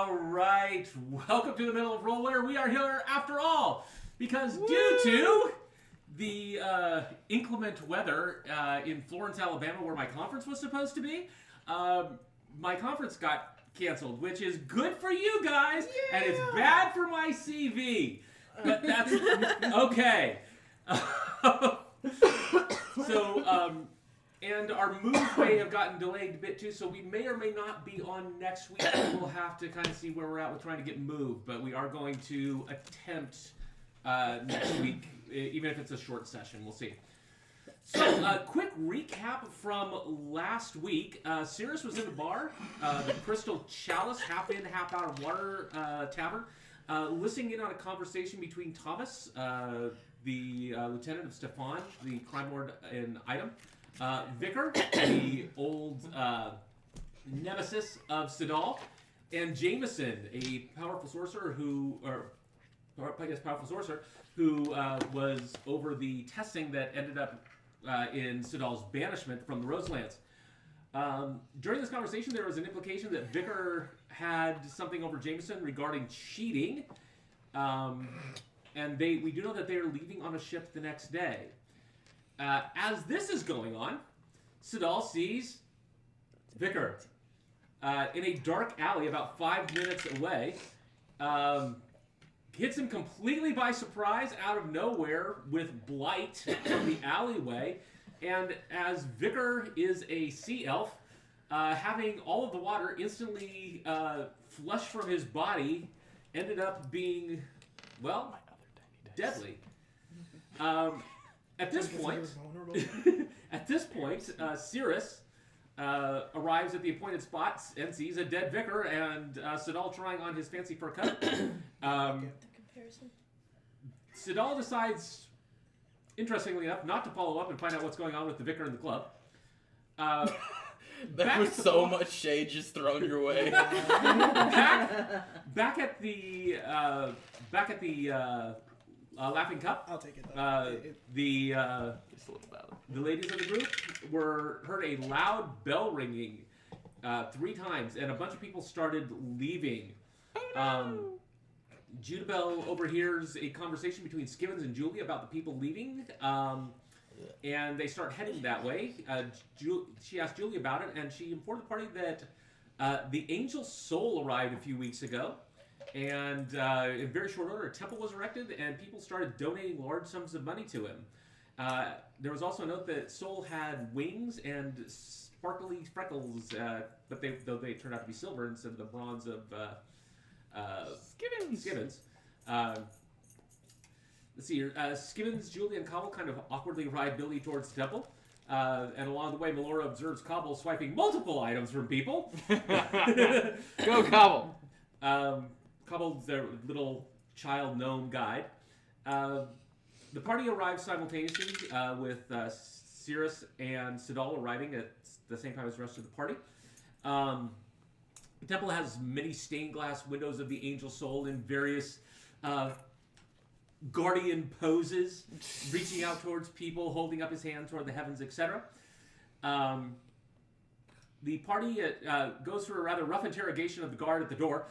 All right, welcome to the middle of Rollware. We are here after all because due to the inclement weather in Florence, Alabama, where my conference was supposed to be, my conference got canceled, which is good for you guys, and it's bad for my CV. But that's okay. And our move may have gotten delayed a bit too, so we may or may not be on next week. We'll have to kind of see where we're at with trying to get moved, but we are going to attempt next week, even if it's a short session. We'll see. So, quick recap from last week. Cirrus was in the bar, the Crystal Chalice, half in, half out of water tavern, listening in on a conversation between Thomas, the lieutenant of Stefan, the crime lord in Item, Vicar, the old nemesis of Sidal, and Jameson, a powerful sorcerer who was over the testing that ended up in Sidal's banishment from the Roselands. During this conversation, there was an implication that Vicar had something over Jameson regarding cheating, and we do know that they are leaving on a ship the next day. As this is going on, Sidal sees Vicar in a dark alley about 5 minutes away. Hits him completely by surprise out of nowhere with blight from the alleyway. And as Vicar is a sea elf, having all of the water instantly flush from his body ended up being, well, deadly. At this point, Cirrus arrives at the appointed spot and sees a dead Vicar and Sidal trying on his fancy fur coat. Sidal decides, interestingly enough, not to follow up and find out what's going on with the Vicar in the club. There was so much shade just thrown your way. back at the Laughing Cup. I'll take it. The ladies of the group heard a loud bell ringing 3 times, and a bunch of people started leaving. Judabel overhears a conversation between Skivens and Julie about the people leaving, and they start heading that way. She asked Julie about it, and she informed the party that the Angel Soul arrived a few weeks ago. And in very short order, a temple was erected, and people started donating large sums of money to him. There was also a note that Soul had wings and sparkly freckles, but they turned out to be silver instead of the bronze of Skivens. Let's see here. Skivens, Julie, and Cobble kind of awkwardly ride Billy towards the temple. And along the way, Melora observes Cobble swiping multiple items from people. Go, Cobble! Cobble's their little child gnome guide. The party arrives simultaneously with Cirrus and Sidal arriving at the same time as the rest of the party. The temple has many stained glass windows of the Angel Soul in various guardian poses, reaching out towards people, holding up his hand toward the heavens, etc. The party goes through a rather rough interrogation of the guard at the door,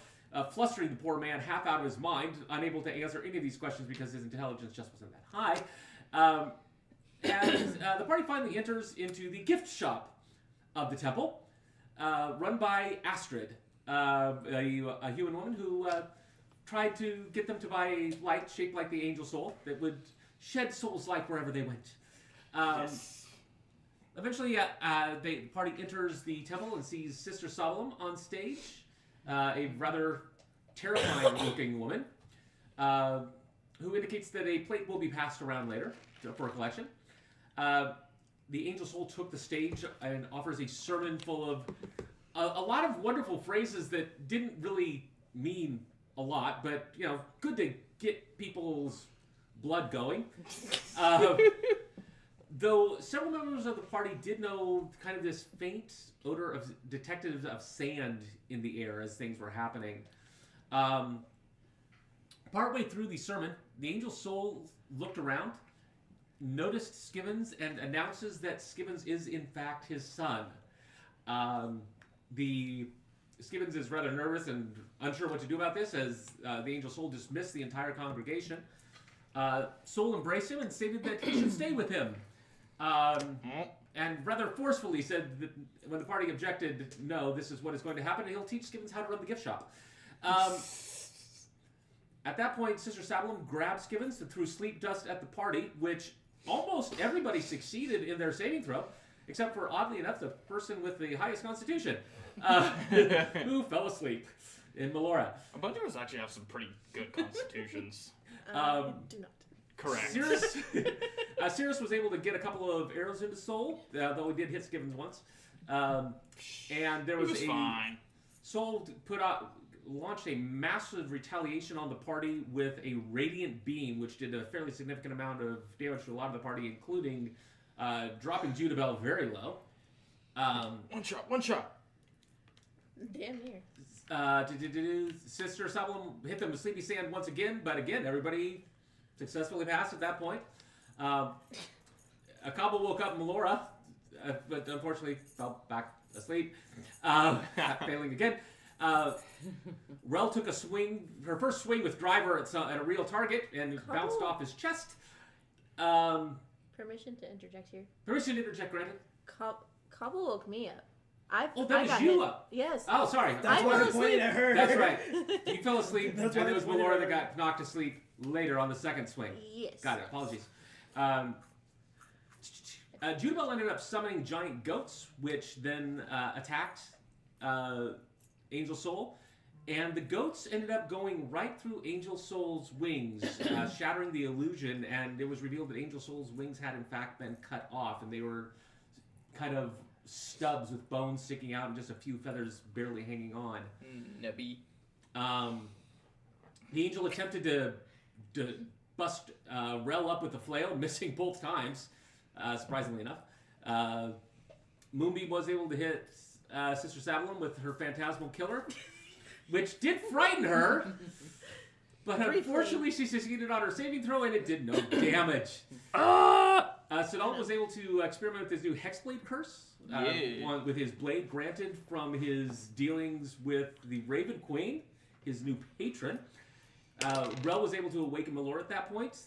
flustering the poor man half out of his mind, unable to answer any of these questions because his intelligence just wasn't that high. And the party finally enters into the gift shop of the temple, run by Astrid, a human woman who tried to get them to buy a light shaped like the Angel Soul that would shed Soul's light wherever they went. Eventually, the party enters the temple and sees Sister Solemn on stage, a rather terrifying-looking woman, who indicates that a plate will be passed around later for a collection. The Angel Soul took the stage and offers a sermon full of a lot of wonderful phrases that didn't really mean a lot, but, you know, good to get people's blood going. Though several members of the party did know kind of this faint odor of detected of sand in the air as things were happening. Partway through the sermon, the Angel Soul looked around, noticed Skivens, and announces that Skivens is in fact his son. The Skibbons is rather nervous and unsure what to do about this as the Angel Soul dismissed the entire congregation. Soul embraced him and stated that he should stay with him. And rather forcefully said that when the party objected, no, this is what is going to happen, and he'll teach Skibbons how to run the gift shop. At that point, Sister Sablum grabbed Skibbons and threw sleep dust at the party, which almost everybody succeeded in their saving throw, except for, oddly enough, the person with the highest constitution, who fell asleep in Melora. A bunch of us actually have some pretty good constitutions. Do not. Correct. Cirrus was able to get a couple of arrows into Soul, though he did hit Skibbons once. And there It was was a fine. Soul launched a massive retaliation on the party with a radiant beam, which did a fairly significant amount of damage to a lot of the party, including dropping Judabel very low. One shot. Damn near. Sister Sablum hit them with Sleepy Sand once again, but again, everybody successfully passed at that point. Akaba woke up Melora, but unfortunately fell back asleep, failing again. Rel took a swing, her first swing with Driver at a real target, and bounced off his chest. Permission to interject here. Permission to interject, granted. Cobble woke me up. Oh, that was you up. Yes. Oh, sorry. That's why he pointed at her. That's right. You fell asleep, That's and why it was I pointed Melora at that her. got knocked asleep later on the second swing. Yes. Got it. Apologies. Judabel ended up summoning giant goats, which then attacked Angel Soul. And the goats ended up going right through Angel Soul's wings, shattering the illusion, and it was revealed that Angel Soul's wings had in fact been cut off, and they were kind of stubs with bones sticking out and just a few feathers barely hanging on. Nebby. The angel attempted to bust Rel up with a flail, missing both times, surprisingly enough. Moonbeam was able to hit Sister Sablum with her Phantasmal Killer, which did frighten her, but unfortunately she succeeded on her saving throw and it did no damage. Sidal was able to experiment with his new Hexblade Curse, with his blade granted from his dealings with the Raven Queen, his new patron. Rel was able to awaken Melora at that point.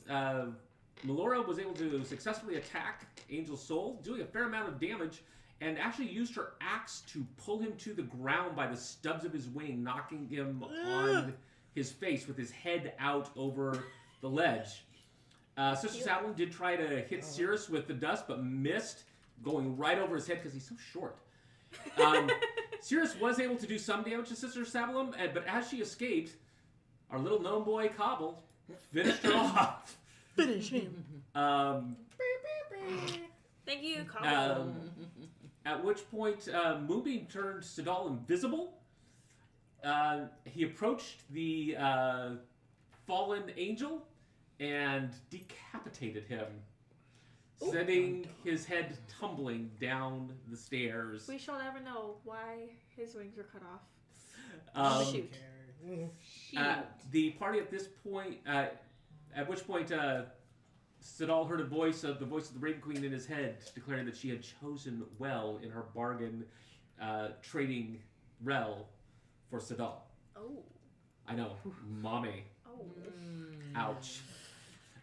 Melora was able to successfully attack Angel Soul, doing a fair amount of damage, and actually used her axe to pull him to the ground by the stubs of his wing, knocking him on his face with his head out over the ledge. Sister Sablum did try to hit Cirrus with the dust, but missed, going right over his head because he's so short. Cirrus was able to do some damage to Sister Sablum, but as she escaped, our little gnome boy Cobble finished her off. Finish him. Thank you, Cobble. At which point, Moonbeam turned Sidal invisible. He approached the fallen angel and decapitated him, sending his head tumbling down the stairs. We shall never know why his wings were cut off. Shoot. The party at this point, at which point, Sidal heard the voice of the Raven Queen in his head, declaring that she had chosen well in her bargain, trading Rel for Sidal. Oh. I know, mommy. Oh. Ouch.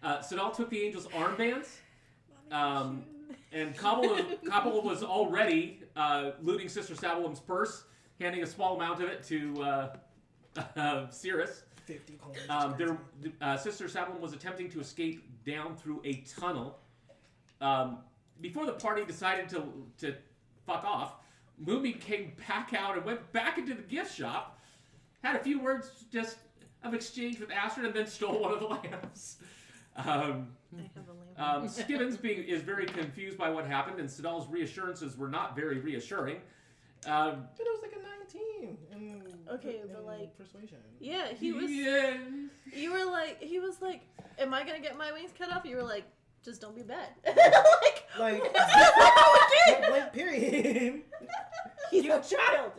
Sidal took the angel's armbands, and Cobble was already looting Sister Sablum's purse, handing a small amount of it to Cirrus. 50 coins. Sister Sablum was attempting to escape down through a tunnel. Before the party decided to fuck off, Moonbeam came back out and went back into the gift shop, had a few words just of exchange with Astrid, and then stole one of the lamps. I have a lamp. Skibbons is very confused by what happened, and Sidal's reassurances were not very reassuring. But it was like a 19 in, Okay, in but like, persuasion. yeah, he was. Yeah. You were like, he was like, "Am I gonna get my wings cut off?" You were like, "Just don't be bad." Like, blank period. He's a child.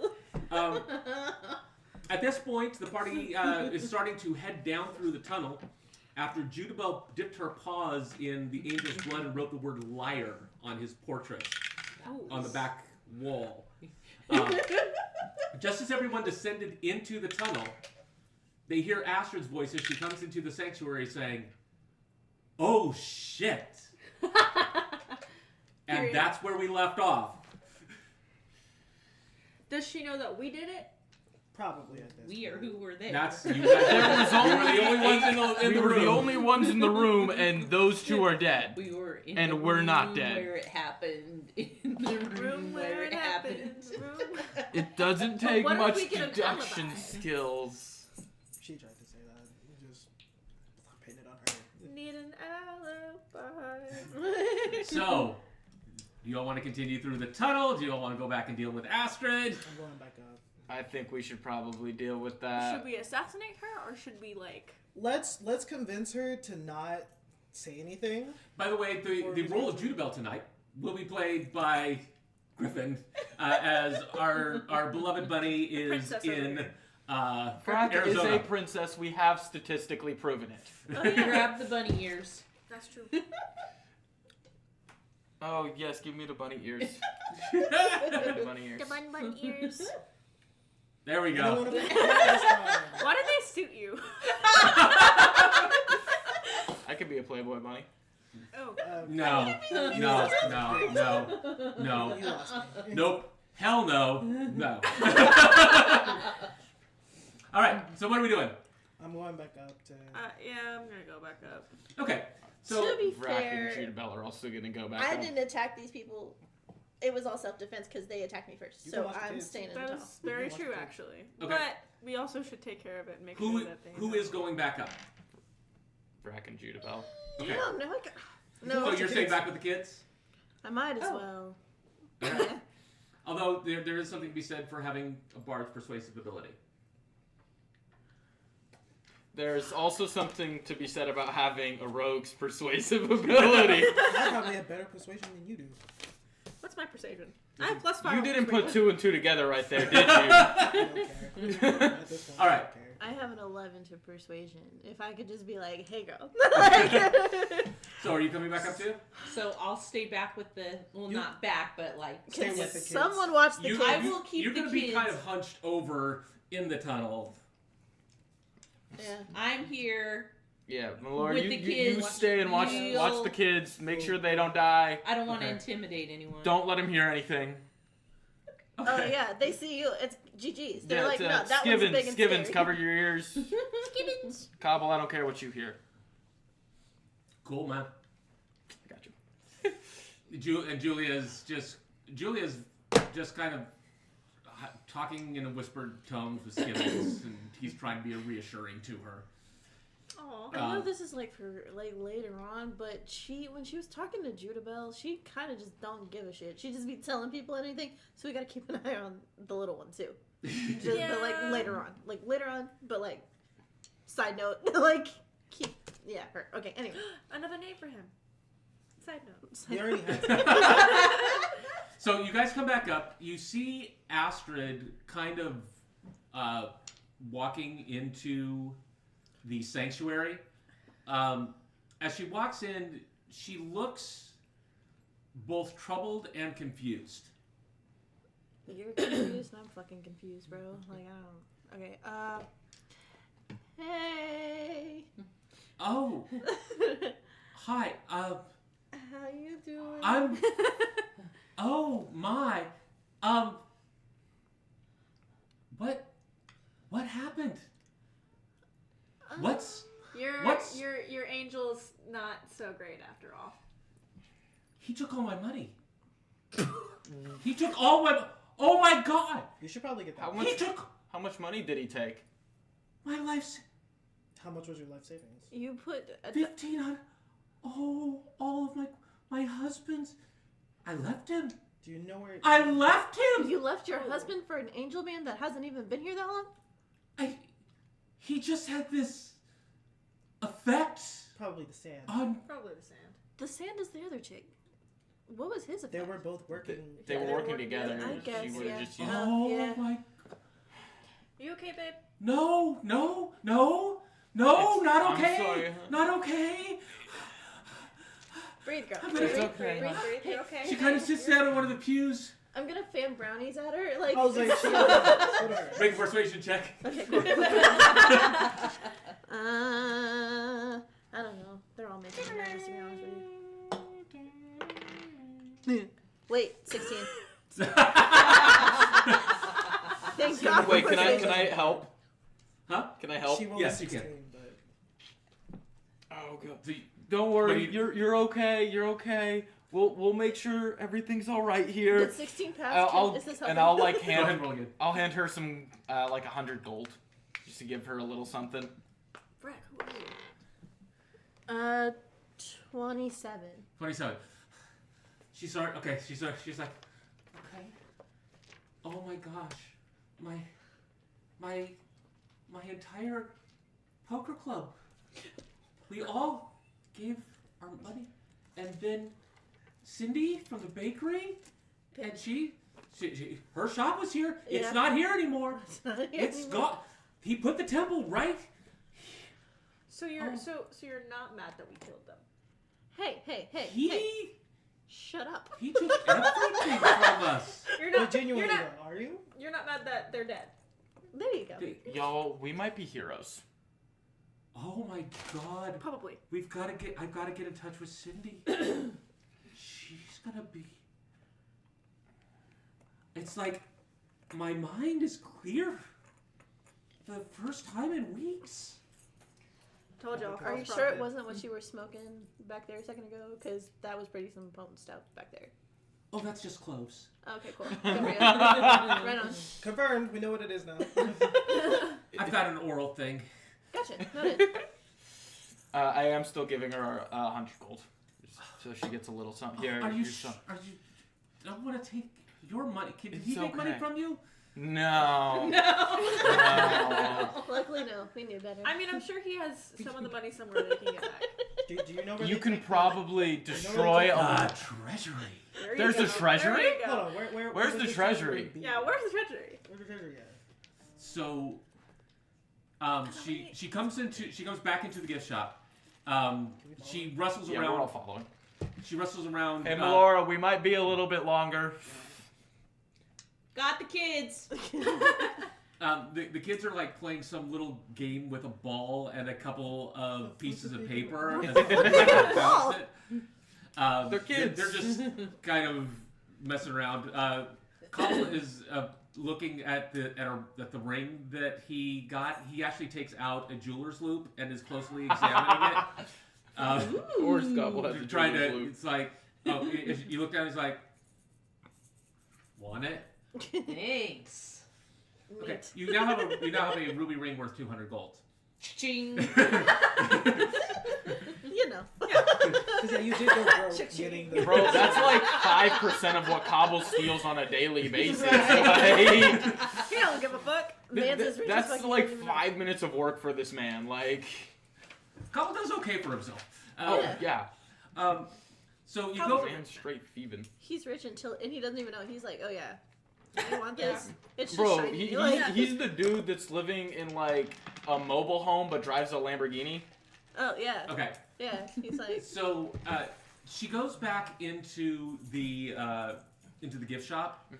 At this point, the party is starting to head down through the tunnel after Judabel dipped her paws in the angel's blood and wrote the word liar on his portrait on the back wall. Just as everyone descended into the tunnel, they hear Astrid's voice as she comes into the sanctuary saying, "Oh shit!" And Period. that's where we left off. Does she know that we did it? Probably at this. We are who were there. That's you guys. There was you were only the only ones in the we room. were the only ones in the room, and those two are dead. We were in And the we're not room dead. Where it happened. In the room where it happened. Room. It doesn't But take what if much we get an deduction alibi? skills. She tried to say that. You just pin it on her. Need an alibi. So, do you all want to continue through the tunnel? Do you all want to go back and deal with Astrid? I'm going back up. I think we should probably deal with that. Should we assassinate her or should we like? Let's convince her to not say anything. By the way, the role of Judabel tonight will be played by Griffin, as our beloved bunny is Princess over in here. Frack is Arizona. a princess. We have statistically proven it. Oh, yeah. Grab the bunny ears. That's true. Oh yes, give me the bunny ears. Give me the bunny ears. bun ears. There we I don't go. want to be this time. Why did they suit you? I could be a Playboy bunny. Oh. No, no, no, no, You lost me. nope, hell no, no. All right, so what are we doing? I'm going back up to. Yeah, I'm gonna go back up. Okay, so to be Vrack fair, and Judabel are also gonna go back I up. didn't attack these people. It was all self-defense because they attacked me first. You So can watch the I'm kids. staying in the That tunnel. is very watch true, the- actually. Okay. But we also should take care of it and make who sure that they. who is going back up? Vrack and Judabel. Okay, Damn, no, so no, you're staying back with the kids? I might as Oh. well. Okay. Although there is something to be said for having a bard's persuasive ability. There's also something to be said about having a rogue's persuasive ability. I probably have better persuasion than you do. What's my persuasion? I have +5. You on didn't persuasion. put two and two together right there, did you? I don't care. At this point, All I right. don't care. I have an 11 to persuasion. If I could just be like, hey girl. Like, So are you coming back up too? So I'll stay back with the. Well, You- not back, but like. Stay can with the kids. someone watch the You- kids? I will keep You're the gonna be kids. kind of hunched over in the tunnel. Yeah. I'm here. Yeah, Malora, With you, the you kids, stay and watch you'll- the kids. Make sure they don't die. I don't want to Okay. intimidate anyone. Don't let them hear anything. Oh yeah, they see you. It's GG's. They're Yeah, like, it's, no, that one's big and Skivens, scary. cover your ears. Skibbins. Cobble, I don't care what you hear. Cool, man. I got you. And Julia's just kind of talking in a whispered tone with Skittles, and he's trying to be reassuring to her. Aw. I know this is like for like later on, but when she was talking to Judabel, she kind of just don't give a shit. She just be telling people anything, so we gotta keep an eye on the little one too. Just, but like Yeah. later on, but like side note, like her. Okay, anyway. Another name for him. Side note. We already had. So you guys come back up. You see Astrid kind of walking into the sanctuary. As she walks in, she looks both troubled and confused. You're confused, and I'm fucking confused, bro. Like I don't. Okay. Hey. Oh, hi. How you doing? I'm. Oh my. What happened? What's? What's- Your angel's not so great after all. He took all my money. He took all my. Oh my God! You should probably get that. How one. much? He took How much money did he take? my life's How much was your life savings? You put. 1,500. Oh, all of my husband's. I left him. Do you know where? I left him. You left your husband for an angel man that hasn't even been here that long? He just had this effect Probably the sand. on. Probably the sand. The sand is the other chick. What was his effect? They were both working. They were they were working working together. together. I She guess, would have yeah. just used. Oh yeah. my. You okay, babe? No, not I'm okay. sorry. Not okay. Breathe, girl. I'm Breathe, gonna- It's okay. Breathe, breathe. You're okay. She kind of sits down on one of the pews. I'm gonna fan brownies at her. Like, I was like, show her. Make a persuasion check. okay, cool. I don't know. They're all making me nervous, to be honest with you. Wait, 16. Thank God. Wait, for can I persuasion. help? Huh? Can I help? She rolled Yes, a you can. 16, but Oh god. So you- Don't worry, But you're okay. You're okay. We'll make sure everything's all right here. Did 16 pass? I'll Is this and helping? I'll like Go ahead and hand roll again. I'll hand her some like 100 gold just to give her a little something. Breck, who are you? 27. 27. She's like, okay. She's like, okay. Oh my gosh, my entire poker club. We all gave our money, and then Cindy from the bakery, and she her shop was here. It's Yeah. not here anymore. It's not here It's anymore. gone. He put the temple right. So you're Oh. so you're not mad that we killed them. Hey, hey, hey, He hey. Shut up. he took everything from us. You're but not genuinely you're not though, are you? you're not mad that they're dead. There you go. Y'all, we might be heroes. Oh my God. Probably. I've got to get in touch with Cindy. She's gonna be. It's like my mind is clear for the first time in weeks. Told y'all. Are you false sure it prophet. wasn't what you were smoking back there a second ago? Because that was pretty some potent stuff back there. Oh, that's just cloves. Okay, cool. Good for you. Right on. Confirmed. We know what it is now. I've got an oral thing. Gotcha. Noted. I am still giving her 100 gold, so she gets a little something. Here, Are you? here's some. Are you? I don't want to take your money. Did It's he take money okay. from you? No. No. No. Luckily, no. We knew better. I mean, I'm sure he has some of the money somewhere that he can get back. Do you know where You they can take probably know where destroy they a. Treasury. There you There's go. the treasury? There you the, go. hold on, Where's would the this treasury? be? Yeah, where's the treasury? Where's the treasury at? So, she comes back into the gift shop. She rustles Yeah, around. we're all following. She wrestles around. Hey, Melora, we might be a little bit longer. Got the kids. The kids are like playing some little game with a ball and a couple of pieces of paper. And bounce it. They're kids. They're just kind of messing around. Cobble is looking at the ring that he got. He actually takes out a jeweler's loop and is closely examining it. Of course, Gobble has a Trying jeweler's to. loop. It's like, oh, if you look down, he's like, want it? Thanks. Okay, you now have a ruby ring worth 200 gold. Ching. You know. Because yeah, you did go broke Chick-chick. getting the. Bro, that's like 5% of what Cobble steals on a daily basis. He don't give a fuck. Man's as rich as That's fucking like doesn't even know. 5 minutes of work for this man. Like, Cobble does okay for himself. oh yeah, So you Cobble- go. man, straight thieving. He's rich and he doesn't even know. He's like, oh yeah, you want Yeah. this? It's just Bro, shiny. he, Like, he's the dude that's living in like a mobile home but drives a Lamborghini. oh yeah, Okay, yeah. He's like, so she goes back into the gift shop.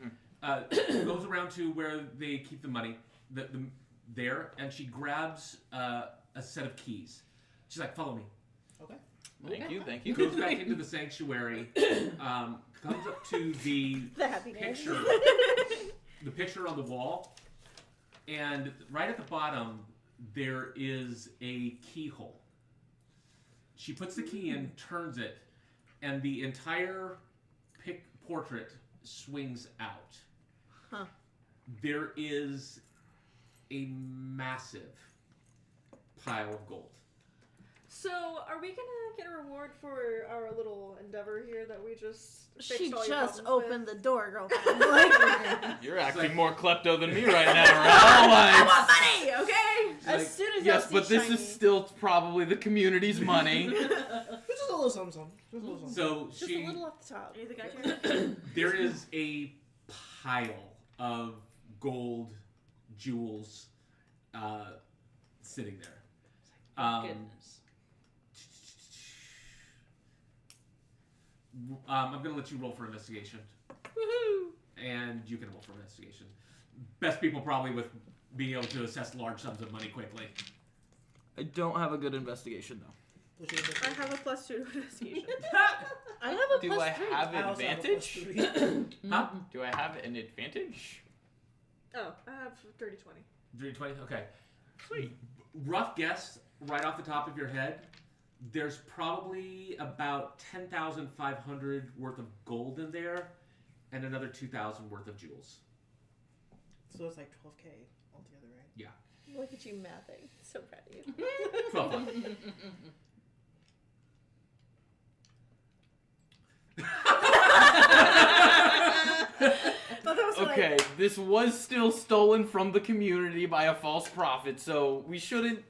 Goes around to where they keep the money, there, and she grabs a set of keys. She's like, "Follow me." Okay. Thank you. Goes back into the sanctuary. Comes up to the the happy guy. picture, the picture on the wall, and right at the bottom there is a keyhole. She puts the key in, turns it, and the entire portrait swings out. Huh. There is a massive pile of gold. So, are we gonna get a reward for our little endeavor here that we just fixed She all your just problems opened with? the door, girlfriend. Like, You're acting like- more klepto than me right now, right? I want money, okay? Like, as soon as Yes, y'all but see this shiny, is still probably the community's money. It's just a little something. Just a little something. So just she a little off the top. You think I care? there is a pile of gold jewels sitting there. Goodness. I'm gonna let you roll for investigation. Woohoo! and you can roll for investigation. Best people probably with being able to assess large sums of money quickly. I don't have a good investigation though. What's your I have a +2 to investigation. I have a Do plus I 3. have I also have a advantage? +3. Huh? Do I have an advantage? Oh, I have 30-20. 320? Okay. Sweet. Rough guess, right off the top of your head, there's probably about 10,500 worth of gold in there, and another 2,000 worth of jewels. So it's like 12K altogether, right? Yeah. Look at you mathing. So proud of you. 12. Oh, that was Okay, this was still stolen from the community by a false prophet, so we shouldn't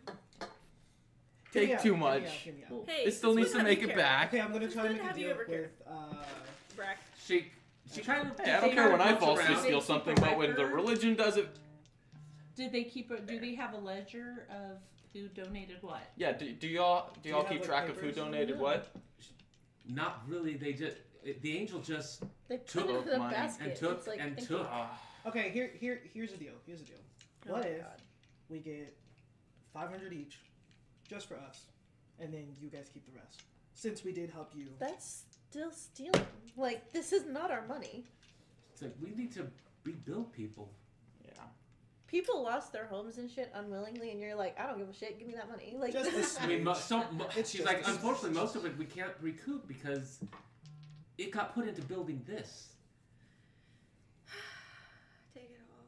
Hear me take out, too hear me much. out, hear me out. Hey, It still since needs to when make have it you cared? back. Okay, I'm gonna try to When make a have you deal ever cared? with Brack. She kind of. Hey, I don't she care kind when of I looks falsely around. They steal keep something, a but when the record? religion does it, Did they keep? Do they have a ledger of who donated what? yeah. Do y'all you have, keep like, track of who papers? donated No. what? Not really. They just. The angel just They put Took it in the money basket. and took it's like, and thank took. you. Okay, here's the deal. Here's the deal. Oh What my if God. we get 500 each, just for us, and then you guys keep the rest? Since we did help you. That's still stealing. Like, this is not our money. It's like we need to rebuild people. Yeah. People lost their homes and shit unwillingly, and you're like, I don't give a shit. Give me that money. Like, Just this a I mean, It's she's just- like, unfortunately, most of it we can't recoup because it got put into building this. Take it all.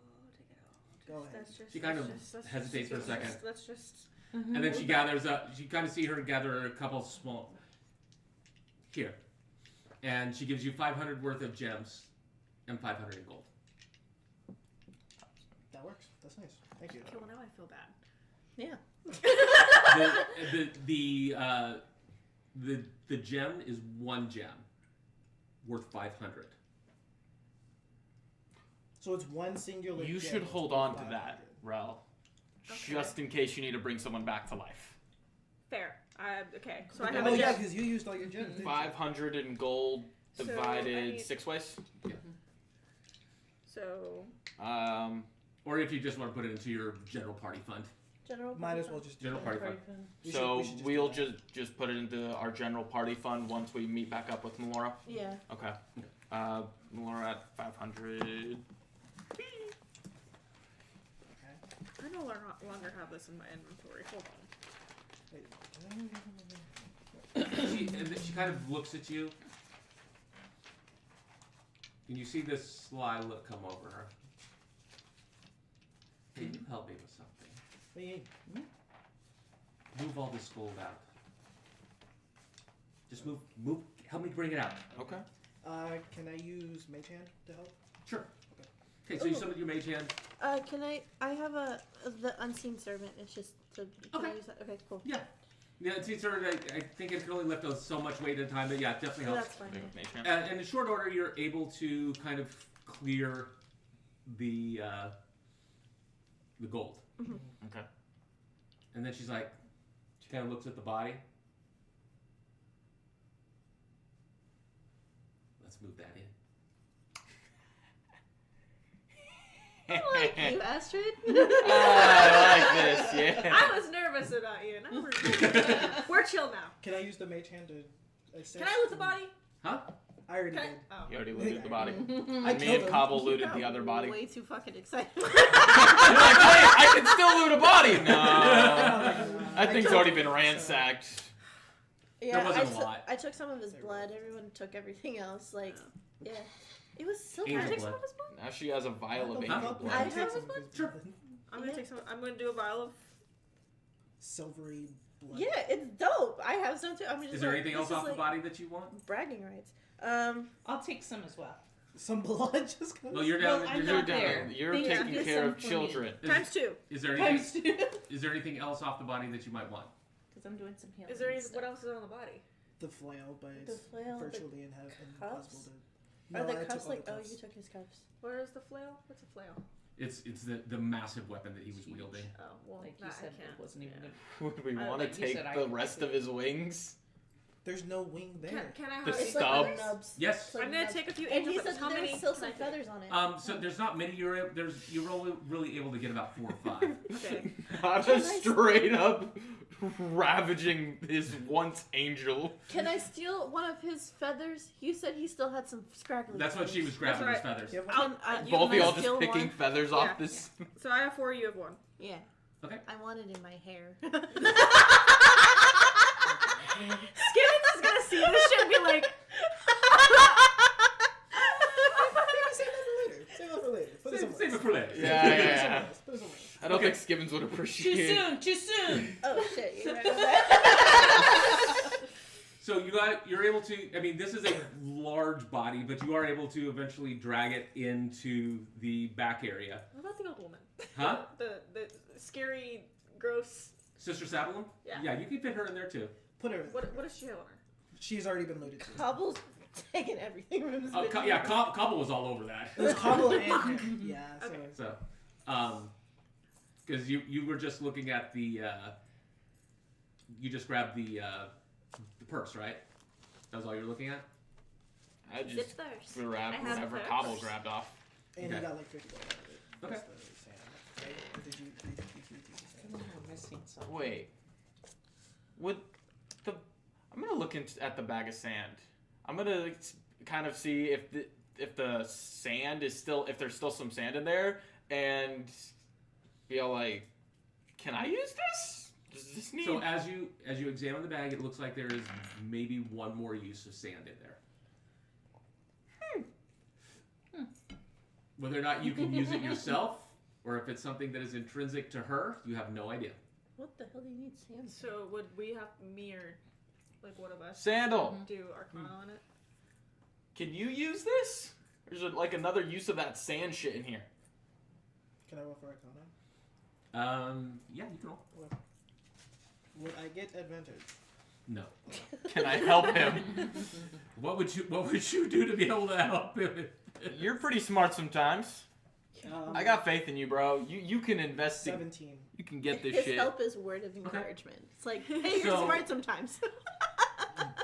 Go ahead. That's just, She kind of that's hesitates for a second. That's just. And then she gathers up. You kind of see her gather a couple small. Here, and she gives you 500 worth of gems, and 500 in gold. That works. That's nice. Thank you. Okay, well now I feel bad. Yeah. The gem is one gem, worth 500. So it's one singular. You gem should that's hold worth on to 500. that, Rel. Okay. Just in case you need to bring someone back to life. Fair. Okay, so I have Oh a yeah, gem. because you used all your gems. didn't you? 500 in gold So, I divided need- 6 ways. So Or if you just want to put it into your general party fund. General. Might as well just do General that. party fund. We So should just we'll do that. just put it into our general party fund once we meet back up with Melora. Yeah. Okay. Melora at 500. I no longer have this in my inventory. Hold on. Wait, And then she kind of looks at you, and you see this sly look come over her. Can you help me with something? wait, Move all this gold out. Just move, help me bring it out. Okay. can I use Mage Hand to help? Sure. Okay, so you Ooh. summon your mage hand. Can I have the unseen servant. It's just can I Okay. use that? Okay, cool. Yeah, it's sort of, I think it can only lift us so much weight at a time, but yeah, it definitely helps. That's fine. Big Yeah. mage hand. And in short order, you're able to kind of clear the gold. Okay. And then she's like, she kind of looks at the body. Let's move that in. I like you, Astrid. I like this, yeah. I was nervous about you. Now we're chill now. Can I use the Mage Hand to assist? Can I loot the body? Huh? I already Can I? did. Oh. You already looted the body. I Me killed and him. Cobble You looted got the other body. Way too fucking excited. You're like, wait, I can still loot a body! No. That thing's already been ransacked. Yeah, wasn't a lot. I took some of his blood. Everyone took everything else. Like, yeah, it was so Angel Can I take blood. some of his blood? Now she has a vial of What the angel fuck? blood. I I have take his some of blood? his Sure. blood. I'm gonna Yeah. take some. I'm gonna do a vial of. Silvery blood. Yeah, it's dope. I have some too. I'm just Is there like, anything this else is off the like body that you want? bragging rights. I'll take some as well. Some blood just comes. Well, you're down. Well, I'm you're not down. there. You're They taking get care some of for me. children. Times two. Is there anything? Is there anything else off the body that you might want? Because I'm doing some healing. Is there any, and stuff. what else is on the body? The flail, but The it's flail, the virtually impossible cuffs? to. Are the I took cuffs all like? the Oh, cuffs. you took his cuffs. Where is the flail? What's a flail? It's the massive weapon that he was Huge. wielding. Oh, well, Like you that said, I can't. it wasn't even Yeah. good. Would we I- want to like you take said, I the could rest take of his wings? There's no wing there. Can I The have It's some stubs? like the nubs. Yes. It's like I'm gonna nubs. take a few And angel he feathers. said How many there's still can some I get? feathers on it. So there's not many. You're only really able to get about 4 or 5. Okay. I'm just straight up ravaging his once angel. Can I steal one of his feathers? You said he still had some scraggly. That's what she was That's grabbing his right. feathers. You have I'll, one? Both of can I y'all just steal picking one? feathers Yeah. off this. So I have 4. You have 1. Yeah. Okay. I want it in my hair. Skimmins is gonna see this shit and be like, Save that for later. Save that for later. Put it somewhere. Save it for later. Yeah, Put it yeah, somewhere yeah. else. Put it somewhere else. I don't Okay. think Skibbins would Too appreciate it. soon. Too soon. Oh shit! You're right on that. So you're able to. I mean, this is a large body, but you are able to eventually drag it into the back area. what about the old woman? Huh? The scary, gross. Sister Sabalum? Yeah. Yeah, you can fit her in there too. Put her. What does she have on her? She's already been looted to. Cobble's taking everything from this. Oh, video. yeah, Cobble was all over that. It was Cobble and him. Yeah. So Okay. So, because you were just looking at the, you just grabbed the purse, right? That was all you're looking at? I just Zip theirs. grab I have whatever purse. Cobble grabbed off. and Okay. he got like $50 out of it. Okay. That's the sand, right? Or did you keep the sand? I'm missing something. Wait. Would the I'm gonna look at the bag of sand. I'm gonna kind of see if the sand is still if there's still some sand in there and be all like, can I use this? Does this need? So as you examine the bag, it looks like there is maybe one more use of sand in there. Whether or not you can use it yourself, or if it's something that is intrinsic to her, you have no idea. What the hell do you need sand? for? So would we have me or like one of us Sandal, do Arcana on it? can you use this? Or is it like another use of that sand shit in here? Can I roll for Arcana? Yeah, you can roll. Would I get advantage? No. Can I help him? What would you do to be able to help him? You're pretty smart sometimes. I got faith in you, bro. You can invest. 17. You can get this His shit. help is word of encouragement. It's like, hey, you're So- smart sometimes.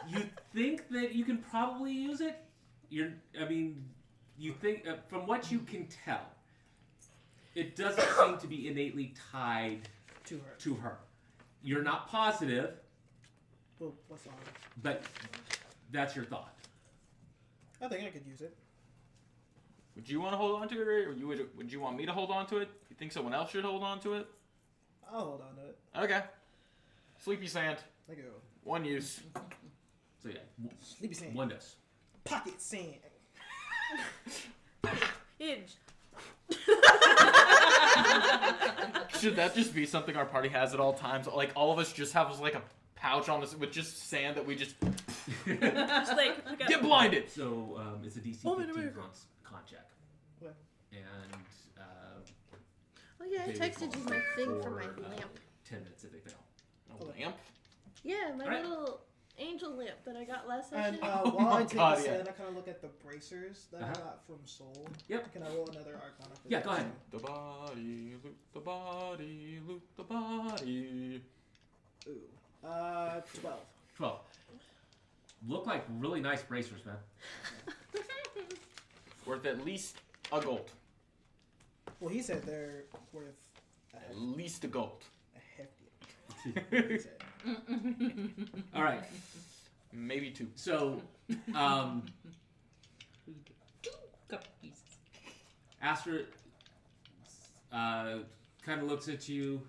You think that you can probably use it? You think from what you can tell, it doesn't seem to be innately tied To her. You're not positive, Well, what's on? but that's your thought. I think I could use it. Would you want to hold on to it, or would you want me to hold on to it? You think someone else should hold on to it? I'll hold on to it. Okay. Sleepy sand, I go. one use. So yeah, Sleepy sand. one does. Pocket sand. Hinge. Should that just be something our party has at all times? Like all of us just have like a pouch on this with just sand that we just Just like pick up. get blinded. So it's a DC Oh, wait, 15 wait. con check. What? And Oh yeah, I they texted you my thing for my for, lamp. 10 minutes if they fail. A lamp? Yeah, my Alright. little angel lamp that I got last session. And Oh while my I take God, the yeah. sand, I kind of look at the bracers that I Uh-huh. got from Soul. Yep. Can I roll another Arcana for Yeah, that? go ahead. The body, loot the body, loot the body. Ooh. 12. 12. Look like really nice bracers, man. Worth at least a gold. Well, he said they're worth At least a gold. a hefty. He said. All right. Maybe two. So, Couple pieces. Astrid kind of looks at you.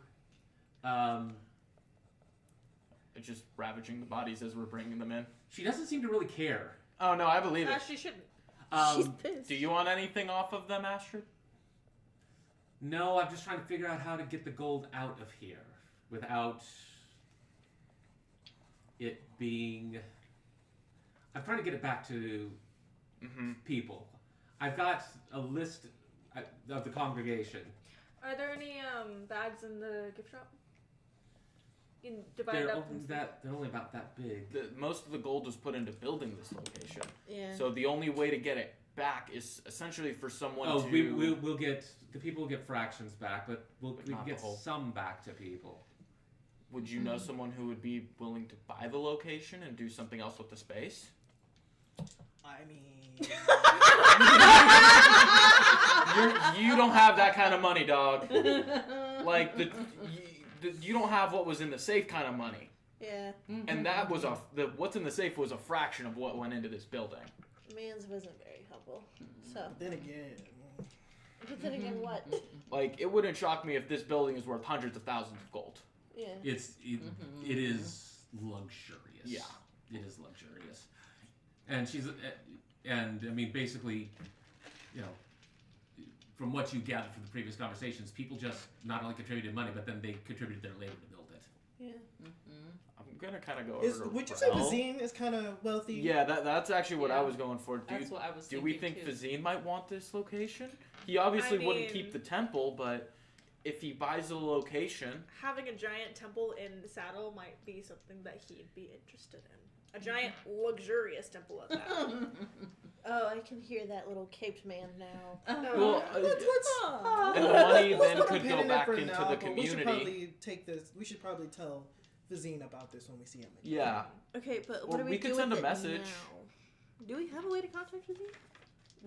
It's just ravaging the bodies as we're bringing them in. She doesn't seem to really care. Oh no, I believe it. She shouldn't. She's Um, pissed. Do you want anything off of them, Astrid? no, I'm just trying to figure out how to get the gold out of here without it being. I'm trying to get it back to Mm-hmm. people. I've got a list of the congregation. Are there any bags in the gift shop? You can divide They're it up. only into- they're only about that big. Most of the gold was put into building this location. Yeah. So the only way to get it back is essentially for someone Oh, to. we'll get the people will get fractions back, but we But can not get the whole. some back to people. would you know someone who would be willing to buy the location and do something else with the space? I mean, You don't have that kind of money, dog. Like you don't have what was in the safe kind of money, Yeah, and that was what's in the safe was a fraction of what went into this building. man's wasn't very humble. So, then again, but then again, what? Like it wouldn't shock me if this building is worth hundreds of thousands of gold. Yeah. It is luxurious. Yeah. It is luxurious. And and I mean, basically, you know, from what you gathered from the previous conversations, people just not only contributed money, but then they contributed their labor to build it. Yeah. I'm gonna kind of go over. would you say Rel. Vizine is kind of wealthy? Yeah, that's actually what I Yeah. was going for. That's what I was Do thinking we think too. Vizine might want this location? He obviously I wouldn't mean- keep the temple, but if he buys the location, Having a giant temple in Saddle might be something that he'd be interested in. A giant, luxurious temple at that. Oh, I can hear that little caped man now. well, Oh. and the money Let's then put a could pin go in it back for into now, the but We should community. probably take this. We should probably tell Vizine about this when we see him. Again. Yeah, Okay, but what Well, do we we could do send with a it message. now? Do we have a way to contact with you?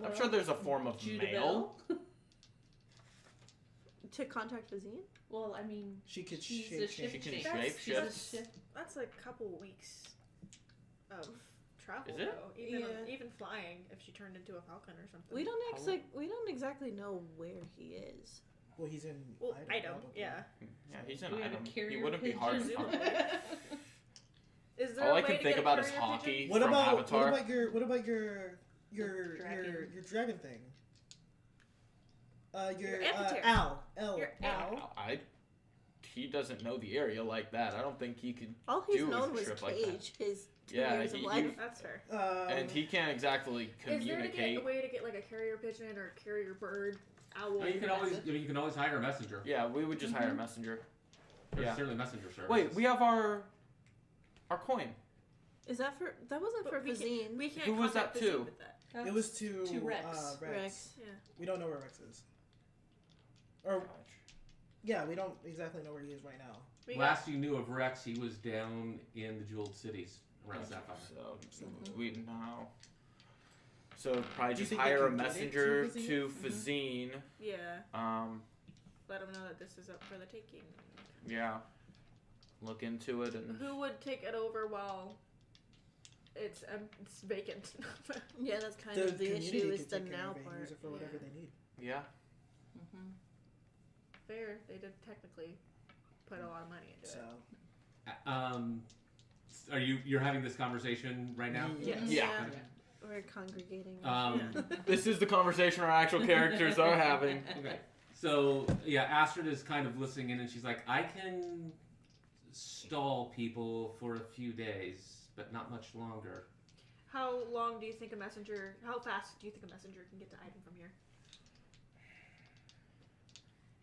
I'm sure there's a form of Judah mail. Bell? To contact Vizine? Well, I mean, She could she's shape a change. She can shift shape change. She's a shift. shift. That's a couple weeks of travel, Is it? though. Even, Yeah. even flying, if she turned into a falcon or something. We don't How- we don't exactly know where he is. Well, he's in. Well, I Idaho, don't. Yeah. Yeah, he's an Do we have a item. He carrier wouldn't be hard to pigeon? find. Is there All a I way can to think get a about is carrier hockey. pigeon? What From about Avatar. what about your Dragon. your dragon thing? Your amphitheater. Al. Your Al. He doesn't know the area like that. I don't think he could. All he's Do known a was trip like Cage, his 2 Yeah, years of he- life. That's fair. And he can't exactly Is there communicate. a way to get like a carrier pigeon or a carrier bird, owl? Well, you can always hire a messenger. Yeah, we would just hire a messenger. There's Yeah. certainly messenger service. Wait, we have our coin. Is that for? That wasn't But for we Vizine. We can't Who was contact that Vizine to? with that. It was to Rex. Rex. Rex. Yeah. We don't know where Rex is. Or yeah, we don't exactly know where he is right now. We got, Last you knew of Rex, he was down in the Jeweled Cities around Sapphire. So we know. So probably Do you just think they hire a could get it messenger to to Vizine? Vizine. yeah. Let them know that this is up for the taking. Yeah. Look into it and Who would take it over while it's vacant? Yeah, that's kind The of the community issue. Is could the take care now of it and part. use it for whatever Yeah. they need. yeah. Fair. They did technically put a lot of money into So it. You're having this conversation right now? Yes. Yeah. We're congregating. This is the conversation our actual characters are having. Okay. So yeah, Astrid is kind of listening in, and she's like, "I can stall people for a few days, but not much longer." How long do you think a messenger? How fast do you think a messenger can get to Iden from here?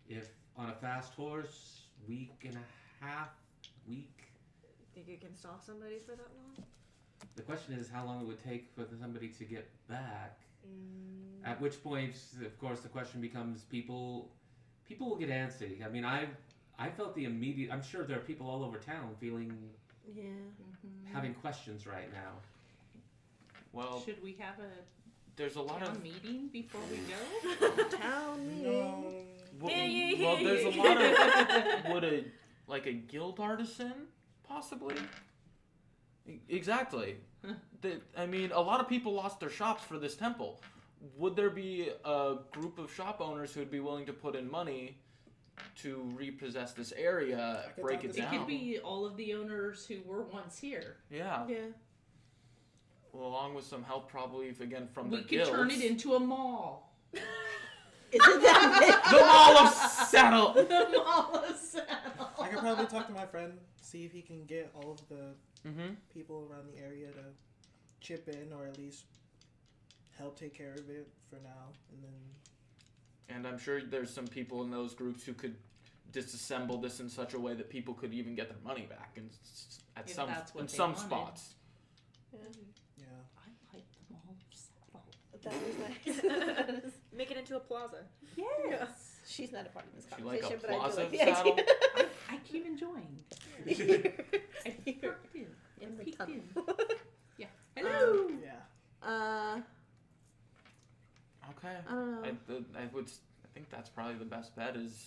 If on a fast horse, week and a half, week. Think you can stall somebody for that long? The question is how long it would take for somebody to get back. Mm. At which point, of course, the question becomes: people will get antsy. I mean, I felt the immediate. I'm sure there are people all over town feeling Yeah. having questions right now. Well, Should we have a there's a lot town of meeting before we go? Town meeting. no. well, there's a lot of would a guild artisan possibly? Exactly. I mean, a lot of people lost their shops for this temple. Would there be a group of shop owners who'd be willing to put in money to repossess this area, I could break talk it to It down? could be all of the owners who were once here. Yeah. Yeah. Well, along with some help, probably again from We the could guilds. turn it into a mall. Isn't that The Mall of Saddle. The mall of Saddle. I could probably talk to my friend, see if he can get all of the Mm-hmm. people around the area to chip in or at least help take care of it for now, and then And I'm sure there's some people in those groups who could disassemble this in such a way that people could even get their money back at If some that's what in they some wanted. spots. yeah. I like the mall of Saddle. That was nice. Make it into a plaza. Yes. She's not a part of this She like a conversation, but I do plaza like of the Saddle? idea. I keep enjoying. I peeked in. In the Peeked tunnel. in. Yeah. Hello. Yeah. Okay. I don't know. I think that's probably the best bet. Is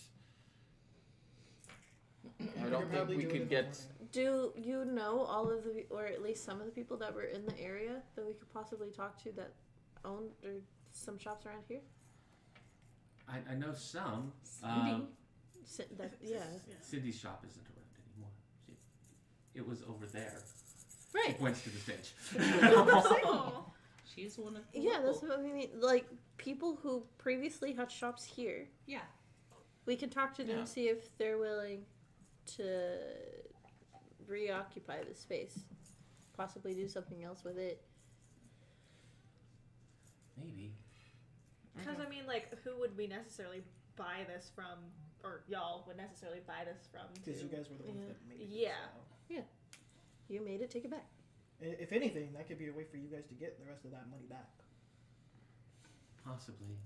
I We don't could think probably we do it could in the get. morning. Do you know all of the, or at least some of the people that were in the area that we could possibly talk to that own or some shops around here? I know some. Cindy. Yeah. Cindy's shop isn't around anymore. It was over there. She Right. points to the stage. Oh. She's one of the Yeah, that's local. what we mean. Like, people who previously had shops here, Yeah. we can talk to them, Yeah. see if they're willing to reoccupy the space. Possibly do something else with it. Maybe. Because I mean, like, who would we necessarily buy this from, or y'all would necessarily buy this from? Because you to- guys were the ones Yeah. that made it. Yeah. So. You made it, take it back. If anything, that could be a way for you guys to get the rest of that money back. Possibly.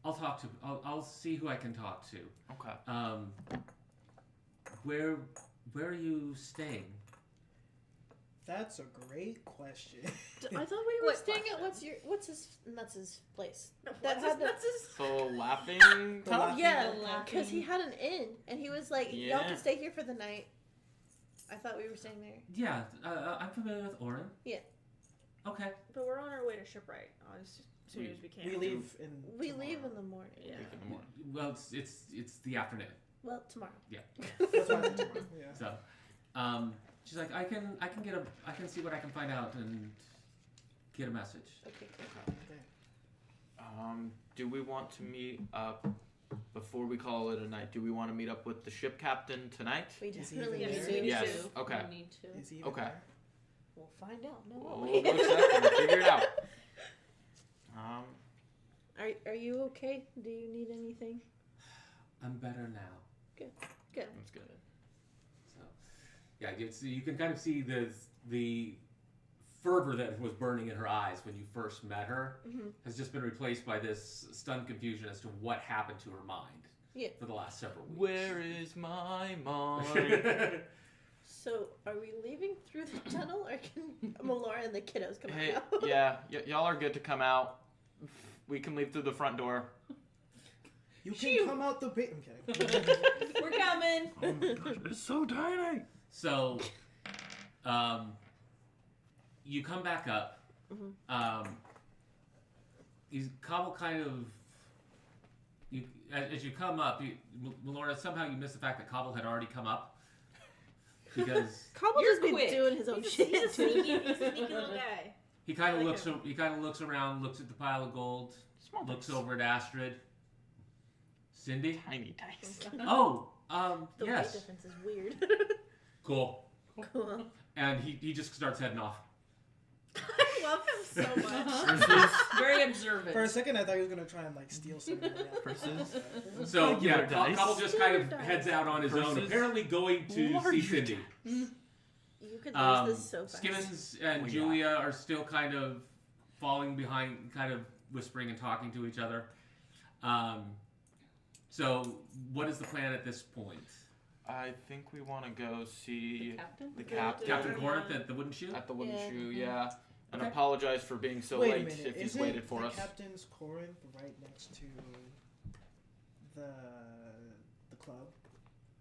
I'll see who I can talk to. Okay. Where are you staying? That's a great question. I thought we were What staying at question? what's his nuts' place. No, That what's had his- the- that's his- So laughing. The Tom? laughing- Yeah, Laughing. because he had an inn, and he was like, "Y'all Yeah. can stay here for the night." I thought we were staying there. Yeah, I'm familiar with Orin. Yeah. Okay. But we're on our way to shipwright as soon as we can. We leave in. We leave in tomorrow. the morning. Yeah. Week in the morning. Well, it's the afternoon. Well, tomorrow. That's why I said tomorrow. Yeah. So, she's like, I can see what I can find out and get a message. Okay. Okay. Do we want to meet up before we call it a night? Do we want to meet up with the ship captain tonight? We Is he definitely even need there? to. Yes. Okay. We need to. Is he even Okay. there? We'll find out. No, We'll go check and figure it out. Are you okay? Do you need anything? I'm better now. Good. That's good. So, yeah, you can kind of see the fervor that was burning in her eyes when you first met her Mhm. has just been replaced by this stunned confusion as to what happened to her mind. Yeah. For the last several weeks. Where is my mind? So, are we leaving through the tunnel, or can Melora and the kiddos come Hey, out? yeah, y'all are good to come out. We can leave through the front door. You can Shoot. come out the bait. I'm kidding. We're coming. It's so tiny. So, you come back up. Mhm. Cobble kind of. As you come up, Melora, somehow you miss the fact that Cobble had already come up. Because Cobble You're just been quick. doing his own He's shit. a sneaky little guy. he kind I of like looks. him. He kind of looks around, looks at the pile of gold, Small looks dice. over at Astrid. Cindy. Tiny dice. Oh, The weight yes. difference is weird. Cool. Cool. And he just starts heading off. I love him so much. Very observant. For a second, I thought he was gonna try and like steal something. Versus. So Give yeah, her dice. Cobble just kind of Give her heads dice. out on his own, Versus apparently going to see larger Cindy. You could lose this so fast. Skimmins and Oh, yeah. Julia are still kind of falling behind, kind of whispering and talking to each other. So what is the plan at this point? I think we want to go see Captain? the captain Captain Yeah. Corinth at the wooden shoe? at the wooden Yeah. shoe, yeah. And Okay. apologize for being so Wait a late minute. if he's Isn't waited for the us. Captain's Corinth right next to the club,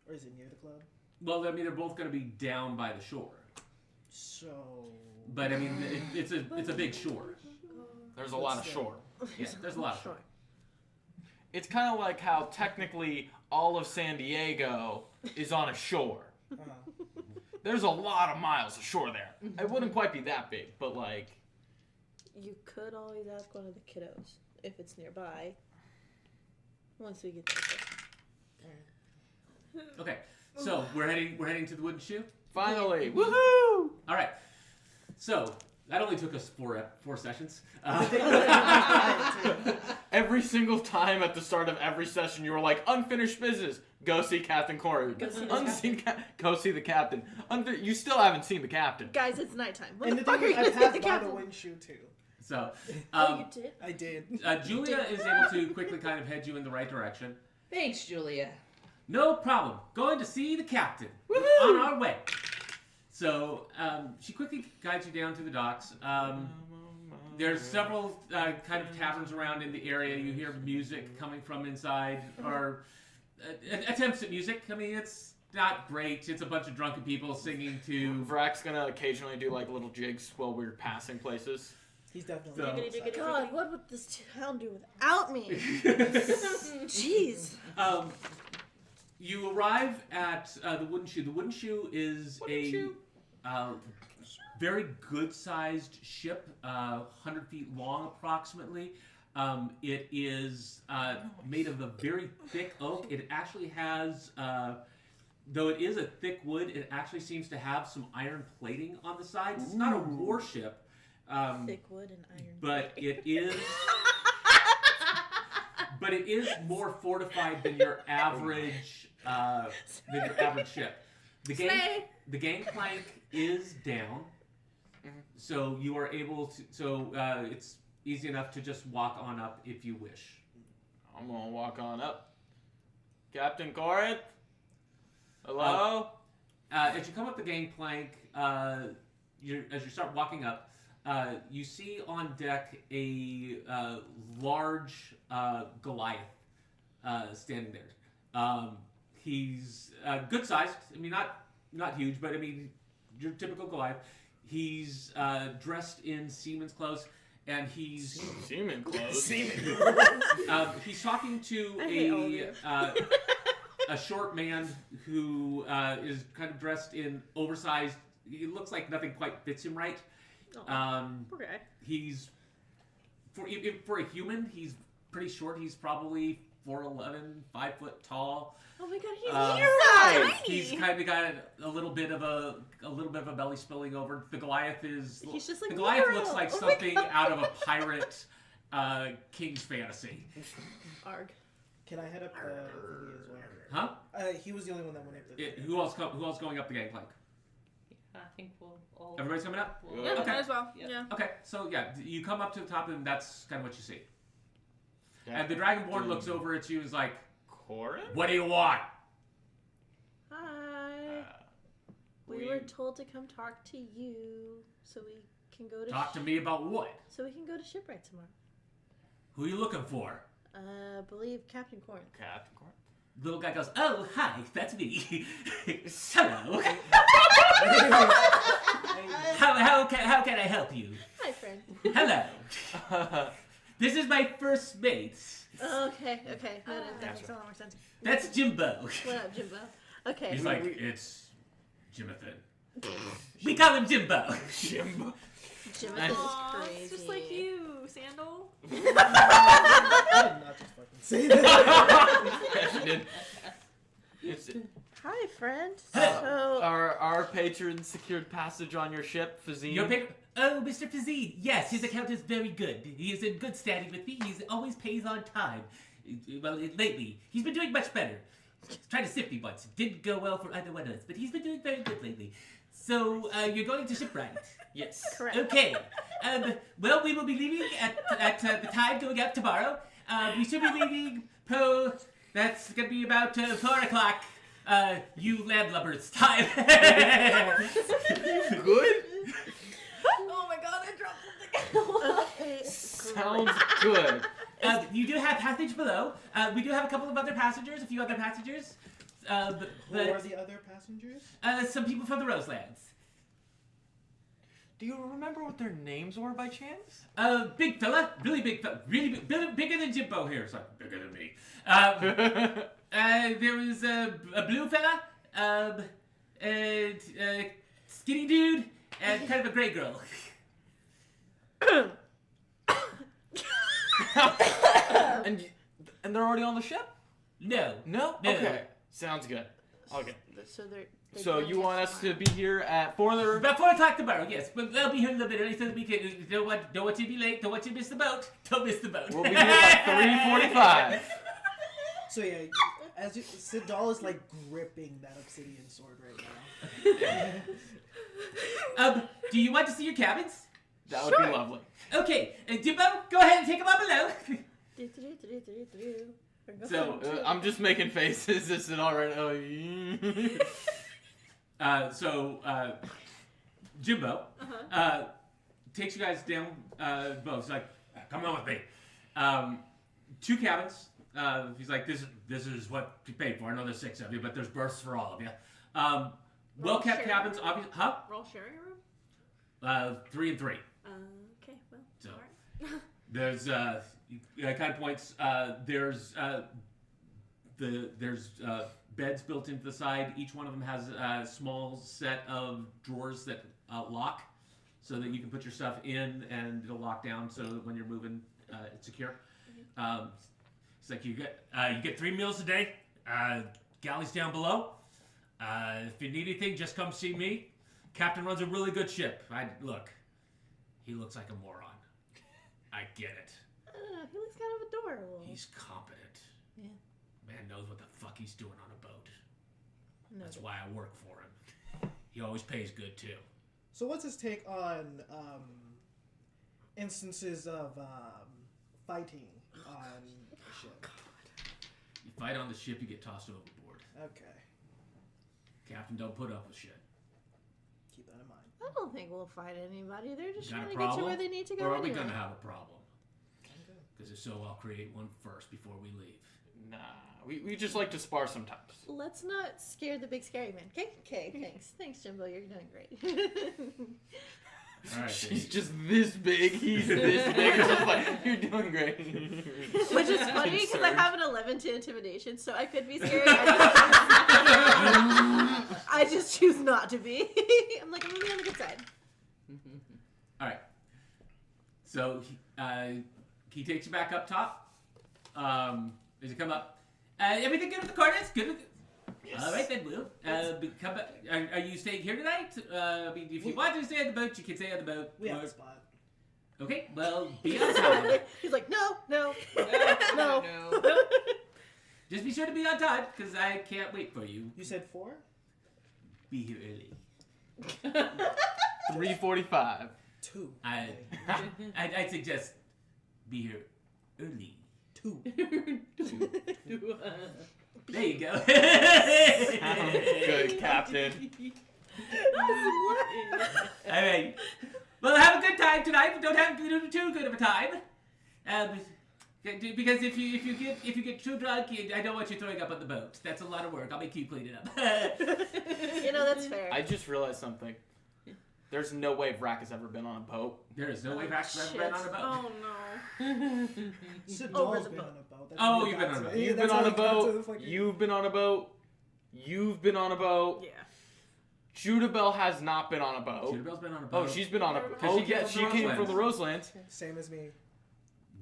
or is it near the club? Well, I mean, they're both going to be down by the shore. So. But I mean, it's a big shore. There's a lot of Let's shore. Yeah, there's a lot of shore. Sure. It's kind of like how technically all of San Diego is on a shore. There's a lot of miles of shore there. It wouldn't quite be that big, but like, You could always ask one of the kiddos if it's nearby. Once we get there. Okay, so we're heading to the wooden shoe. finally, Yeah. woohoo! All right. So that only took us four sessions. Every single time at the start of every session, you were like, unfinished business. Go see Captain Corey. Go see the Go see the captain. You still haven't seen the captain. Guys, it's nighttime. When And the the fuck thing are is, you I gonna passed the by the captain? wind shoe too. So Oh, you did? I did. Julia is able to quickly kind of head you in the right direction. Thanks, Julia. No problem. Going to see the captain. We're on our way. So she quickly guides you down to the docks. There's several kind of taverns around in the area. You hear music coming from inside, or attempts at music. I mean, it's not great. It's a bunch of drunken people singing to... Vrak's gonna occasionally do like little jigs while we're passing places. He's definitely. So- Giggity, giggity, God, giggity. what would this town do without me? Jeez. You arrive at the Wooden Shoe. The Wooden Shoe is very good-sized ship, 100 feet long approximately. It is made of a very thick oak. It actually has, though it is a thick wood, it actually seems to have some iron plating on the sides. It's not a warship, Thick wood and iron. but it is... But it is more fortified than your average ship. The gangplank is down, so you are able to. So it's easy enough to just walk on up if you wish. I'm gonna walk on up. Captain Corinth? Hello? As you come up the gangplank, as you start walking up, you see on deck a large Goliath standing there. He's good sized. I mean, not huge, but I mean, your typical Goliath. He's dressed in seaman's clothes, and he's Seaman clothes. he's talking to I hate all of you. a short man who is kind of dressed in oversized. It looks like nothing quite fits him right. Poor guy. He's for a human, he's pretty short. He's probably 4'11", 5 foot tall. Oh my God, he's Right. He's kind of got a little bit of a belly spilling over. The Goliath is He's just like the Goliath Nero. looks like Oh my something God. out of a pirate king's fantasy. Arg. Can I head up the thingy as well? Huh? He was the only one that went up the Who else going up the gangplank? I think we'll all. Everybody's coming up? we'll- Yeah, Okay. might as well. Yeah. Yeah. Okay, so yeah, you come up to the top and that's kind of what you see. And the Dragonborn looks over at you and is like, Corinth? "What do you want?" Hi. We were told to come talk to you so we can go to Talk to me about what? so we can go to shipwright tomorrow. Who are you looking for? Believe Captain Corinth. Captain Corinth? Little guy goes, "Oh, hi, that's me. Hello. How can I help you? Hi, friend. Hello. This is my first mate. Okay. No, that makes a lot more sense. That's Jimbo." What up, Jimbo? Okay. He's like, "It's Jimathan. We call him Jimbo." Jimbo. Jimbo Aw, is crazy. it's just like you, Sandal. I did not just fucking say that. Hi, friend. Hello. So, Our patron secured passage on your ship, Fazine. Your paper. Oh, Mr. Fazine. Yes, his account is very good. He is in good standing with me. He always pays on time. Well, lately, he's been doing much better. Tried to sift me once. It didn't go well for either one of us, but he's been doing very good lately. So, you're going to shipwright? Yes. correct. Okay. Well, we will be leaving at the tide going out tomorrow. We should be leaving that's going to be about 4 o'clock. You landlubbers time. Good? Oh my god, I dropped something. Okay. Sounds good. You do have passage below. We do have a couple of other passengers, a few other passengers. Who are But the other passengers? some people from the Roselands. Do you remember what their names were by chance? Big fella, really big fella, really big, bigger than Jimbo here, so bigger than me. There was a blue fella, and skinny dude, and kind of a gray girl. and they're already on the ship? No. No? No. Okay. Sounds good. Okay. So they're. So you want us to be here at 4 About 4 o'clock tomorrow, yes. But I'll be here a little bit early so that we can. Don't want you to be late. Don't want you to miss the boat. Don't miss the boat. We'll be here about 3:45. So yeah, as you, Sidal is like gripping that obsidian sword right now. Do you want to see your cabins? That would be lovely. Okay, Jimbo, go ahead and take them up below. So, I'm just making faces. Is it all right? Jimbo takes you guys down both. He's like, come on with me. 2 cabins. He's like, this is what you paid for. I know there's 6 of you, but there's berths for all of you. Well-kept sharing cabins, room? obviously. Huh? We're all sharing a room? 3 and 3. Okay, well, So. alright. There's kind of points. There's beds built into the side. Each one of them has a small set of drawers that lock, so that you can put your stuff in and it'll lock down. So that when you're moving, it's secure. It's like you get 3 meals a day. Galley's down below. If you need anything, just come see me. Captain runs a really good ship. He looks like a moron. I get it. He looks kind of adorable. He's competent. Yeah. Man knows what the fuck he's doing on a boat. No, That's why I work for him. He always pays good too. So what's his take on instances of fighting on the ship? You fight on the ship, you get tossed overboard. Okay, Captain don't put up with shit. keep that in mind. I don't think we'll fight anybody. They're just Got a trying to get to problem? where they need to go. Or are we anyway. gonna have a problem? Okay. Because if so, I'll create one first before we leave. Nah, we just like to spar sometimes. Let's not scare the big scary man. Okay, thanks, Jimbo. You're doing great. All right, She's Dave. just this big. He's this big. It's just like, you're doing great. Which is funny because I Concerned. have an 11 to intimidation, so I could be scary. I just choose not to be. I'm like, I'm gonna be on the good side. All right. So he takes you back up top. As you come up, everything good with the coordinates? Good with. Yes. All right then, Will. Come back. Are you staying here tonight? I mean, if you want to stay on the boat, you can stay on the boat. We have Or- a spot. Okay, well, be on time. He's like, no. Just be sure to be on time, because I can't wait for you. You said 4? Be here early. 3:45. 2. I'd suggest be here early. 2. There you go. Good, Captain. All right. Well, have a good time tonight, but don't have to do too good of a time. Because if you get too drunk, I don't want you throwing up on the boat. That's a lot of work. I'll make you clean it up. That's fair. I just realized something. There's no way Vrac has ever been on a boat. There is no way Vax has ever shit. been on a boat. Oh no. Sidol's the been boat. on a boat. That's Oh, what you've we been got on a to. boat. Yeah, You've that's been on how a we got to the boat. fucking- You've been on a boat. You've been on a boat. Yeah. Judabelle has not been on a boat. Judabelle's been on a boat. Oh, she's been on a boat. Because Oh, she came yeah, from she the came from Roselands. the Roselands. Same as me.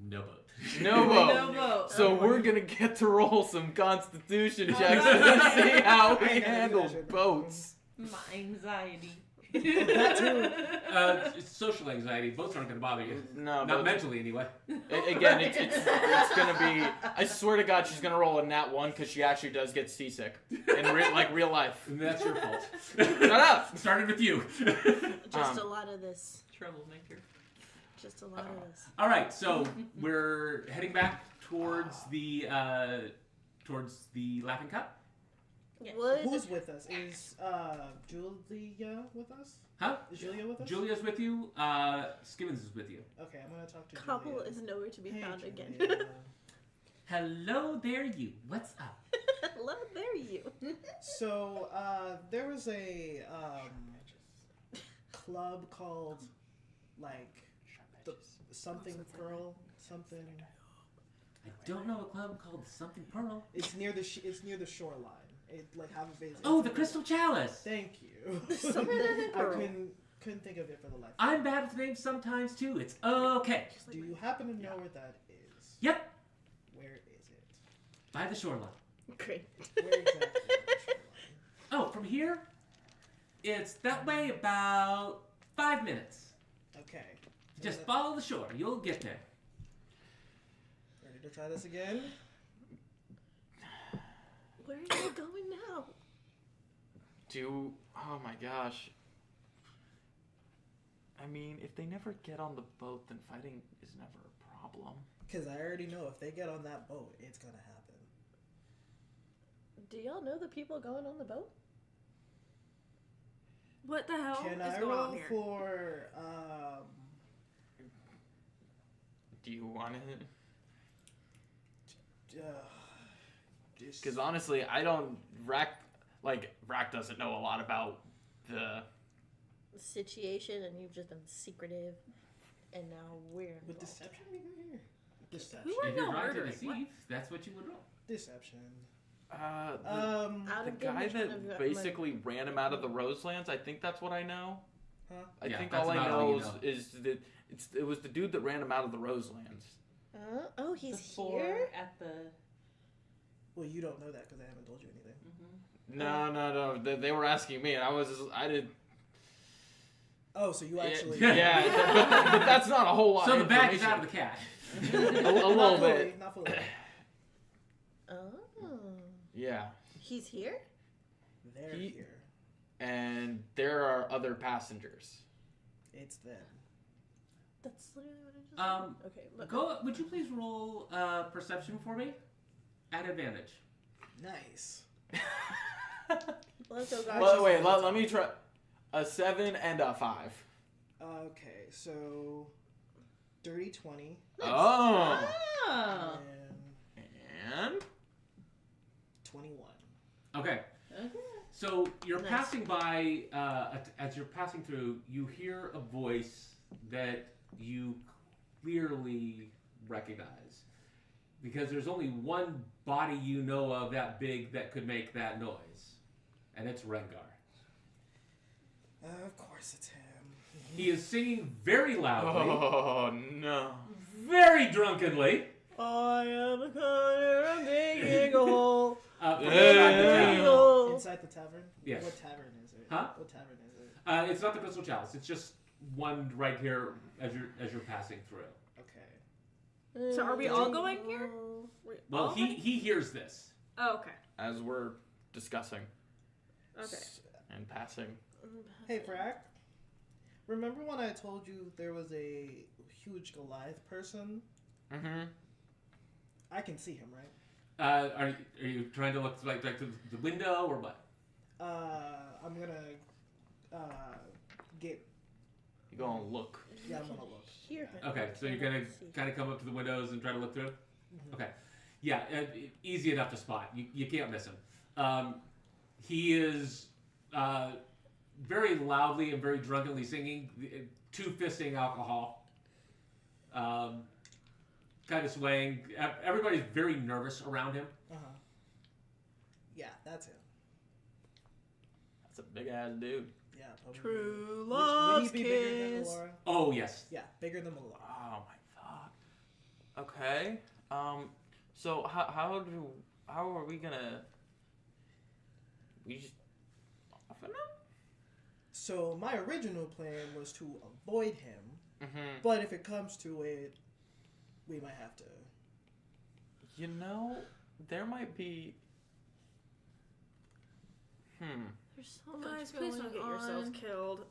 no boat. No boat. No boat. So we're gonna get to roll some Constitution checks and see how we handle boats. My anxiety. That too. It's social anxiety. Boats aren't going to bother you. No, Not but mentally, anyway. again, it's gonna be. I swear to God, she's gonna roll a nat 1 because she actually does get seasick in real life. And that's your fault. Shut up. Started with you. Just a lot of this. Troublemaker. Just a lot of this. All right, so we're heading back towards the Laughing Cup. What? Who's with us? Is Julia with us? Huh? Is Julia with us? Julia's with you. Skimmins is with you. Okay, I'm gonna talk to Cobble Julia. is nowhere to be Hey, found again. Julia. Hello there, you. What's up? Hello, there you. So, there was a club called like the something Pearl something. I don't know a club called Something Pearl. It's near the shoreline. It like have a face. Oh, the Crystal Chalice. Thank you. Something I Pearl. couldn't think of it for the life. I'm bad with names sometimes too. It's okay. Do you happen to know where that is? Yep, Where is it? by the shoreline. Great. Where exactly? on the shoreline? Oh, from here, it's that way about 5 minutes. Okay. Just follow the shore. You'll get there. Ready to try this again? Where are you going now? Oh my gosh. I mean, if they never get on the boat, then fighting is never a problem. Because I already know if they get on that boat, it's gonna happen. Do y'all know the people going on the boat? What the hell Can is I going on roll here? for Do you want to? just Because honestly, I don't. Rack doesn't know a lot about the. Situation, and you've just been secretive, and now we're with involved. deception? Deception. Who are If you're no trying to murdering? deceive, that's what you would roll. Deception. The Out of guy which one that have you got basically ran him out of the Roselands, I think that's what I know. Huh? I Yeah, think that's all I about all know you know. is that it was the dude that ran him out of the Roselands. Oh, he's the four here. at the. Well, you don't know that because I haven't told you anything. No. They were asking me, and I did. Oh, so you actually Yeah, but that's not a whole lot. So of the bag is information. out of the cash. a little not fully, bit. not fully. Oh, Yeah, he's here. They're He- here. and there are other passengers. It's them. That's literally what I just. Said. Okay, look. Go. Would you please roll perception for me? At advantage. Nice. Let's go, guys. Well, wait, let me try. A 7 and a 5. Okay, so dirty 20 Oh, Oh. and and 21. Okay. Okay. So you're Nice. passing by. As you're passing through, you hear a voice that you clearly recognize, because there's only one body you know of that big that could make that noise, and it's Rengar. Of course, it's him. He is singing very loudly, oh no. very drunkenly. I am a color of big eagle. From Hey. inside the town. Eagle. Inside the tavern? Yes. What tavern is it? Huh? What tavern is it? It's not the Crystal Chalice. It's just one right here as you're passing through. Okay. So are we all going here? We're Well, all he going? hears this. Oh, okay. As we're discussing Okay. and passing. Hey, Frack. Remember when I told you there was a huge Goliath person? Mm-hmm. I can see him, right? Are you trying to look like to the window or what? I'm gonna get. You go and look. Yeah, I'm gonna look. Hear him. Okay, so you're gonna kind of come up to the windows and try to look through. Okay, yeah, easy enough to spot. You can't miss him. He is very loudly and very drunkenly singing, two-fisting alcohol. Kind of swaying. Everybody's very nervous around him. Yeah, that's him. That's a big ass dude. Yeah, probably. True Would love's he be bigger than kiss. Melora? Oh yes. Yeah, bigger than Melora. Oh my god. Okay. So how are we gonna? We just off and up. So my original plan was to avoid him, Mm-hmm. but if it comes to it, we might have to. You know, there might be. There's so Guys, much please going don't get on. yourselves killed.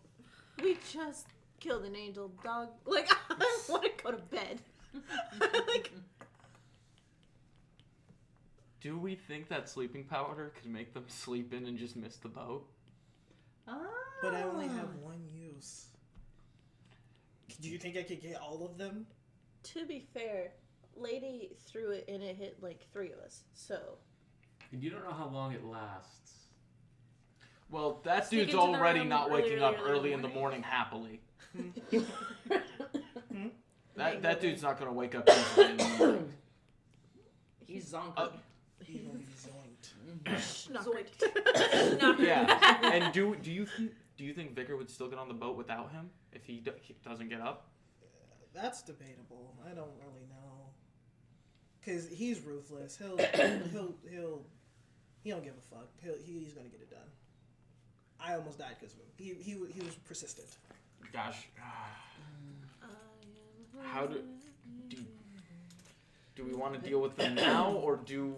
We just killed an angel dog. Like, I want to go to bed. Like, Do we think that sleeping powder could make them sleep in and just miss the boat? Oh. But I only have one use. Do you think I could get all of them? to be fair, Lady threw it and it hit like 3 of us. So, And you don't know how long it lasts. Well, that Sneak dude's into the already room not waking up early in the morning. morning happily. Hangover. That dude's not gonna wake up easily in the morning. He's zonking. He's gonna be zoinked. Zoinked. Yeah. And do you think Vicar would still get on the boat without him if he doesn't get up? That's debatable. I don't really know. Cause he's ruthless. He don't give a fuck. He's gonna get it done. I almost died because of him. He was persistent. Gosh. How do we want to deal with them now or do?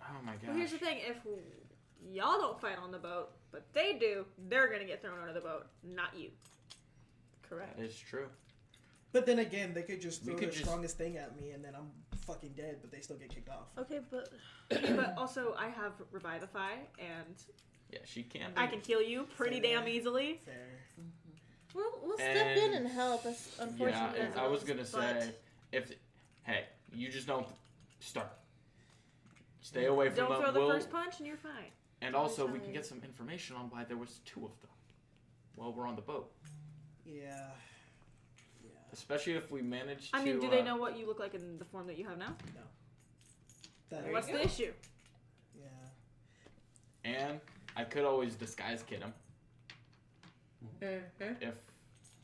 Oh my gosh. Well, here's the thing: if y'all don't fight on the boat, but they do, they're gonna get thrown out of the boat, not you. Correct. That is true. But then again, they could just We throw could the just- strongest thing at me, and then I'm fucking dead, but they still get kicked off. Okay, but But also, I have Revivify, and Yeah, she can. I can heal you pretty damn easily. Fair. we'll step in and help us. Yeah, Unfortunately, and as I was well, gonna but- say, hey, you just don't start. Stay away from Don't them. throw the We'll- first punch, and you're fine. And also, we can Sorry. get some information on why there was 2 of them while we're on the boat. Yeah. Especially if we manage to. I mean, do they know what you look like in the form that you have now? That, What's the issue? yeah. And I could always disguise kid him if.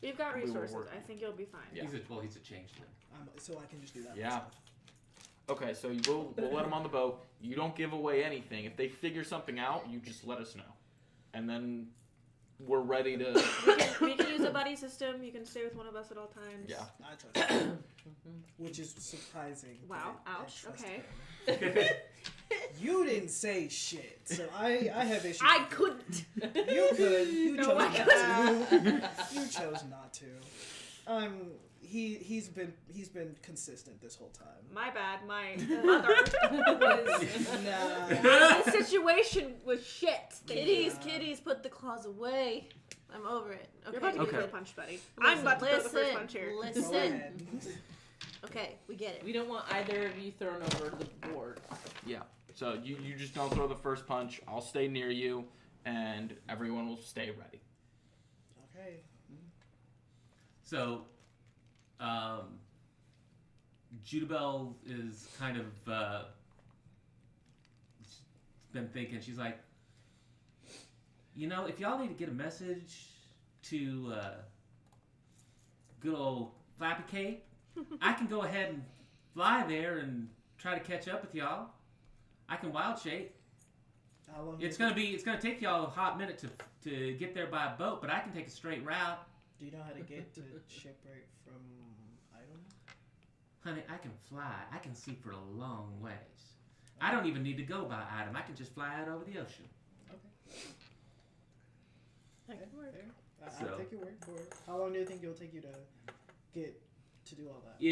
You've got We will resources. work. I think you'll be fine. Yeah. He's a changeling. So I can just do that. Yeah. myself. Okay, so we'll let them on the boat. You don't give away anything. If they figure something out, you just let us know, and then we're ready to. We can use a buddy system. You can stay with one of us at all times. Yeah. I trust him. Which is surprising. Wow. but I Ouch. trust Okay. him. You didn't say shit, so I have issues. I couldn't. You could. You No, chose I not to. You chose not to. He's been consistent this whole time. My bad. My mother was. Nah. The situation was shit. Kitties, put the claws away. I'm over it. Okay. You're about to get Okay. real punched, buddy. I'm about to throw the first Listen, punch here. Go Listen. ahead. Okay, we get it. We don't want either of you thrown over the board. Yeah. So you just don't throw the first punch. I'll stay near you, and everyone will stay ready. Okay. So, Judabelle is kind of been thinking. She's like, if y'all need to get a message to good old Flappy Cape, I can go ahead and fly there and try to catch up with y'all. I can wild shape. How long? It's gonna take y'all a hot minute to get there by boat, but I can take a straight route. Do you know how to get to Shipwreck from Idle? Honey, I can fly. I can see for a long ways. I don't even need to go by item. I can just fly out over the ocean. Fair. So- I'll take your word for it. How long do you think it'll take you to get to do all that?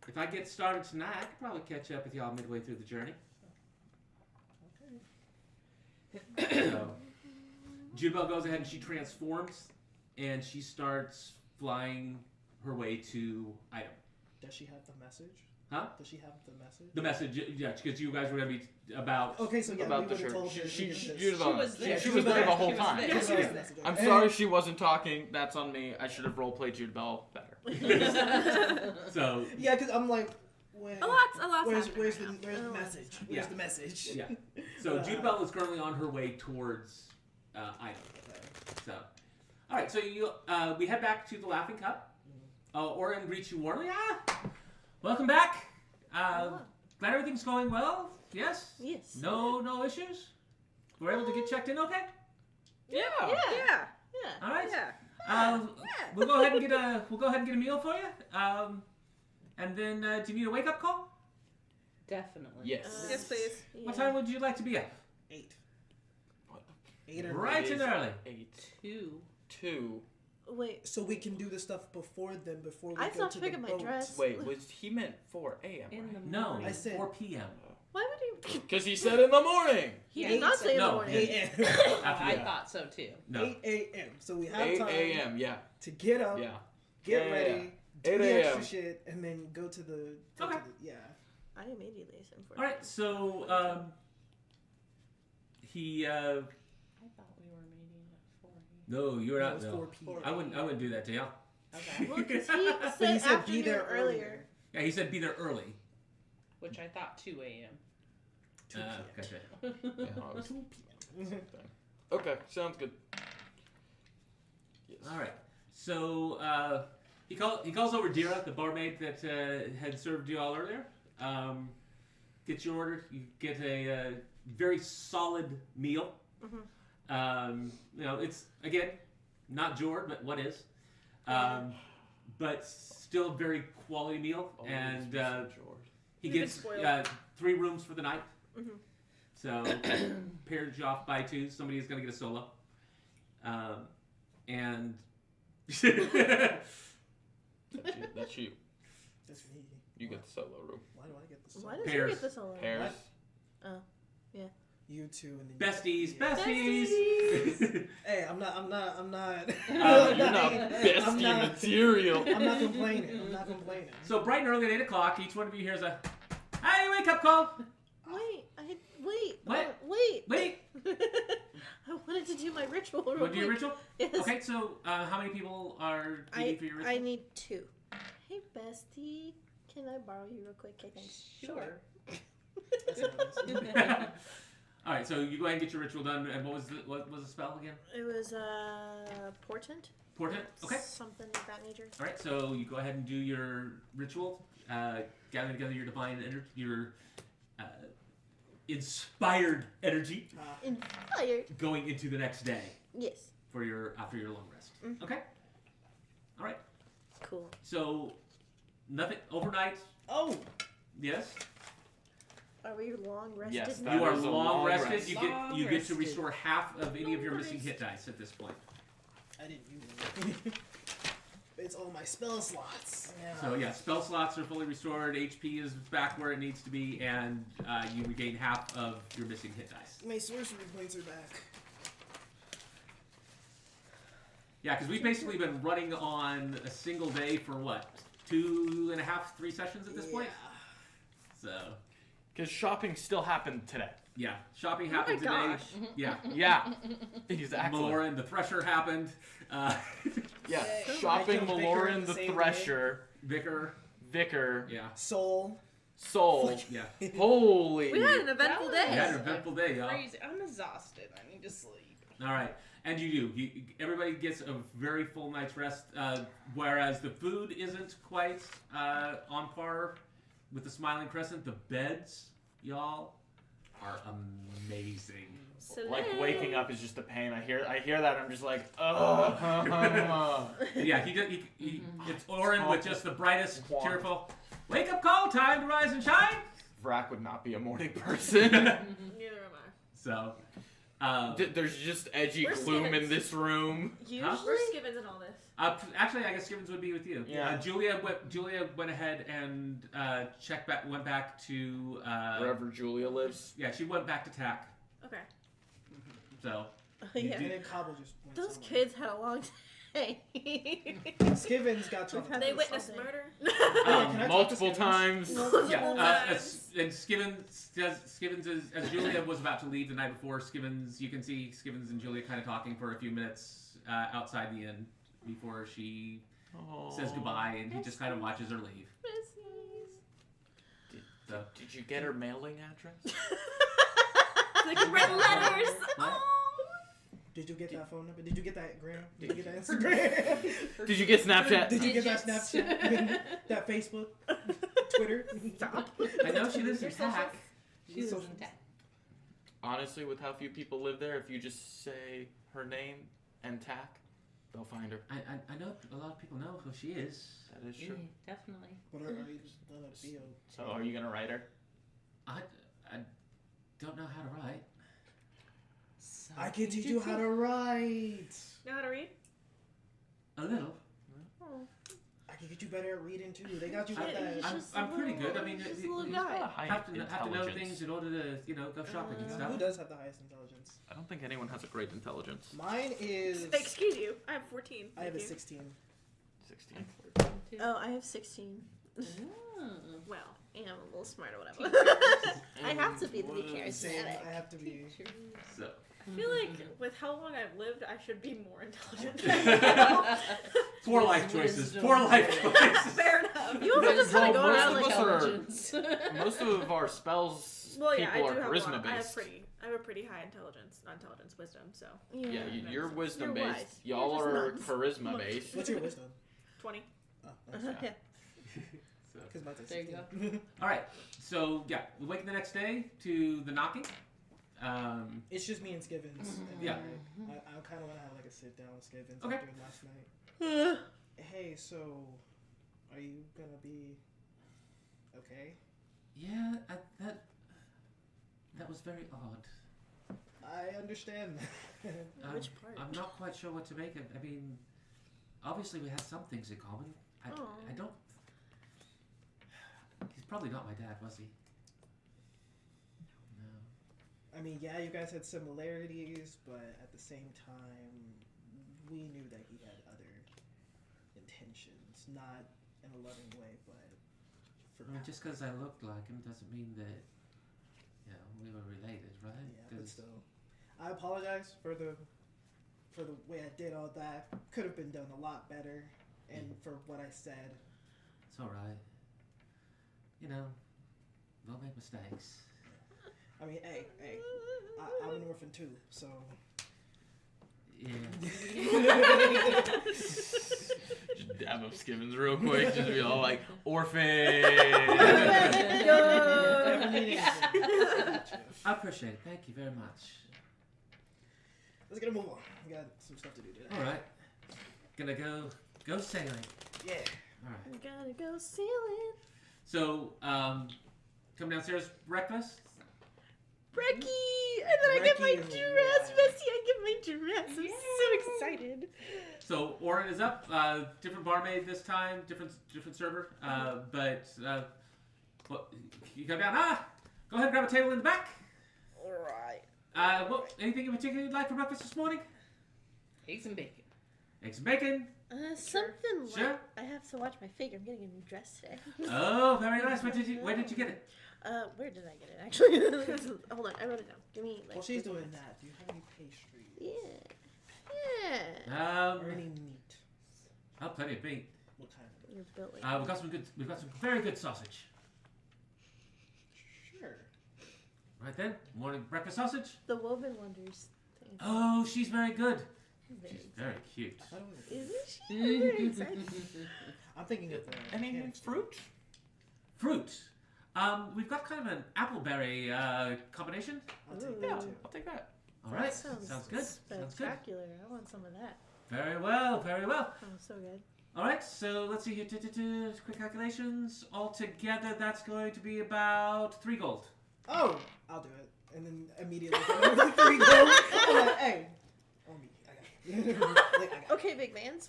If I get started tonight, I could probably catch up with y'all midway through the journey. So, Judabelle goes ahead and she transforms, and she starts flying her way to item. Does she have the message? Huh? Does she have the message? The message, yeah, because you guys were gonna be about. Okay, so yeah, About we the would have church. told her. She to do this. Judabelle- was there. she was there the whole She was time. there. Yes, she was. Message. I'm And- sorry she wasn't talking. That's on me. I should have roleplayed Judabelle better. So Yeah, because I'm like, when, A lot's where's happening where's right the now. where's the Oh. message? Where's Yeah. the message? yeah, so Judabelle is currently on her way towards item. So, all right. So we head back to the Laughing Cup. Orin greets you warmly. Welcome back. Glad everything's going well. Yes. Yes. No issues. We're able to get checked in. Okay. Yeah. Yeah. Yeah. All right. Yeah. We'll go ahead and get a meal for you. And then do you need a wake up call? Definitely. Yes. Yes, please. What time would you like to be up? 8. What? 8 or Bright and early. 2. 2. Wait, So we can do the stuff before then. Before we I go stopped to picking the my boat. dress. Wait, was he meant 4 a.m. In the No, morning. I said- 4 p.m. why would he? Because he said in the morning. He Yeah, did not say in the No, morning. 8 a.m. After I that. thought so too. No. 8 a.m. So we have 8 time a.m. Yeah. to get up, Yeah. get Yeah, ready, yeah. do 8 the a.m. extra shit, and then go to the. Okay. Yeah. I immediately assumed for. All right. So he. I thought we were meeting at 4. No, you're No, not. it's No. 4 p.m. I wouldn't do that to y'all. Okay. Well, because But he said be there afternoon earlier. Yeah, he said be there early. Which I thought 2 a.m. 2 p.m. Gotcha. Yeah, I was- 2 p.m. Okay, sounds good. Yes. All right. So he calls over Dira, the barmaid that had served you all earlier. Gets your order. You get a very solid meal. It's again not Jord, but what is. But still a very quality meal, Always and be so George. he You've been gets spoiled. 3 rooms for the night. Mhm. So pairs you off by 2. Somebody's gonna get a solo, and That's you. That's me. You get the solo room. Why do I get this? Why does Pears. he get this all? Pears. You two and then Besties, you. besties. Hey, I'm not. You're not I'm bestie not- material. I'm not complaining. I'm not complaining. So bright and early at 8 o'clock, each one of you hears a, "Hey, wake up call." Wait. What? Wait. Wait. I wanted to do my ritual. Real Want to do your quick. ritual? Yes. Okay, so how many people are you need for your ritual? I need 2. Hey, bestie. Can I borrow you real quick? Okay, thanks. Sure. That's how it is. All right, so you go ahead and get your ritual done. And what was the spell again? It was portent. Portent. Okay. Something of that nature. All right, so you go ahead and do your ritual, gather together your divine energy, your inspired energy, Inspired. going into the next day Yes. for after your long rest. Mhm. Okay. All right. Cool. So nothing overnight. Oh, Yes. Are we long rested? Yes, now? that You are is a long long rested. rest. You Long get to rested. restore half of any of your Long missing rest. hit dice at this point. I didn't use it. It's all my spell slots. Yeah. So yeah, spell slots are fully restored. HP is back where it needs to be, and you regain half of your missing hit dice. My sorcery points are back. Yeah, because we've basically been running on a single day for what, 2.5, 3 sessions at this point. So Because shopping still happened today. yeah, shopping Oh my happened today. gosh. Yeah, Yeah, exactly. Maloran the Thresher happened. Yeah, I shopping killed Vicar Maloran the the same Thresher, Vicar. Vicar, Yeah, Soul. Soul. yeah. Holy. We had an eventful That day. You had an eventful day, y'all. Crazy. I'm exhausted. I need to sleep. All right, and you do. Everybody gets a very full night's rest, whereas the food isn't quite on par with the Smiling Crescent. The beds, y'all, are amazing. Like waking up is just a pain. I hear that. I'm just like, oh. Yeah, he it's Orin with just the brightest, Quantum. cheerful. Wake up call, time to rise and shine. Vrac would not be a morning person. Neither am I. So, There's just edgy Where's gloom in Skivens? this room. Usually. Where's Skivens in all this? actually, I guess Skivens would be with you. Yeah. Julia went ahead and went back to Wherever Julia lives. yeah, she went back to TAC. Okay. So Yeah. And then Cobble just went Those somewhere. kids had a long day. Skivens got We've trouble. had They this witnessed all day. murder. Can I talk to Multiple Skivens? times. yeah, and Skivens as Julia was about to leave the night before. You can see Skivens and Julia kind of talking for a few minutes outside the inn before she says goodbye, and he just kind of watches her leave. So, Did you get her mailing address? They can write letters. What? Oh. Did you get that phone number? Did you get that gram? Did you get that Instagram? Did you get Snapchat? Did you get that Digits. Snapchat? That Facebook? Twitter? Stop. I know she lives in TAC. She was Social- in tech. Honestly, with how few people live there, if you just say her name and TAC, they'll find her. I know a lot of people know who she is. That is Yeah, true. definitely. What are you just gonna be So, are you gonna write her? I don't know how to write. I can teach you how to write. Know how to read? A little. I can get you better at reading too. They got you with Yeah, that. he's I'm- just I'm a pretty little- good. I mean, he's just he- a little he's guy. High Have to know intelligence. things in order to go shopping and stuff. Who does have the highest intelligence? I don't think anyone has a great intelligence. Mine is. Excuse you. I have 14. I have a Thank you. 16. 16. Oh, I have 16. Well. Yeah, I'm a little smart or whatever. I have to be the Same. charismatic. I have to be. So, I feel like with how long I've lived, I should be more intelligent. poor life choices. Poor life choices. Fair enough. You also just kind of go Most around of like us a... are- Most of our spells, Well, yeah, I people do are have charisma a lot. based. I have a pretty high intelligence, not intelligence, wisdom. So Yeah, Yeah. you're wisdom You're based. wise. Y'all You're are just charisma based. What's your wisdom? 20. Oh, Yeah. So, because mine's like There you 16. all right. So yeah, we wake the next day to the knocking. It's just me and Skivens. And Yeah. I kind of want to have like a sit down with Skivens Okay. after last night. Hey, so are you gonna be okay? Yeah, that was very odd. I understand. Which part? I'm not quite sure what to make of. I mean, obviously we had some things in common. I don't. He's probably not my dad, was he? No. I mean, yeah, you guys had similarities, but at the same time, we knew that he had other intentions. Not in a loving way, but for I mean, just because I looked like him doesn't mean that, we were related, right? yeah, but 'Cause- still, I apologize for the way I did all that. Could have been done a lot better, and for what I said. It's all right. We'll make mistakes. I mean, hey, I'm an orphan too, so. Yeah. Just dab up Skibbins real quick. Just be all like, orphan. I appreciate it. Thank you very much. Let's get a move on. We got some stuff to do today. All right. Gonna go sailing. Yeah. All right. I gotta go sailing. So, come downstairs, breakfast. Brecky! And then I get my Brecky is dress, wild. Bessie. I get my dress. I'm so excited. So Oren is up. Different barmaid this time, different server. But you come down. Go ahead and grab a table in the back. All right. Anything in particular you'd like for breakfast this morning? Eggs and bacon. Eggs and bacon. Something Sure. like I have to watch my figure. I'm getting a new dress today. Oh, very nice. Where did you get it? Where did I get it actually? Hold on, I wrote it down. Give me like. While she's doing that, do you have any pastries? Yeah. Or any meat? Oh, plenty of meat. What kind of it? You're built like We've got some very good sausage. Sure. Right then, morning breakfast sausage. the Woven Wonders thing. Oh, she's very good. Very She's very cute. I thought it was Isn't she? I'm very excited. I'm thinking of the. Any canned fruit? Fruit. We've got kind of an appleberry combination. I'll take Yeah, that too. I'll take that. All right. Sounds good. Sounds good. spectacular. I want some of that. Very well. Very well. Oh, so good. All right. So let's see here. Quick calculations. Altogether, that's going to be about 3 gold. Oh, I'll do it. And then immediately go to 3 gold. I'm like, hey, on me. I got it. Like, I got Okay, big man.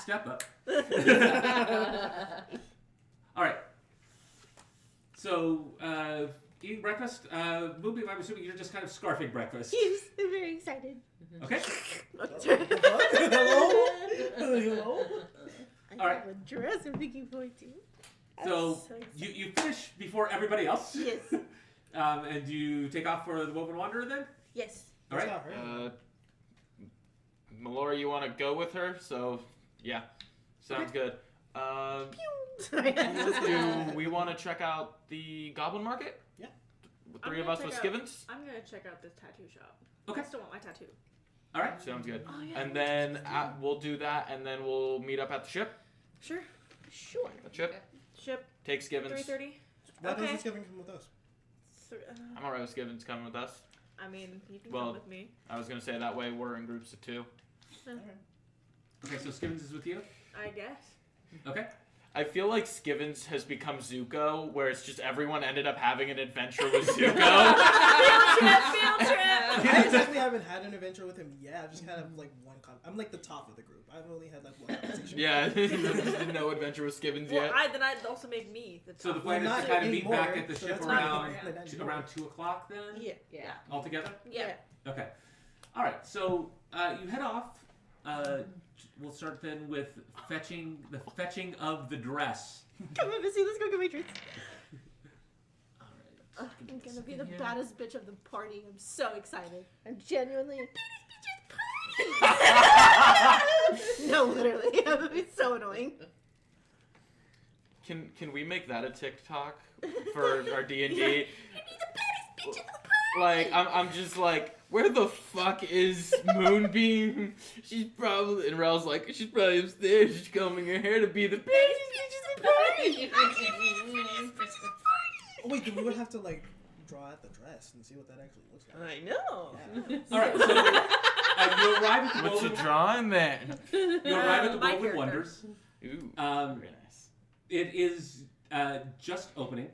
Step up. All right. So, eating breakfast. Moonbeam, I'm assuming you're just kind of scarfing breakfast. Yes, I'm very excited. Okay. Hello? Hello? I All right. have a dress I'm looking forward to. I'm So excited. you finish before everybody else. Yes. And you take off for the Woven Wanderer then. Yes. All right. That's not her. Melora, you want to go with her? So, yeah. Sounds good. Sorry. Do we want to check out the Goblin Market? Yeah. The I'm 3 of gonna us with check out- Skibbins? I'm gonna check out this tattoo shop. Okay. I still want my tattoo. All right. Sounds good. Oh, yeah. And then we'll do that, and then we'll meet up at the ship. Sure. Sure. The ship. Ship Take Skibbins. 3:30. Why Okay. doesn't Skipping come with us? I'm alright with Skibbins coming with us. I mean, you can Well- come with me. I was gonna say that way we're in groups of 2. Okay. So Skibbins is with you. I guess. Okay. I feel like Skibbins has become Zuko, where it's just everyone ended up having an adventure with Zuko. Field trip. I actually haven't had an adventure with him yet. I've just kind of like one. I'm like the top of the group. I've only had like one conversation. Yeah, no adventure with Skibbins Well, yet. then I'd also make me the top. So the Well, plan is to not kind of meet anymore, back at the so ship that's around not anymore. around 2 o'clock then. Yeah. Yeah. Altogether. Yeah. Okay. All right. So you head off. We'll start then with fetching of the dress. Come on, Missy. Let's go get my dress. All right. I'm gonna be the baddest bitch of the party. I'm so excited. I'm genuinely. No, literally. It's so annoying. Can we make that a TikTok for our D&D? Like I'm just like, where the fuck is Moonbeam? She's probably, and Rel's like, she's probably upstairs. She's combing her hair to be the baddest bitch of the party. Oh, wait, then we would have to like draw out the dress and see what that actually looks like. I know. Yeah. All right. So you arrive at the What you Woven. drawing then? You arrive at the My Woven character. Wonders. Ooh, Um, very nice. It is just opening.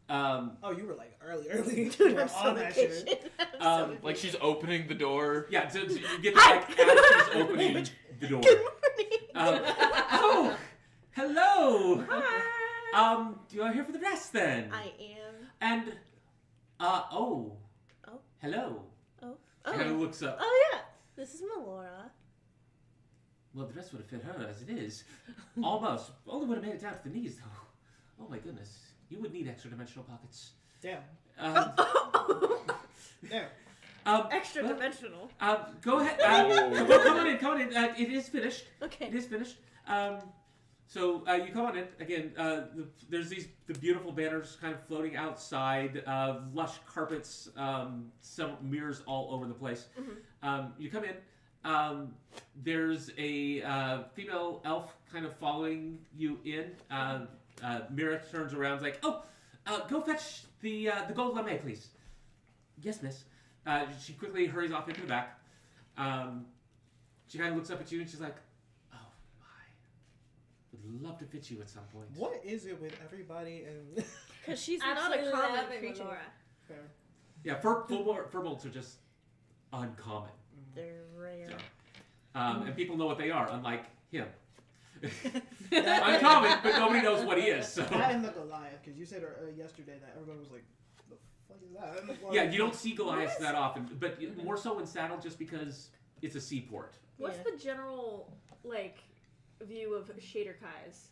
Oh, you were like early. Dude, You were I'm so on that shit. impatient. I'm so Like she's opening the door. Yeah, so you get to like as she's opening the door. Good morning. Oh, hello. Hi. You are here for the dress then? I am. And, oh. Oh. Hello. Oh. Kind of Oh. looks up. Oh yeah. This is Melora. Well, the dress would have fit her as it is. Almost. Only would have made it down to the knees, though. Oh my goodness. You would need extra dimensional pockets. Damn. Um, Damn. Extra well, dimensional. Go ahead. Come on in. It is finished. Okay. It is finished. So you come on in again. There's the beautiful banners kind of floating outside. Lush carpets. Some mirrors all over the place. You come in. There's a female elf kind of following you in. Mira turns around, is like, "Oh, go fetch the gold lame, please." "Yes, miss." She quickly hurries off into the back. She kind of looks up at you and she's like, "Oh my, would love to fit you at some point." What is it with everybody and Because she's not a common creature. Fair. Yeah, furbolgs are just uncommon, They're rare. and people know what they are, unlike him. Uncommon, but nobody knows what he is. So That and the Goliath, because you said yesterday that everyone was like, "The fuck is that?" And the yeah, you don't see Goliaths that often, but more so in Saddle, just because it's a seaport. What's Yeah. the general view of Shader Kais?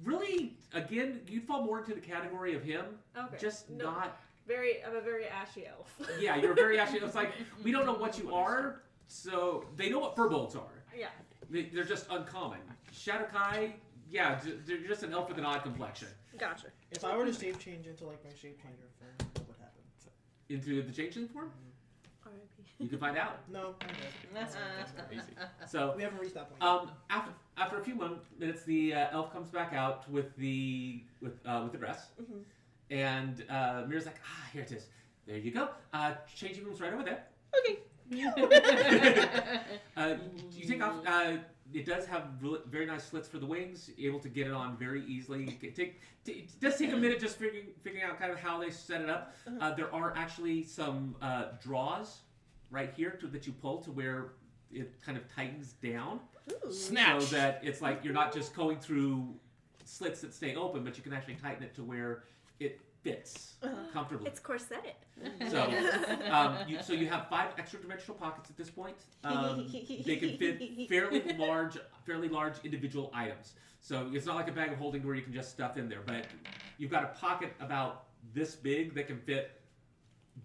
Really, again, you'd fall more into the category of him. Okay. Just No. not. I'm a very ashy elf. Yeah, you're very actually. It's like we don't know what you are, so they know what furbolgs are. Yeah. They're just uncommon. Shadowkai, yeah, they're just an elf with an odd complexion. Gotcha. If I were to shape change into like my shape changer form, what would happen? Into the changing form, R.I.P. you can find out. No, I'm good. Easy. So, We haven't reached that point. after a few minutes, the elf comes back out with the dress, and Mira's like, "Here it is. There you go. Changing room's right over there." Okay. You take off. It does have very nice slits for the wings. Able to get it on very easily. It does take a minute just figuring out kind of how they set it up. There are actually some draws right here that you pull to where it kind of tightens down, Ooh. Snatch. so that it's like you're not just going through slits that stay open, but you can actually tighten it to where it fits comfortably. It's corseted. So you have 5 extra dimensional pockets at this point. They can fit fairly large individual items. So it's not like a bag of holding where you can just stuff in there, but you've got a pocket about this big that can fit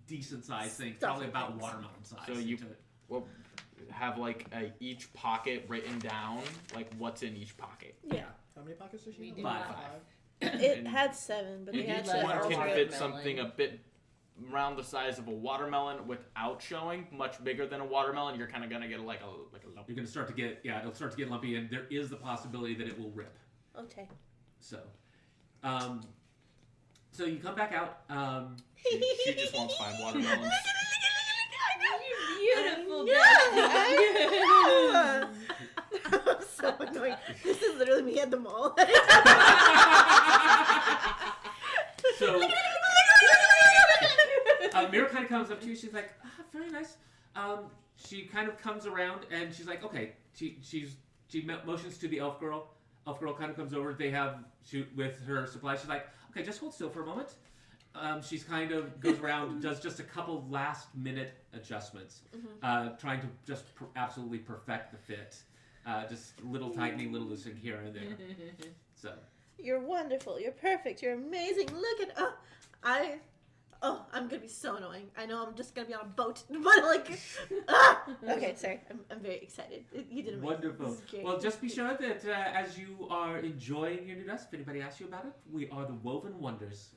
decent sized things, Stuff probably about things. watermelon size. So you into it. will have like each pocket written down, like what's in each pocket. Yeah. How many pockets does she We have? do Five. It And had 7, but they If had each to one alter can it. fit Watermelon. something a bit around the size of a watermelon without showing, much bigger than a watermelon, you're kind of gonna get like a lump. You're going to start to get, it'll start to get lumpy, and there is the possibility that it will rip. Okay. So, so you come back out. She just wants 5 watermelons. Beautiful. I know. I'm so annoying. This is literally me at the mall. So, Mira kind of comes up to you. She's like, very nice. She kind of comes around and she's like, okay. She motions to the elf girl. Elf girl kind of comes over. They have with her supplies. She's like, okay, just hold still for a moment. She's kind of goes around, does just a couple last minute adjustments, trying to just absolutely perfect the fit. Just a little tightening, little loosening here and there. So. You're wonderful. You're perfect. You're amazing. Look at I'm gonna be so annoying. I know I'm just gonna be on a boat, but like, okay, sorry. I'm very excited. You did amazing. Wonderful. This is great. Well, just be sure that as you are enjoying your new dress, if anybody asks you about it, we are the Woven Wonders,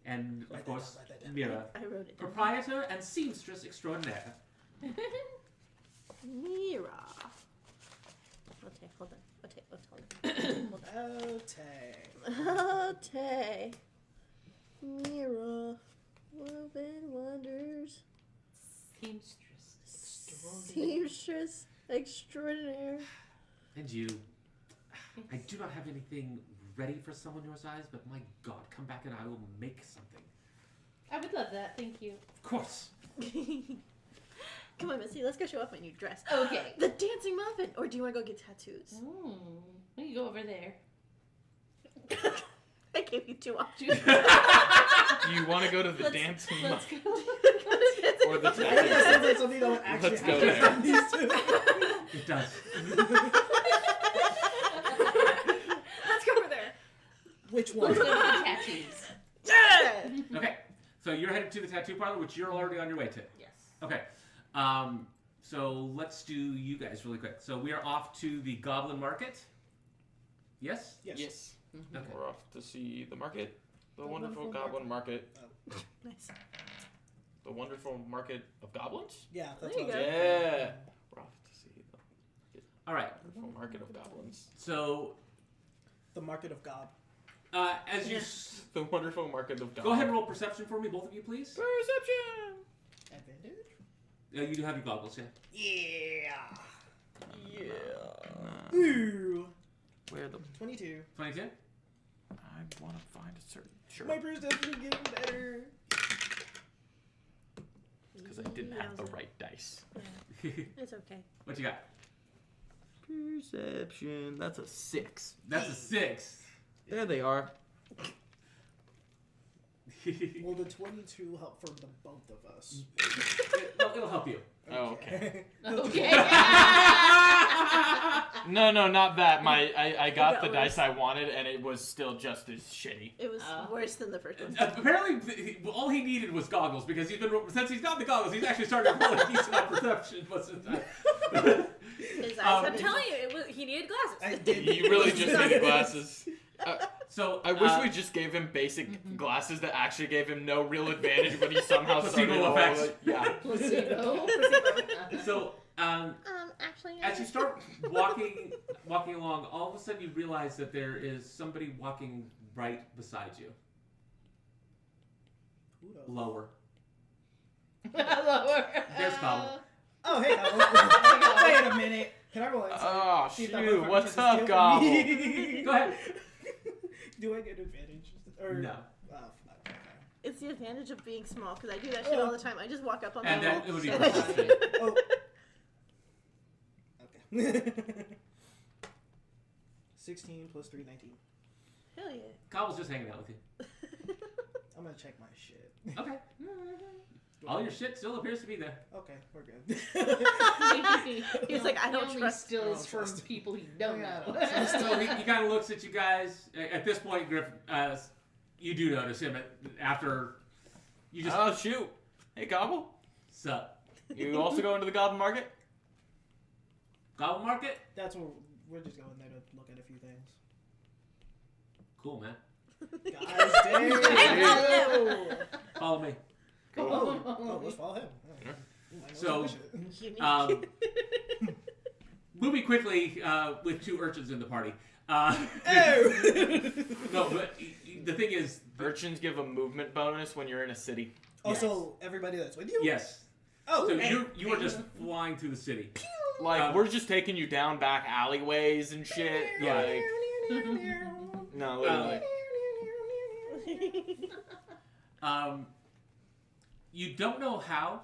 and of Write that course, down, write that down. Mira, I wrote it down. proprietor and seamstress extraordinaire. Mira. Okay, hold on. Okay, hold on. Okay. Mira. Woven Wonders. Seamstress. Seamstress extraordinaire. And you, I do not have anything ready for someone your size, but my God, come back and I will make something. I would love that. Thank you. Of course. Come on, Missy, let's go show off my new dress. Okay. The dancing muffin. Or do you want to go get tattoos? We can go over there. I gave you 2 options. You want to go to the Let's- dancing Let's muffin go. or the I think tattoo? that sounds like something that would actually Let's go happen. there. These two. It does. Let's go over there. Which one? Let's go to the tattoos. Yeah! Okay, so you're headed to the tattoo parlor, which you're already on your way to. Yes. Okay, so let's do you guys really quick. So we are off to the Goblin Market. Yes? Yes. Yes. Okay. We're off to see the market, the The wonderful wonderful goblin market, Nice. the wonderful market of goblins. Yeah, that's There you what go. I was Yeah. We're off to see the All right, wonderful market of goblins. so The market of God. as you The wonderful market of goblins. go ahead and roll perception for me, both of you, please. Perception. Advantage? You do have your goggles, yeah. Yeah. Yeah. Ooh. Where the 22. 22. I want to find a certain shirt My perception is getting better. because I didn't have the right dice. It's okay. What you got? Perception. That's a 6. That's a 6. There they are. Will the 22 help for the both of us? It'll help you. Oh, okay. Okay. No, not that. I got got the worse. dice I wanted, and it was still just as shitty. It was Oh. worse than the first one. Apparently, all he needed was goggles because since he's got the goggles, he's actually starting to roll a decent on perception most of the time. His eyes Um, had I'm telling you, he needed glasses. I did. You really just needed glasses. So I wish we just gave him basic glasses that actually gave him no real advantage, but he somehow Placebo started effects. rolling- Yeah. Placebo. So actually, as you start walking along, all of a sudden you realize that there is somebody walking right beside you, Who knows? lower. Lower. There's Cobble. Oh, hey, Gobble. Wait a minute. Can I roll insight? Oh, See if that shoot. motherfucker What's tries to up, steal from Gobble? me. Go ahead. Do I get advantage? Or... No. Oh, fuck. Okay. it's the advantage of being small because I do that shit all the time. I just walk up on And people. then it would be and I just- perception. Oh. Okay. 16 plus 3, 19. Hell yeah. Cobble's just hanging out with you. I'm gonna check my shit. Okay. All your shit still appears to be there. Okay, we're good. He's like, I don't He only trust- steals I don't from trust. people he don't Yeah, know. I don't trust. So he kind of looks at you guys. At this point, Griff, you do notice him after you just Oh, shoot. Hey, Gobble. sup. You also go into the goblin market? Gobble Market? That's what we're just going there to look at a few things. Cool, man. Guys, damn. Follow me. Oh, let's follow him. Oh. Ooh, I know So- some shit. Unique. Moving quickly with 2 urchins in the party. Oh! No, but the thing is, Urchins give a movement bonus when you're in a city. Also, everybody that's with you? yes. Oh, So hey. you are just flying through the city. Like, we're just taking you down back alleyways and shit. Yeah. Like, no, literally. You don't know how,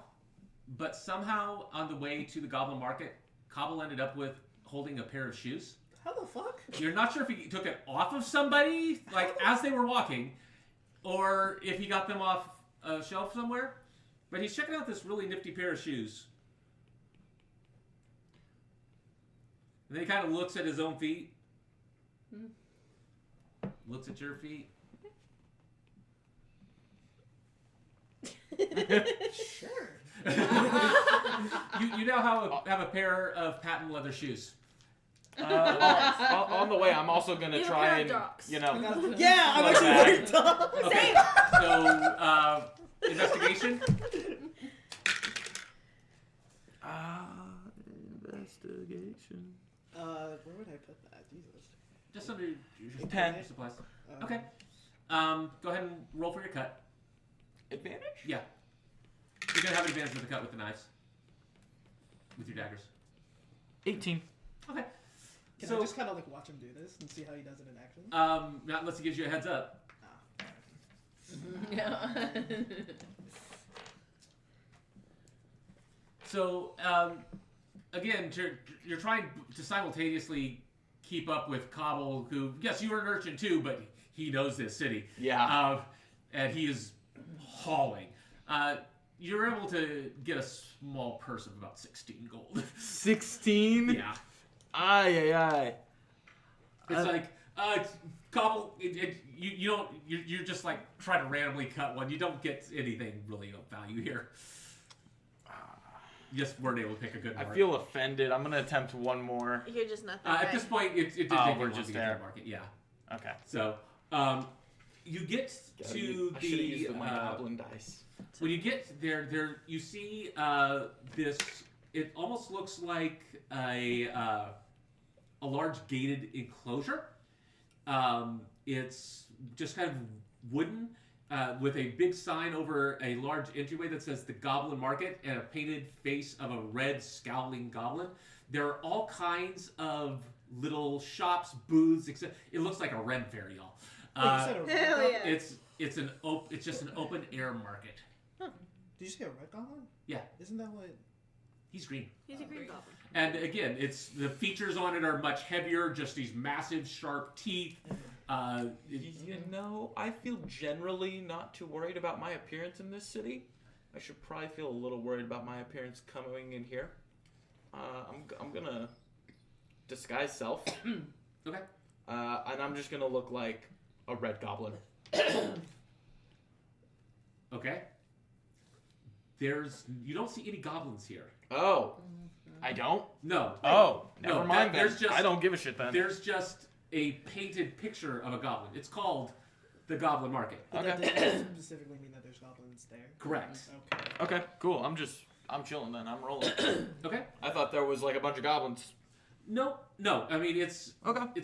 but somehow on the way to the Goblin Market, Cobble ended up with holding a pair of shoes. How the fuck? You're not sure if he took it off of somebody, like as they were walking, or if he got them off a shelf somewhere. But he's checking out this really nifty pair of shoes. And then he kind of looks at his own feet. Looks at your feet. Sure. You now have a pair of patent leather shoes. On the way, I'm also gonna You have a try pair of and, docs. you know, Yeah, I'm Like actually that. worried up. Okay, so investigation. investigation. Where would I put that? Jesus. Just under your 10. supplies. Uh, Okay. Go ahead and roll for your cut. Advantage? Yeah. You're gonna have an advantage with the cut with the knives. With your daggers. 18. Okay. Can Can So- I just kind of like watch him do this and see how he does it in action? Not unless he gives you a heads up. Yeah. So, again, you're trying to simultaneously keep up with Cobble, who, yes, you were an urchin too, but he knows this city. Yeah. And he is hauling. You're able to get a small purse of about 16 gold. 16. Yeah. Aye, aye, aye. It's like, Cobble, you don't, you're just like trying to randomly cut one. You don't get anything really of value here. You just weren't able to pick a good I mark. feel offended. I'm gonna attempt one more. You're just not that At guy. this point, it did Oh, take we're you long just to get there. to the market. Yeah. Okay. So, you get I to should have used my the goblin dice. when you get there you see this. It almost looks like a large gated enclosure. It's just kind of wooden with a big sign over a large entryway that says the Goblin Market and a painted face of a red scowling goblin. There are all kinds of little shops, booths, etc. It looks like a Ren Fair, y'all. Wait, you said a red hell goblin? yeah. It's just an open air market. Did you say a red goblin? Yeah. Isn't that what? He's green. He's a green goblin. And again, it's the features on it are much heavier, just these massive sharp teeth. You know, I feel generally not too worried about my appearance in this city. I should probably feel a little worried about my appearance coming in here. I'm gonna disguise self, Okay. and I'm just gonna look like a red goblin. Okay. You don't see any goblins here. Oh, I don't. No. Oh, No, never mind. there's Then. just- I don't give a shit then. There's just a painted picture of a goblin. It's called the Goblin Market. But that Okay. doesn't specifically mean that there's goblins there. Correct. Okay. Okay, cool. I'm chilling then. I'm rolling. Okay. I thought there was like a bunch of goblins. No. I mean, it's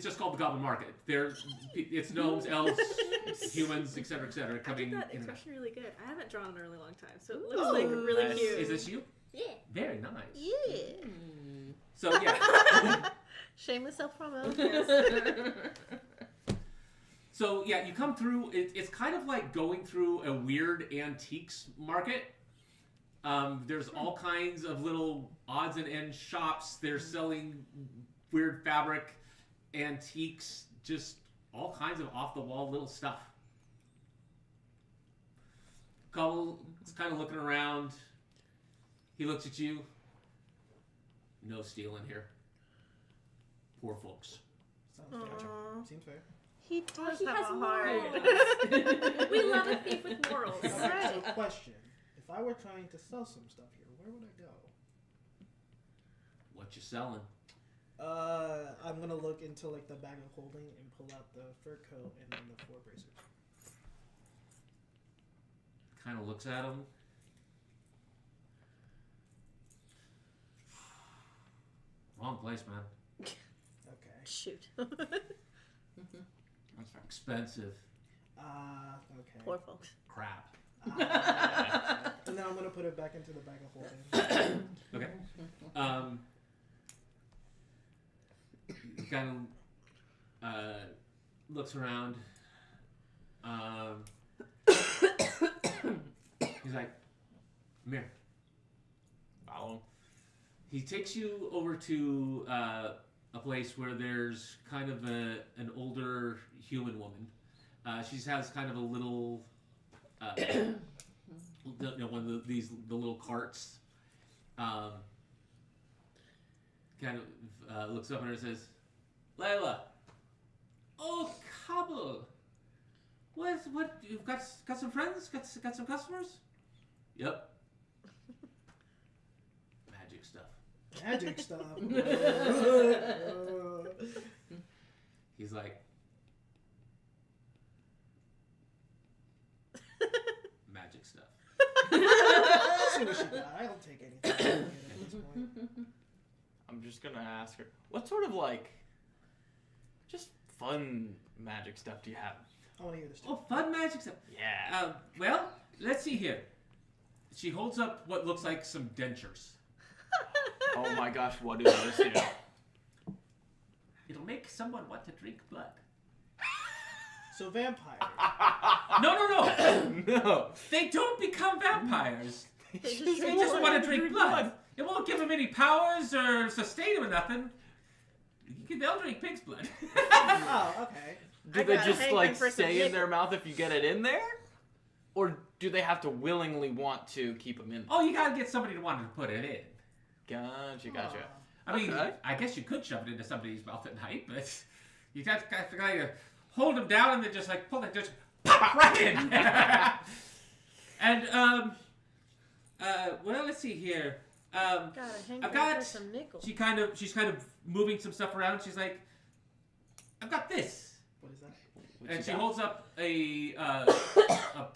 just called the Goblin Market. It's gnomes, elves, humans, etc., etc. I coming did that in. expression really good. I haven't drawn in a really long time, so it looks like Ooh. really Nice. cute. Is this you? Yeah. Very nice. Yeah. So yeah. Shameless self promo. So yeah, you come through. It's kind of like going through a weird antiques market. There's all kinds of little odds and ends shops. They're selling weird fabric, antiques, just all kinds of off the wall little stuff. Cobble is kind of looking around. He looks at you. No stealing here. Poor folks. Sounds fair. Aw. Seems fair. He does he have has a heart. morals. We love a thief with morals. Alright, so Right. question. If I were trying to sell some stuff here, where would I go? What you selling? I'm gonna look into like the bag of holding and pull out the fur coat and then the 4 bracers. Kind of looks at him. Wrong place, man. Okay. Shoot. That's fine. Expensive. Okay. Poor folks. Crap. And then I'm gonna put it back into the bag of holding. Okay. He kind of looks around. He's like, "Come here." Follow. He takes you over to a place where there's kind of an older human woman. She has kind of a little, one of the little carts. Kind of looks up at her and says, "Layla, oh Cobble, what? You've got some friends? Got some customers?" "Yep." Magic stuff. Magic stuff. He's like, magic stuff. As soon as she got, I don't take anything from it at this point. I'm just gonna ask her, what sort of like, just fun magic stuff do you have? I want to hear this. Oh, fun magic stuff. Yeah. Well, let's see here. She holds up what looks like some dentures. Oh my gosh, what do those do? It'll make someone want to drink blood. So vampire. No. No. They don't become vampires. They just They just want to drink blood. It won't give them any powers or sustain them or nothing. They'll drink pig's blood. Oh, okay. Do I they got just hankering like for some stay in nickel. their mouth if you get it in there? Or do they have to willingly want to keep them in there? Oh, you gotta get somebody to want to put it in. Gotcha. I mean, Okay. I guess you could shove it into somebody's mouth at night, but you got to kind of hold them down and then just like pull it, just pop right in. And well, let's see here. Got a hankering I've got. for some nickels. She's kind of moving some stuff around. She's like, I've got this, What is that? and she holds up a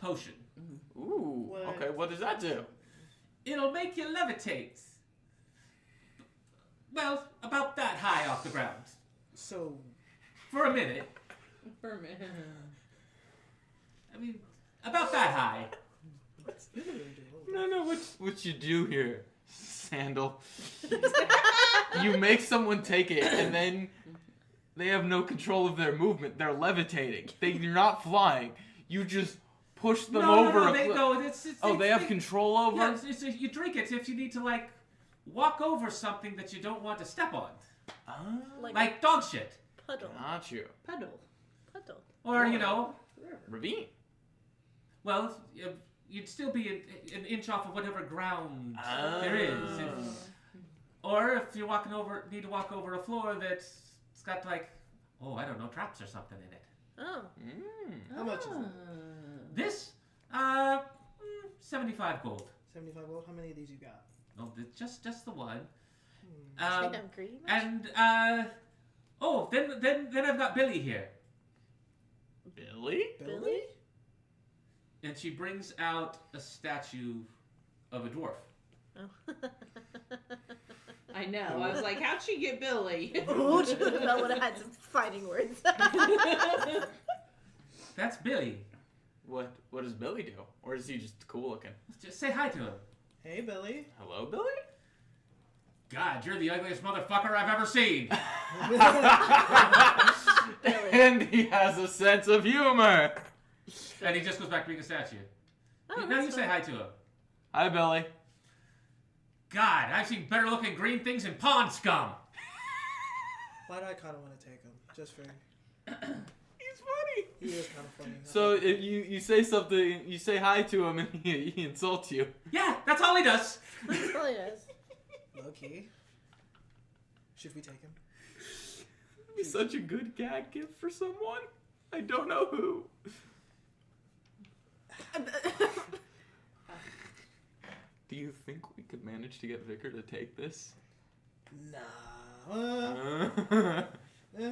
potion. Ooh. What? Okay. What does that do? It'll make you levitate. Well, about that high off the ground So, for a minute. For a minute. I mean, about that high. you don't really do it. No. What you do here, Sandal? You make someone take it, and then they have no control of their movement. They're levitating. They're not flying. You just push them over. No, a they cliff. go. They have control over. Yeah, you drink it if you need to like walk over something that you don't want to step on, Ah, like dog shit, puddle. got you. Puddle. Puddle. or you know, Ravine. well, you'd still be an inch off of whatever ground Ah. there is. Or if you're need to walk over a floor that's got like, oh, I don't know, traps or something in it. Oh. Mm. How much is it? This, 75 gold. 75 gold? How many of these you got? No, just the one. Think I'm greedy much? And then I've got Billy here, Billy? Billy? and she brings out a statue of a dwarf. Oh. I know. I was like, how'd she get Billy? Ooh, Judabelle would have had some fighting words. That's Billy. What does Billy do? Or is he just cool looking? Just say hi to him. Hey, Billy. Hello, Billy? God, you're the ugliest motherfucker I've ever seen. Billy. And he has a sense of humor. And he just goes back to being a statue. Oh, now that's you say fun. hi to him. Hi, Billy. God, I've seen better looking green things in pond scum. Why do I kind of want to take him? Just for... He's funny. He is kind of funny. So if you say something, you say hi to him, and he insults you. Yeah, that's all he does. That's all it is. Low-key. Should we take him? It'd be such a good gag gift for someone. I don't know who. Do you think we could manage to get Vicar to take this? Nah. Eh.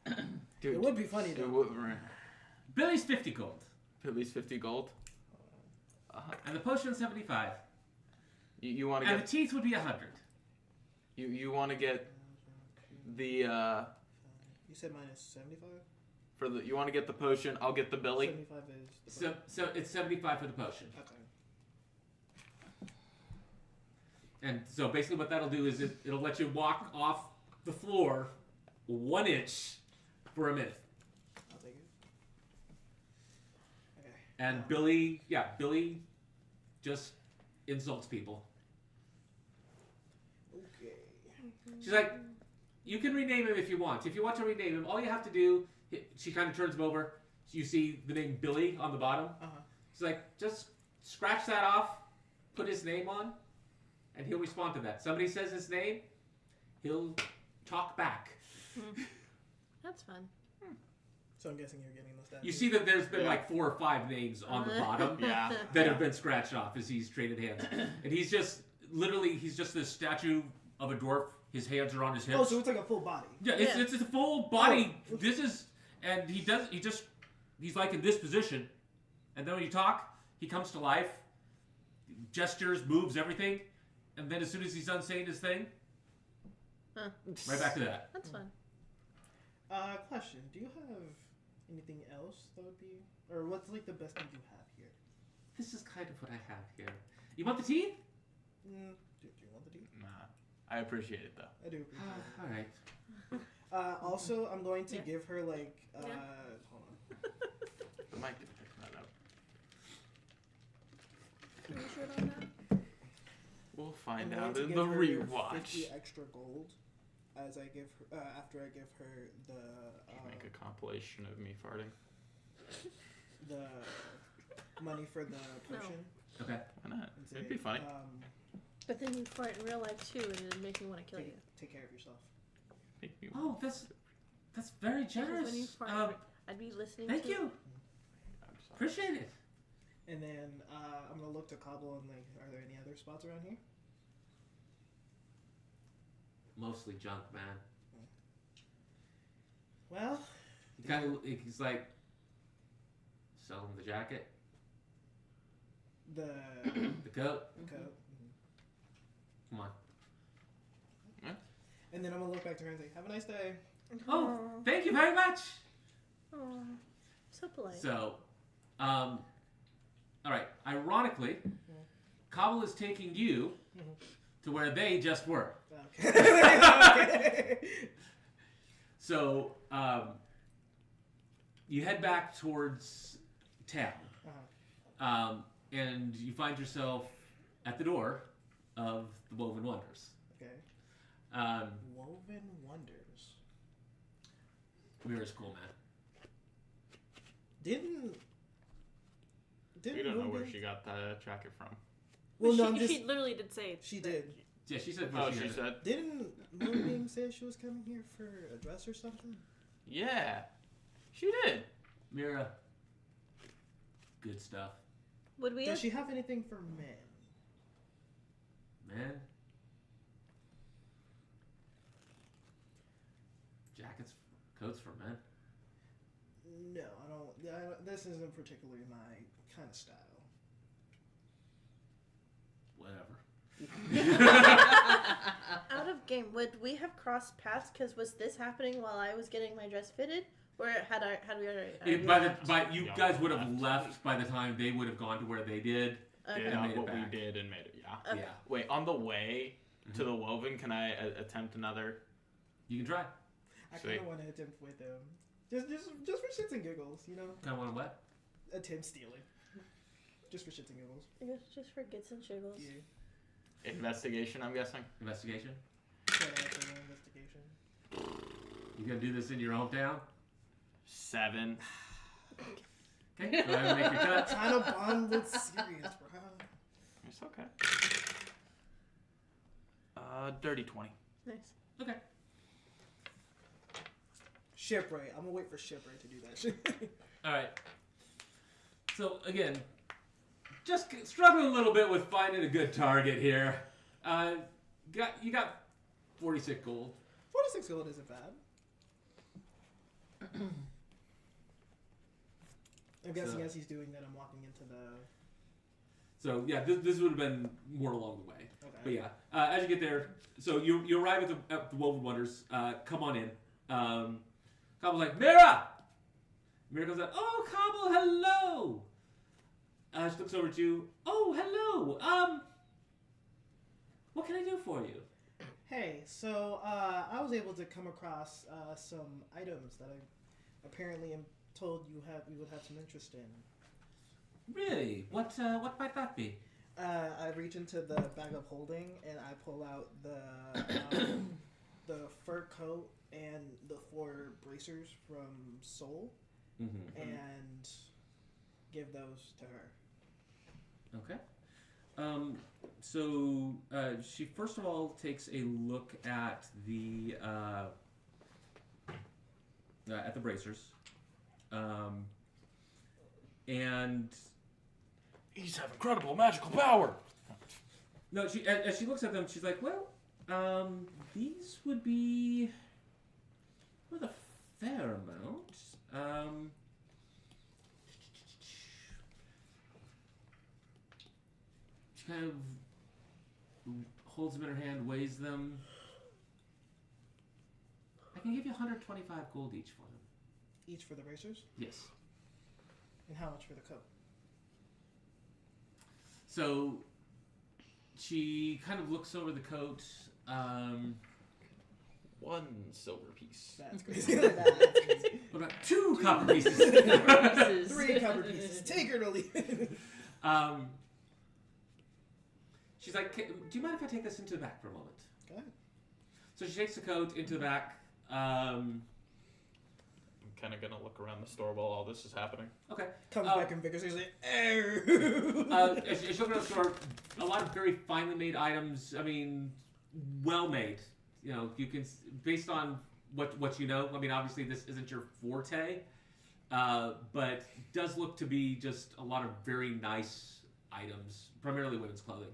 Nah. Dude, It would be funny, though. Billy's 50 gold. At least 50 gold. And the potion's 75. You want to And the get teeth would be 100. you want to get the You said minus 75? you want to get the potion. I'll get the Billy. 75 is the So it's 75 for the potion. Okay. And so basically what that'll do is it'll let you walk off the floor 1 inch for a minute. I'll take it. Okay. And Billy just insults people. Okay. She's like, you can rename him if you want. If you want to rename him, all you have to do, she kind of turns him over. You see the name Billy on the bottom. Uh-huh. She's like, just scratch that off, put his name on, and he'll respond to that. Somebody says his name, he'll talk back. That's fun. So I'm guessing you're getting the statue. You see that there's been Yeah. like 4 or 5 names on the bottom Yeah. that have been scratched off as he's traded hands. And he's just this statue of a dwarf. His hands are on his hips. Oh, so it's like a full body. Yeah, Yeah. it's a full body. Oh. This is, and he's like in this position, and then when you talk, he comes to life, gestures, moves, everything, and then as soon as he's done saying his thing, right back to that. That's fun. Question. Do you have anything else that would be... Or what's like the best thing you have here? This is kind of what I have here. You want the teeth? Do you want the teeth? Nah. I appreciate it though. I do appreciate All right. it. Also, I'm going to Yeah. give her like. Yeah. Hold on. I might get to pick that up. Are you sure on that? We'll find I'm out going in to the give her rewatch. 50 extra gold as I give her after I give her Make a compilation of me farting. the money for the potion. Okay. Why not? and It'd say, be funny. But then you fart in real life too, and it'd make me want to kill you. Take care of yourself. Make me Oh, that's very Because when you generous. fart, I'd be listening. Thank to you. I'm sorry. Appreciate it. And then I'm gonna look to Cobble and like, are there any other spots around here? Mostly junk, man. Well, He's like, sell him the jacket, the the coat. coat. Come on. And then I'm gonna look back to her and say, "Have a nice day." Oh, thank you very much. Oh, so polite. So, all right. Ironically, Cobble is taking you to where they just were. Okay. So, you head back towards town, and you find yourself at the door of the Woven Wonders. Okay. Woven Wonders. Mira's cool, man. Didn't We don't know where Moonbeam- she got the jacket from. Well, no, she, I'm just. she literally did say She that- did. Yeah, she said. Oh, where she heard it. said. Didn't Moonbeam say she was coming here for a dress or something? Yeah, she did. Mira. Good stuff, Would we Does have? she have anything for men? man. Jackets, coats for men. No, I don't. This isn't particularly my kind of style. Whatever. Out of game, would we have crossed paths? Because was this happening while I was getting my dress fitted, or had we already? You Yeah, guys would have left. left by the time they would have gone to where they did. Okay. Did And made it what we back. did and made it. Yeah. Okay. Yeah, Wait, on the way to the Woven, can I attempt another? you can try. I kind Sweet. of want to attempt with them, just for shits and giggles, you know. Kind of want to what? Attempt stealing, just for shits and giggles. Just for gits and shiggles. Yeah. Investigation, I'm guessing. Investigation. Try to answer my investigation. You gonna do this in your hometown? 7. Okay. Go ahead and make your cut. Trying to bond with Sirius, bro. It's okay. Dirty 20. Nice. Okay. Shipray. I'm gonna wait for Shipray to do that shit. All right. So again, just struggling a little bit with finding a good target here. You got 46 gold. 46 gold isn't bad. I'm guessing So- as he's doing that, I'm walking into the. So yeah, this would have been more along the way. Okay. But yeah, as you get there, so you arrive at the Woven Wonders. Come on in. Cobble's like, Mira! Mira comes out, oh, Cobble, hello! She looks over to you, oh, hello! What can I do for you? Hey, so I was able to come across some items that I apparently am told you would have some interest in. Really? What might that be? I reach into the bag of holding and I pull out the the fur coat and the 4 bracers from Soul Mm-hmm. and give those to her. Okay. So she first of all takes a look at the bracers, and These have incredible magical power. no, she as she looks at them, she's like, well, these would be worth a fair amount. She kind of holds them in her hand, weighs them. I can give you 125 gold each for them. Each for the bracers? Yes. And how much for the coat? So she kind of looks over the coat, 1 silver piece. That's crazy. That's crazy. What about 2 copper pieces? 3 copper pieces. Take her to leave. She's like, do you mind if I take this into the back for a moment? Go ahead. So she takes the coat into the back. I'm kind of gonna look around the store while all this is happening. Okay. Comes back and vigorously, As you look around the store, a lot of very finely made items. I mean, well made. You know, you can, based on what you know. I mean, obviously this isn't your forte, but does look to be just a lot of very nice items, primarily women's clothing.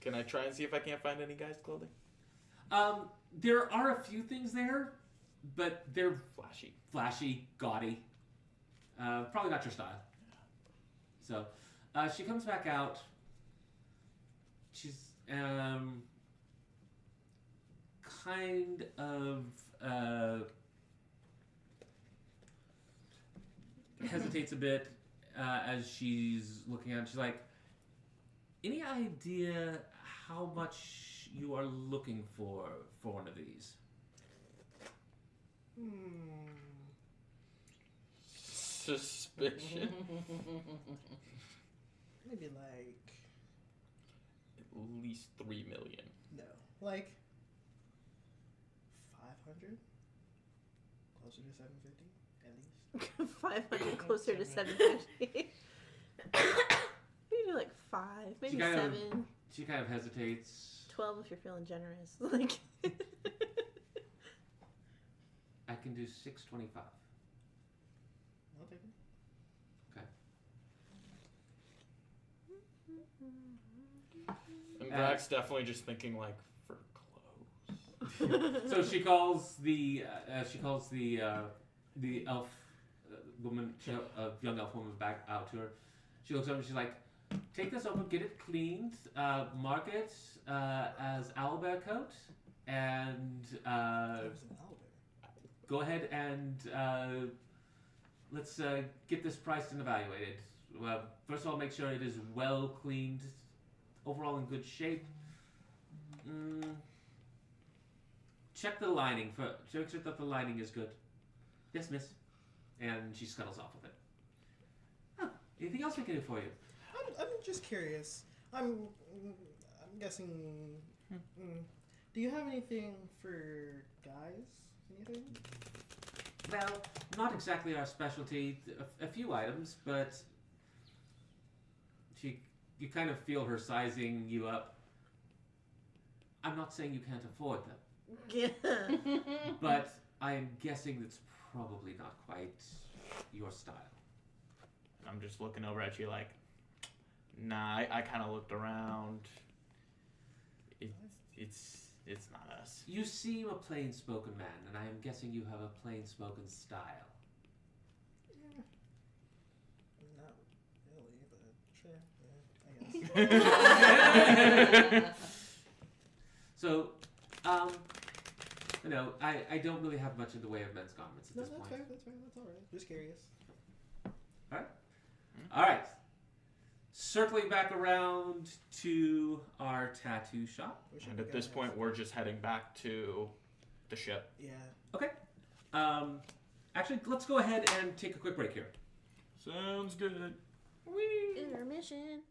Can I try and see if I can't find any guys' clothing? There are a few things there, but they're Flashy. gaudy. Probably not your style. So, she comes back out. She's kind of hesitates a bit as she's looking at it. She's like, any idea how much you are looking for one of these? Suspicion. Maybe like At least 3 million. no, like 500, closer to 750 at least. 500 closer to 750. Maybe like 5, maybe She kind of- 7. She kind of hesitates. 12 if you're feeling generous. Like I can do 625. I'll take it. And Vac's definitely just thinking like for clothes. So she calls the elf woman, young elf woman back out to her. She looks over and she's like, take this over, get it cleaned, mark it as owlbear coat, and It was an owlbear. go ahead and let's get this priced and evaluated. First of all, make sure it is well cleaned, overall in good shape. Check the lining for check that the lining is good. Yes, miss. And she scuttles off with it. Oh, anything else we can do for you? I'm just curious. I'm guessing. Do you have anything for guys? Anything? Well, not exactly our specialty. A few items, but you kind of feel her sizing you up. I'm not saying you can't afford them, yeah. but I am guessing that's probably not quite your style. I'm just looking over at you like, nah. I kind of looked around. It's not us. You seem a plain-spoken man, and I am guessing you have a plain-spoken style. Not really, but sure. Yeah, I guess. So, I don't really have much in the way of men's garments at No, this that's point. fair. That's fair. That's all right. Just curious. All right. Circling back around to our tattoo shop. Wish I And could at go this have point, some- we're just heading back to the ship. Yeah. Okay. Actually, let's go ahead and take a quick break here. Sounds good. Intermission.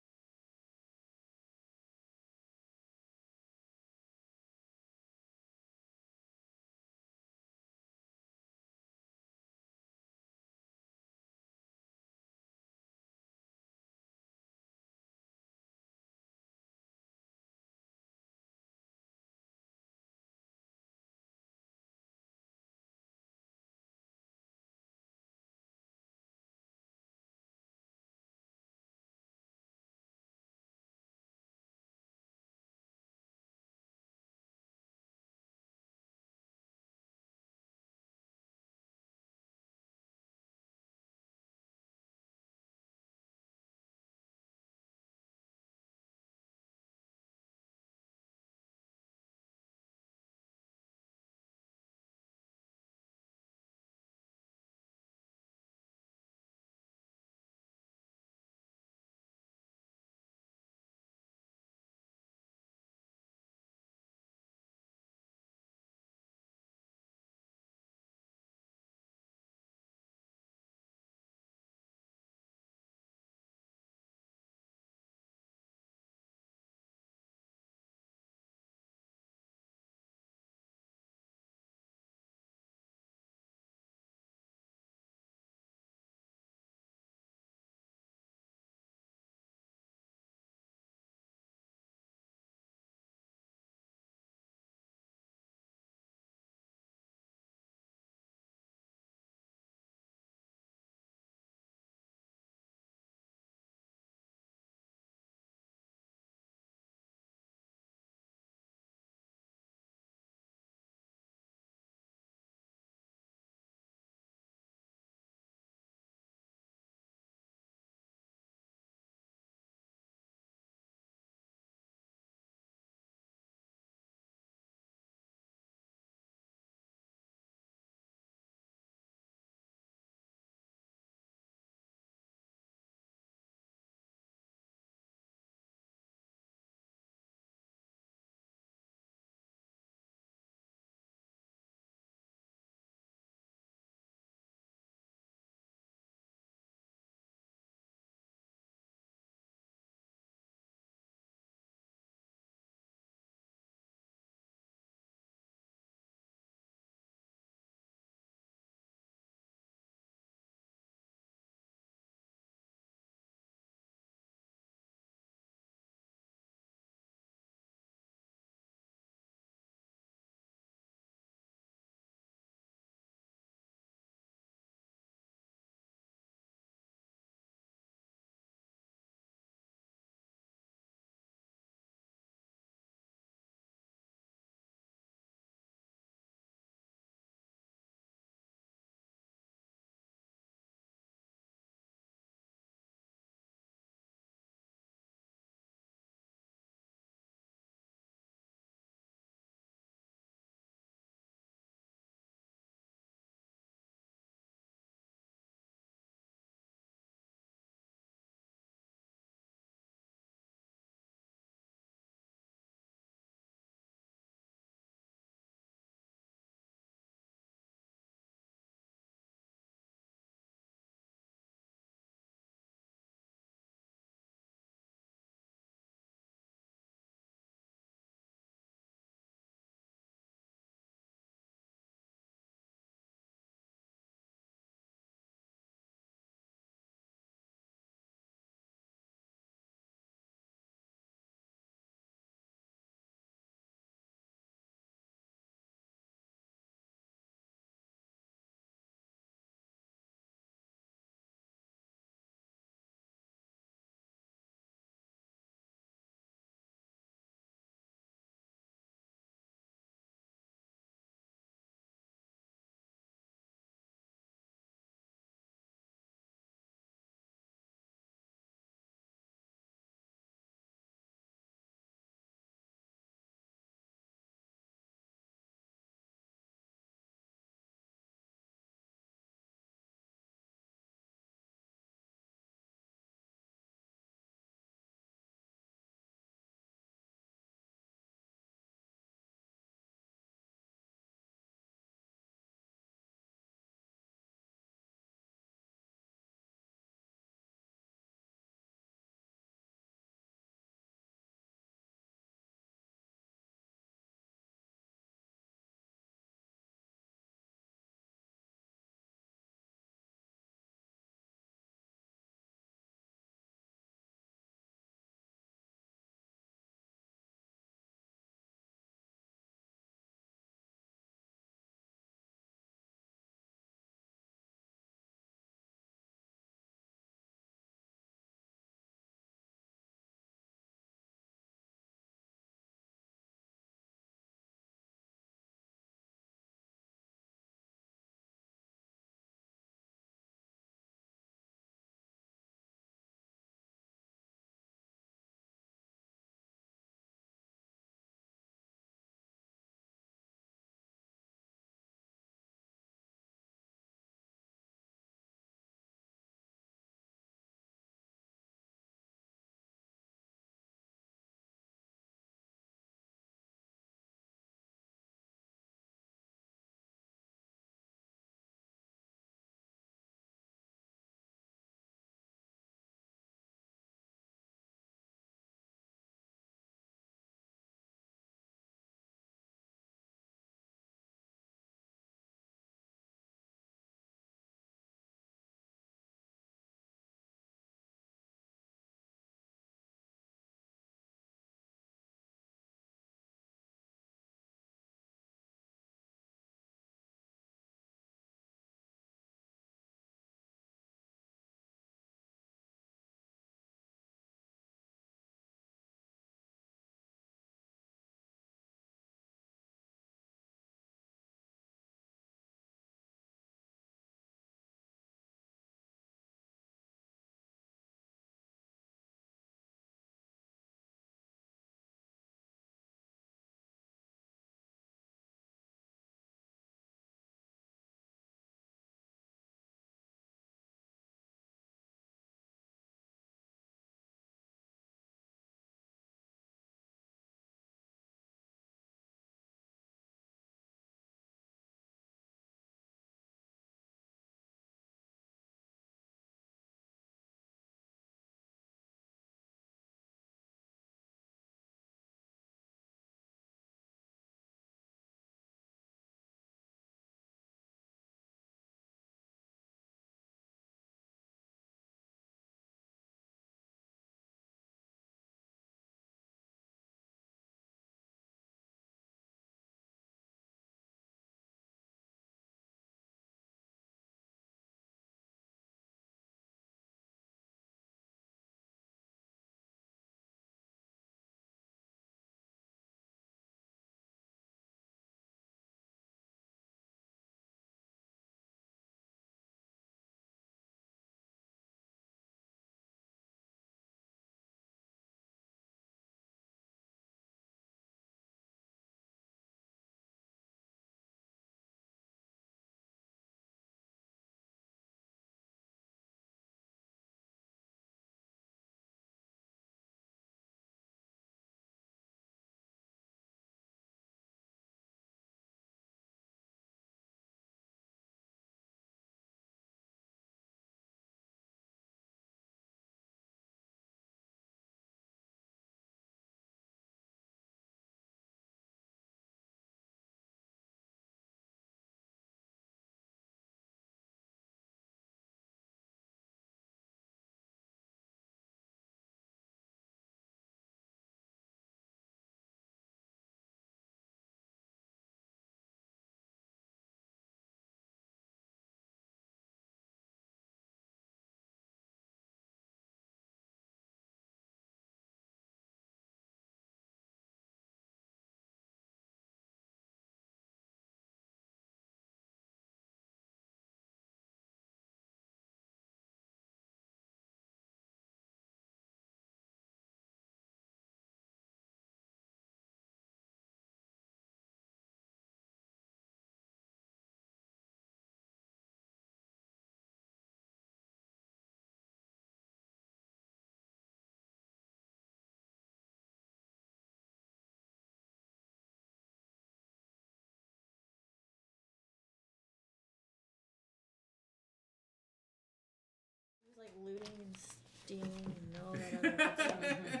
looting and stealing and all that other good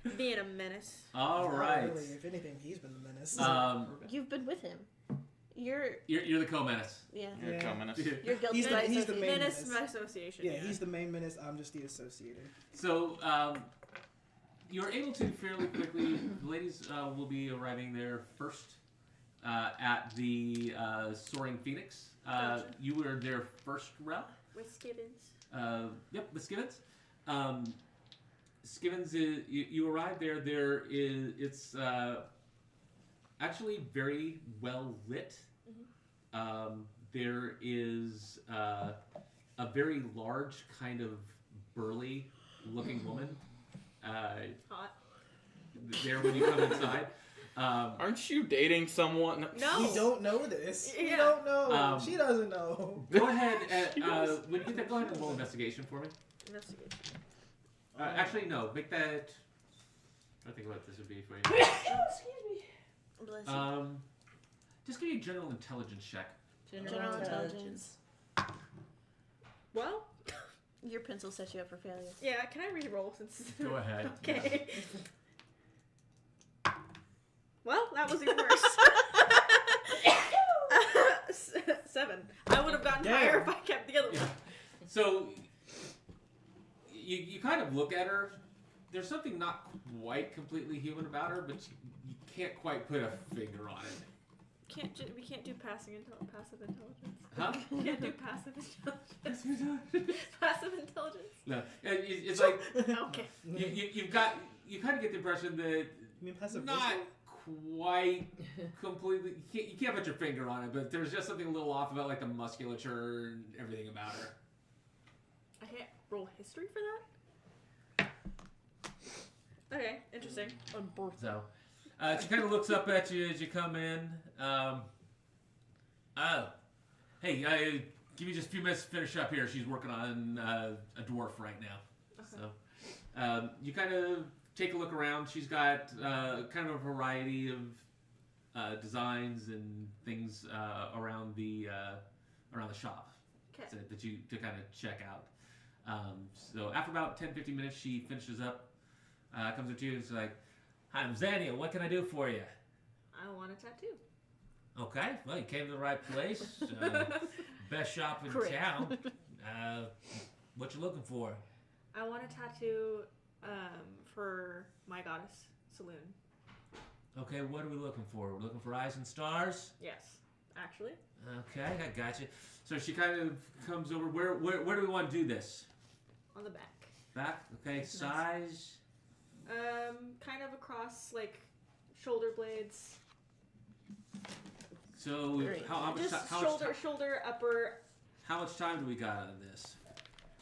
stuff. Being a menace. All Not right. Really, if anything, he's been the menace. You've been with him. You're You're the co-menace. yeah. You're Yeah. coming. You're guilty He's by the association. main Menace menace. by association. yeah, he's the main menace. I'm just the associated. So you're able to fairly quickly. The ladies will be arriving there first at the Soaring Phoenix. Gotcha. You were their first rep. With Skibbins. Yep, with Skivens. Skivens, you arrive there. It's actually very well lit. There is a very large, kind of burly looking woman Hot. there when you come inside. Aren't you dating someone? No. We don't know this. We Yeah. don't know. Um, She doesn't know. Go ahead and when you get that, go ahead and roll investigation for me. Investigation. Actually, no, make that. I think what this would be for you. Excuse me. Bless you. Just give me a general intelligence check. General intelligence. Well, Your pencil sets you up for failure. yeah, can I re-roll since... Go ahead. Okay. Well, that was even worse. 7. I would have gotten Damn. higher if I kept the other one. So you kind of look at her. There's something not quite completely human about her, but you can't quite put a finger on it. We can't do passive intelligence. Huh? We can't do passive intelligence. Passive intelligence. No, it's like Okay. you kind of get the impression that You mean passive not visual? quite completely. You can't put your finger on it, but there's just something a little off about like the musculature and everything about her. I can't roll history for that? Okay, interesting. So, she kind of looks up at you as you come in. Hey, give me just a few minutes to finish up here. She's working on a dwarf right now. Okay. So, you kind of take a look around. She's got kind of a variety of designs and things around the shop Okay. that you to kind of check out. So after about 10-15 minutes, she finishes up, comes up to you and is like, "Hi, I'm Zania. What can I do for you?" I want a tattoo. Okay, well, you came to the right place. Best shop in Correct. town. What you looking for? I want a tattoo for my goddess, Saloon. Okay, what are we looking for? We're looking for eyes and stars. Yes, actually. Okay, I got you. So she kind of comes over. Where do we want to do this? On the back. Back. Okay, Nice. size. Kind of across, like, shoulder blades. So Great. how much Just how shoulder, much shoulder, upper. how much time do we got on this?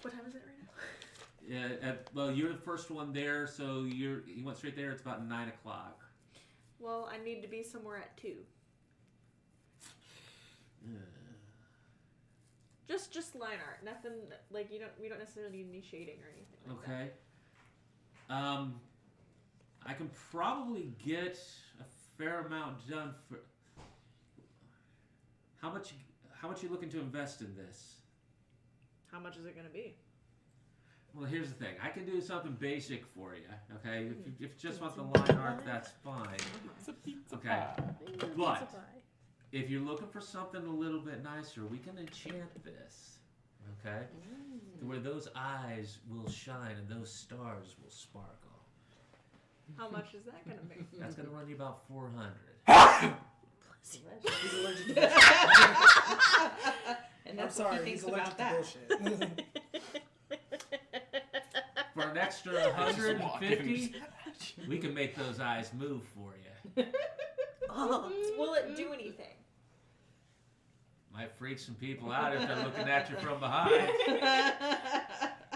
What time is it right now? Yeah, well, you're the first one there, so you went straight there. It's about 9 o'clock. Well, I need to be somewhere at 2. Just line art. Nothing like we don't necessarily need any shading or anything like that. Okay. I can probably get a fair amount done for. How much you looking to invest in this? How much is it gonna be? Well, here's the thing. I can do something basic for you. Okay, if you just want the line art, that's fine. It's a pizza Okay. pie. But- Pizza pie. If you're looking for something a little bit nicer, we can enchant this. Okay, where those eyes will shine and those stars will sparkle. How much is that gonna be? That's gonna run you about 400. He's allergic to bullshit. And I'm that's what sorry, he he's thinks allergic about to that. bullshit. For an extra 150, we can make those eyes move for you. Oh, Will it do anything? Might freak some people out if they're looking at you from behind.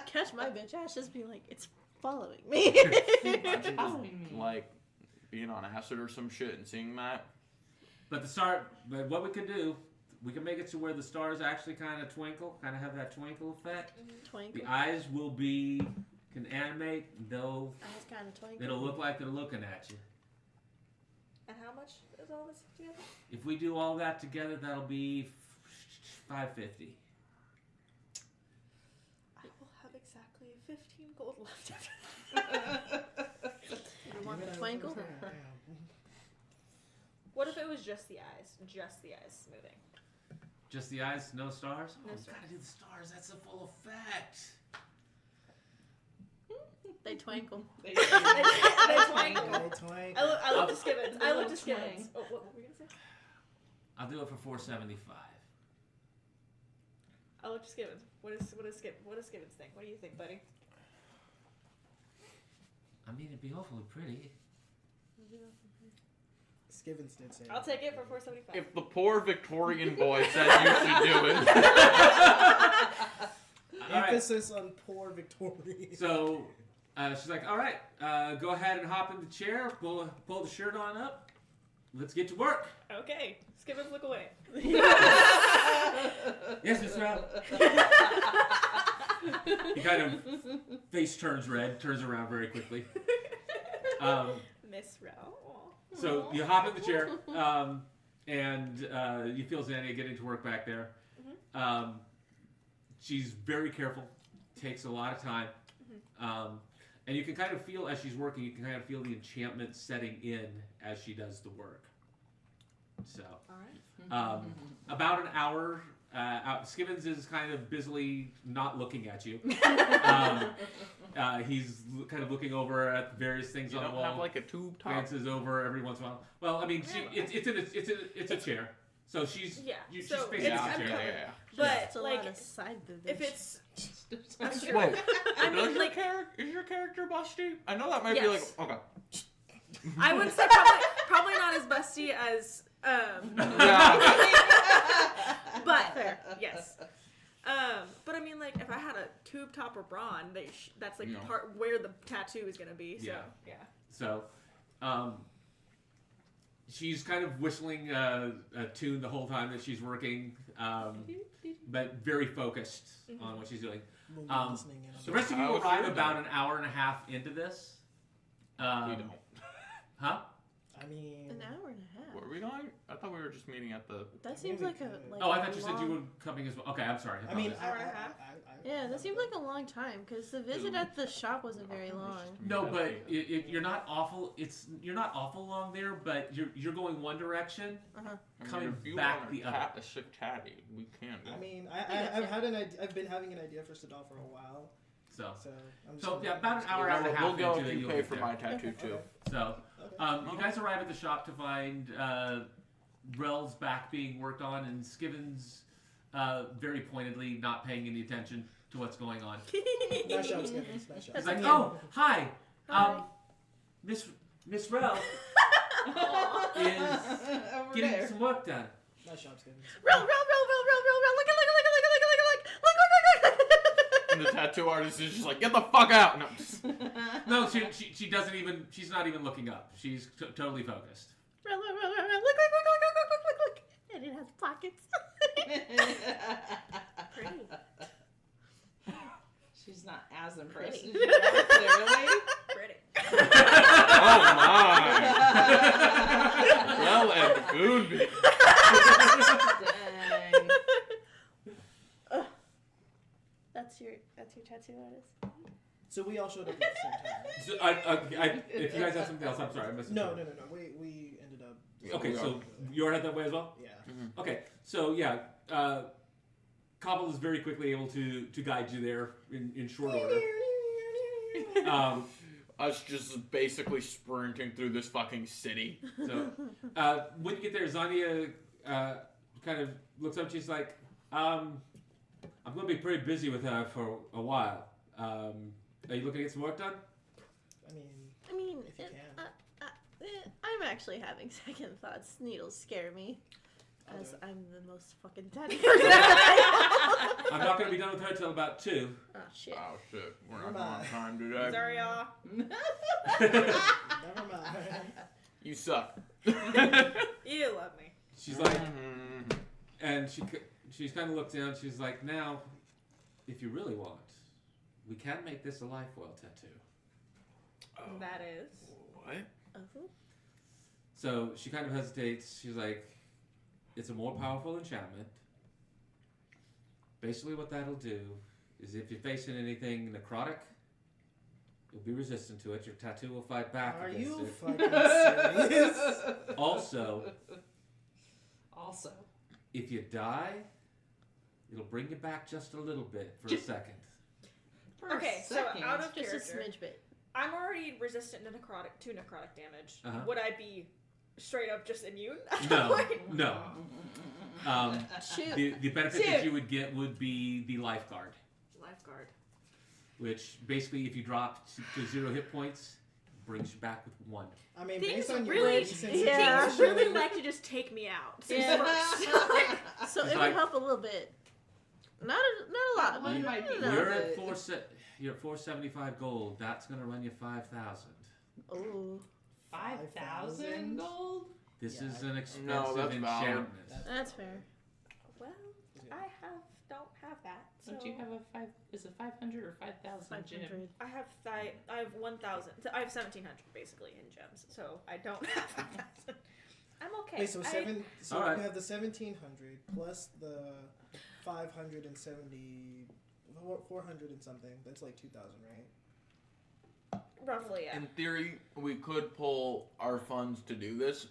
catch my bitch ass just be like, it's following me. Imagine Following me. just, like being on acid or some shit and seeing that. But what we can do, we can make it to where the stars actually kind of twinkle, kind of have that twinkle effect. Twinkle. The eyes can animate, and Eyes kind of twinkle. it'll look like they're looking at you. And how much is all this together? If we do all that together, that'll be $550. I will have exactly 15 gold left after You want Damn the it, I twinkle? was there. What if it was just the eyes? Just the eyes moving. Just the eyes, no stars? No Oh, you stars. gotta do the stars. That's a full effect. They twinkle. They- They twinkle. Damn. Twink. I looked at Skibbins. I looked at Little Skibbins. Oh, what were you gonna say? I'll do it for 475. I looked at Skibbins. What does Skibbins think? What do you think, buddy? I mean, it'd be awfully pretty. Skivens did say. I'll take it for 475. If the poor Victorian boy said you should do it. All right. Emphasis on poor Victoria. So she's like, all right, go ahead and hop in the chair, pull the shirt on up. Let's get to work. Okay. Skibbins, look away. Yes, Miss Rao. He kind of face turns red, turns around very quickly. Miss Rao. So you hop in the chair, and you feel Xania getting to work back there. She's very careful, takes a lot of time, and you can kind of feel as she's working, you can kind of feel the enchantment setting in as she does the work. So, about an hour out, Skibbins is kind of busily not looking at you. He's kind of looking over at various things You on the don't wall. have like a tube top. Glances over every once in a while. Well, I mean, it's a chair, so she's Yeah, she's so facing it's- the I'm chair. covered. yeah. But It's a like, lot of side boobage. if it's, I'm That's sure. Whoa. I mean, like, Is your character busty? I know that might be like, Yes. okay. I would say probably not as busty as Yeah. but yes. But I mean, like, if I had a tube top or brawn, that's like No. part where the tattoo is gonna be. So Yeah. So, she's kind of whistling a tune the whole time that she's working, but very focused on what she's doing. Listening in on The rest of you How arrive should about I? an hour and a half into this. We don't. Huh? I mean, An hour and a half. Where are we going? I thought we were just meeting at the. That seems Maybe like a could. like. Oh, I a thought you said you long- were coming as well. Okay, I'm sorry. I mean, apologize. Hour and a half? Yeah, that seemed like a long time because the visit at the shop wasn't very long. No, but you're not awful. You're not awful long there, but you're going one direction. I mean, coming if you back want the a other. a sick tatty, we can. I mean, guess, I've yeah. had an idea. I've been having an idea for Sadal for a while, So so I'm just So, gonna- yeah, about an just hour gonna- and a half We'll go into if it, you you'll pay get for there. my tattoo too. Okay. So Okay. you guys arrive at the shop to find Rel's back being worked on, and Skibbins very pointedly not paying any attention to what's going on. Nice job, Skivens. Nice job. He's like, "Oh, hi, Hi. Miss Rel is Over getting there. some work done." Nice job, Skivens. Roll, look, And the tattoo artist is just like, get the fuck out! No. No, she doesn't even. She's not even looking up. She's totally focused. look, and it has pockets. Pretty. She's not as impressed as Pretty. you are, clearly. Pretty. Oh my! Well and Goonby. Dang. That's your tattoo artist. So we all showed up at the same time. So, if you guys have something else, I'm sorry. I missed it. No. We ended up. Okay, so you're head that way as well. Yeah. Okay, so yeah, Cobble is very quickly able to guide you there in short order. Us just basically sprinting through this fucking city. So when you get there, Zania kind of looks up. She's like, "I'm going to be pretty busy with her for a while. Are you looking to get some work done?" I mean, if you can. I'm actually having second thoughts. Needles scare me, as Okay. I'm the most fucking tattoo person. I'm not going to be done with her till about 2. Oh shit. Oh shit, we're Never not on mind. time today. Sorry, y'all. Never mind. You suck. You love me. She's like, and she's kind of looked down. She's like, "Now, if you really want, we can make this a life well tattoo." That is. What? Oh. So she kind of hesitates. She's like, "It's a more powerful enchantment. Basically, what that'll do is if you're facing anything necrotic, be resistant to it. Your tattoo will fight back Are against you it. fucking serious? Also, Also. if you die, it'll bring you back just a little bit for a second. For Okay, a so second. out of Just a character, smidge bit. I'm already resistant to necrotic damage. Uh-huh. Would I be straight up just immune? No, Like, no. Shoot. The benefit that Dude. you would get would be the lifeguard, Lifeguard. which basically, if you drop to 0 hit points, brings you back with 1. I mean, Things based on your really, recent yeah. things situation- really like to just take me out. Yeah. First. So It's it like- would help a little bit. Not a lot. One but might be enough. You're worth at it. you're at 475 gold. That's gonna run you 5,000. Ooh, 5,000 gold? This Yeah, is an expensive No, that's valid. enchantment. that's fair. Well, I don't have that. So Don't you have a 5? Is it 500 or 5,000 Jim? 500. I have 1,000. I have 1,700 basically in gems, so I don't have 5,000. I'm okay. Wait, so So Alright. you have the 1,700 plus the 570, 400 and something. That's like 2,000, right? Roughly, yeah. In theory, we could pull our funds to do this,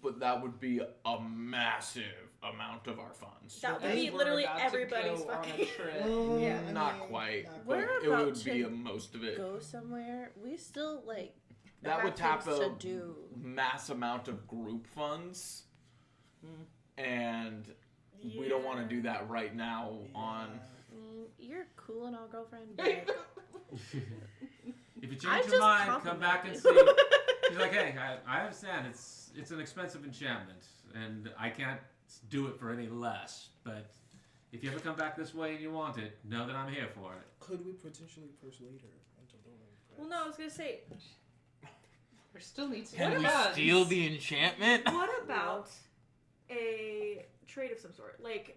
but that would be a massive amount of our funds. That would Hey, be We're literally about to everybody's go on a fucking. trip. Well, Yeah. I Not mean, quite, not but We're it about would be to most of it. Go somewhere. We still like. That have would tap things a to do. mass amount of group funds, and we don't want to do that right now on. You're cool and all, girlfriend. But If you I change just your mind, come back and see. compliment He's like, hey, I understand it's an expensive enchantment, and I can't do it for any less. But if you ever come back this way and you want it, know that I'm here for it. Could we potentially persuade her into lowering the price? Well, no, I was gonna say, There still needs to Can be we funds. steal the enchantment? what about a trade of some sort, like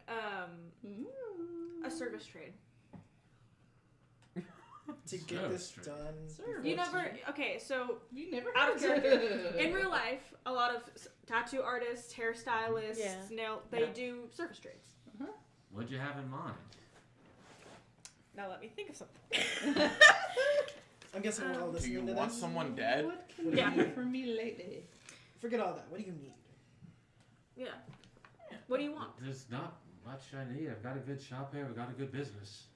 a service trade? To get this Service done. Service. You never. Okay, so You never out of had character. to. In real life, a lot of tattoo artists, hairstylists, Yeah. they Yeah. do service trades. What'd you have in mind? Now let me think of something. I'm guessing we're all Do listening you to want this. someone dead? What can Yeah. you do for me lately? Forget all that. What do you need? Yeah. What do you want? There's not much I need. I've got a good shop here. I've got a good business.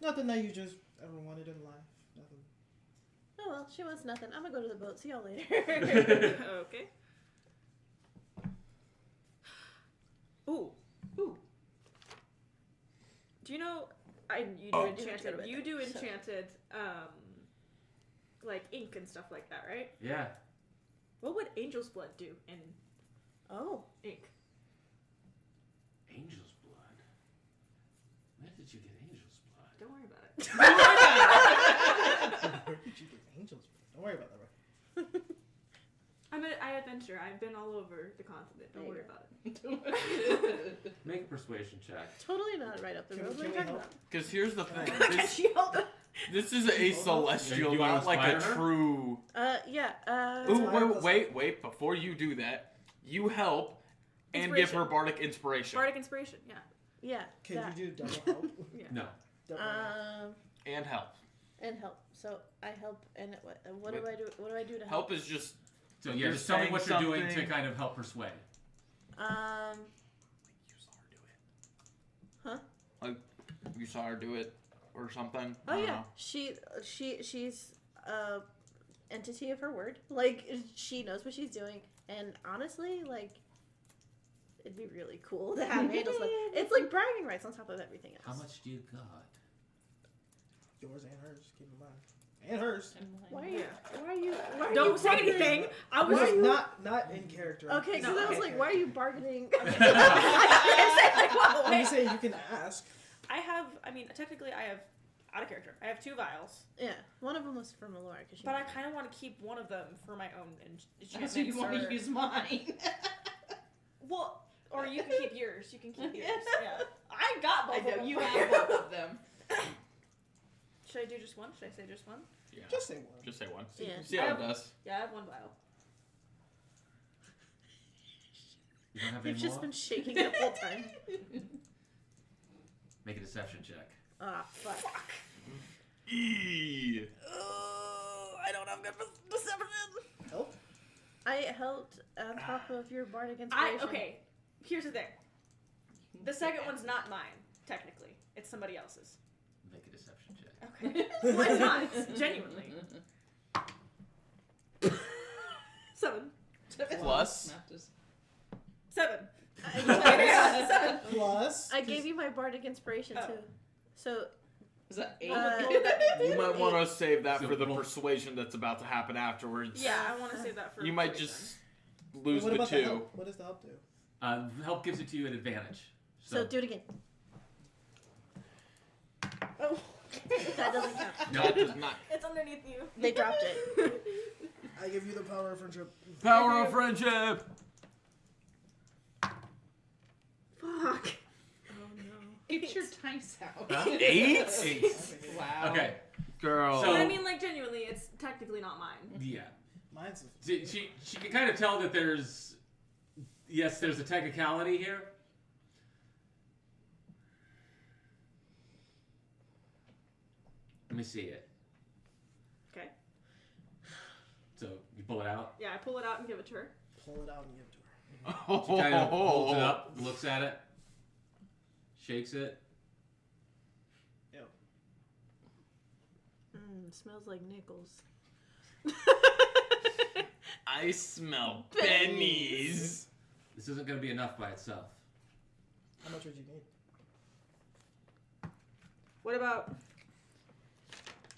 Nothing that you just ever wanted in life. Nothing. oh well, she wants nothing. I'm gonna go to the boat. See y'all later. Okay. Ooh. Ooh. Do you know? You do Oh. enchanted. You do So- enchanted, like ink and stuff like that, right? Yeah. What would Angel's Blood do in Oh, ink? Angel's blood. Where did you get angel's blood? Don't worry about it. Where did you get angels? Don't worry about that. Bro. I adventure. I've been all over the continent. Don't There worry you about it. Make a persuasion check. totally not right up the Can- road. What are can you we talking help? about? Because here's the thing. This is a Yeah, celestial, you wanna not like a inspire her? true. Yeah. Ooh, why I was- wait! Before you do that, you help and give her Inspiration. bardic inspiration Bardic inspiration. Yeah. Yeah. Can that. you do double help? No. Double help. and help. And help. So I help, and what do Wait. I do? What do I do to Help is just So yeah, You're just tell me saying what you're doing to something- kind of help persuade. you saw her do it or something. Oh I don't yeah, know. she's a entity of her word. Like she knows what she's doing, and honestly, like it'd be really cool to have Angel's Blood. It's like bragging rights on top of everything else. How much do you got? Yours and hers. Keep in mind. And hers. Why are you? Why are you? Why are you Don't say bargaining? anything. I was. Right, not in character. Okay, because No, I was okay. like, why are you bargaining? I'm just saying you can ask. I have. I mean, technically, I have out of character. I have 2 vials, Yeah, one of them was from Melora because she. but I kind of want to keep one of them for my own enchantments. So you want or- to use mine? Well, or you can keep yours. You can keep yours. Yeah, I got both. I of know them you for have both of them. Should I do just one? Should I say just one? Yeah. Just say one. Just say one. Yeah. See how it does. Yeah, I have 1 vial. You don't have You've any just more? been shaking the whole time. Make a deception check. Ah, fuck. Eee. deception. Help. I helped on top of your bardic inspiration. Okay, here's the thing. The second one's not mine, technically. It's somebody else's. Make a deception check. Okay. Well, it's not. It's genuinely. 7. Plus. Not just- 7. 7. Plus. I gave you my bardic inspiration Oh. too. So Is that 8? You might want to save that So for the roll- persuasion that's about to happen afterwards. Yeah, I want to save that for. You might persuasion. just lose What the about the 2. help? What does the help do? Help gives it to you an advantage. so do it again. Oh. That doesn't count. No, That does not. It's underneath you. They dropped it. I give you the power of friendship. Power of friendship. Fuck. Get your dice out. Huh? 8? Eight. Wow. Okay. Girl. So- But I mean, like, genuinely, it's technically not mine. Yeah. Mine's. She can kind of tell that there's a technicality here. Let me see it. Okay. So you pull it out. Yeah, I pull it out and give it to her. Pull it out and give it to her. She kind of holds it up, looks at it, shakes it. Ew. Smells like nickels. I smell pennies. This isn't going to be enough by itself. How much would you need? What about?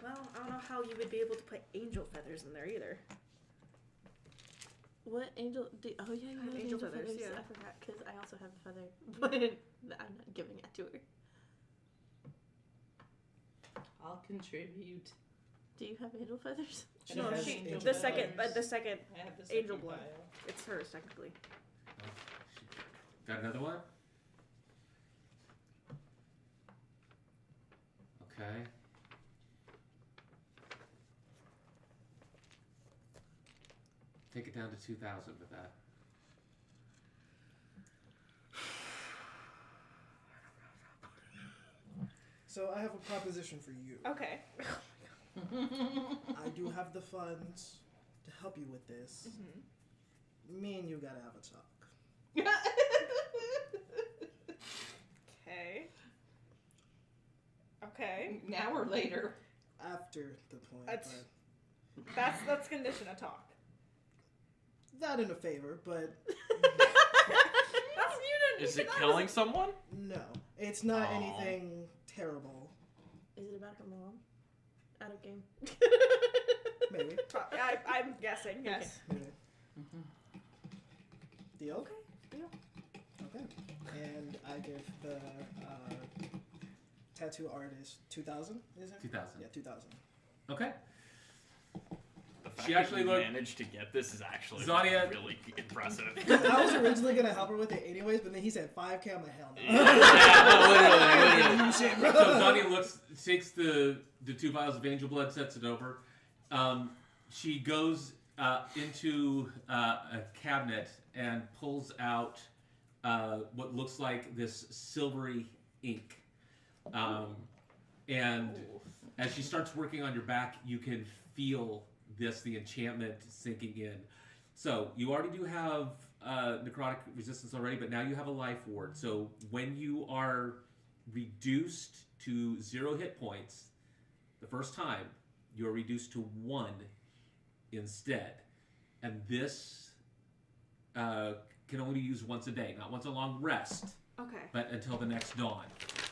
Well, I don't know how you would be able to put angel feathers in there either. What angel? Oh yeah, you I have have angel angel feathers, feathers. yeah. I forgot because I also have a feather, but I'm not giving it to her. I'll contribute. Do you have angel feathers? She No, has she, angel the second, feathers. the second, I have the Angel second blood. vial. it's hers technically. Got another one? Okay. Take it down to 2,000 with that. So I have a proposition for you. Okay. I do have the funds to help you with this. Me and you gotta have a talk. Okay. Okay. Now or later? After the point, That's- but That's condition of talk. not in a favor, but That's you didn't. Is it killing someone? no, it's not Aw. anything terrible. Is it about her mom? Out of game. Maybe. I'm guessing. Yes. Maybe. Deal? Okay. Deal. Okay. And I give the tattoo artist 2,000, is it? 2,000. Yeah, 2,000. Okay. The fact She that actually you looked- managed to get this is actually Zadia- really impressive. I was originally gonna help her with it anyways, but then he said 5K. I'm like, hell no. Yeah, literally. You shit, bro. So Zania takes the 2 vials of angel blood, sets it over. She goes into a cabinet and pulls out what looks like this silvery ink. And as she starts working on your back, you can feel the enchantment sinking in. So you already do have necrotic resistance already, but now you have a life ward. So when you are reduced to 0 hit points the first time, you're reduced to 1 instead. And this can only be used once a day, not once a long rest, Okay. but until the next dawn.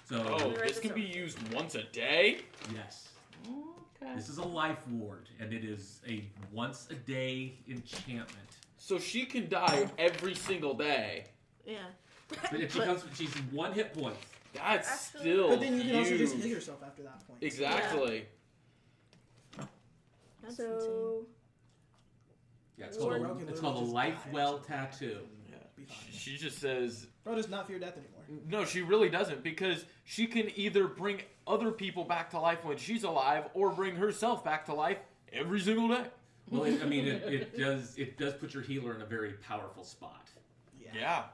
So Oh, this can be used once a day? yes, Okay. this is a life ward, and it is a once a day enchantment. So she can die every single day. Yeah. But if she's 1 hit point. That's Actually- still But then you can also just huge. heal yourself after that point. Exactly. That's insane. So Yeah, it's Or called Rogan it's called a literally life just dies. well tattoo. Yeah. Be fine. She just says, Bro does not fear death anymore. no, she really doesn't, because she can either bring other people back to life when she's alive, or bring herself back to life every single day. Well, it does put your healer in a very powerful spot. Yeah.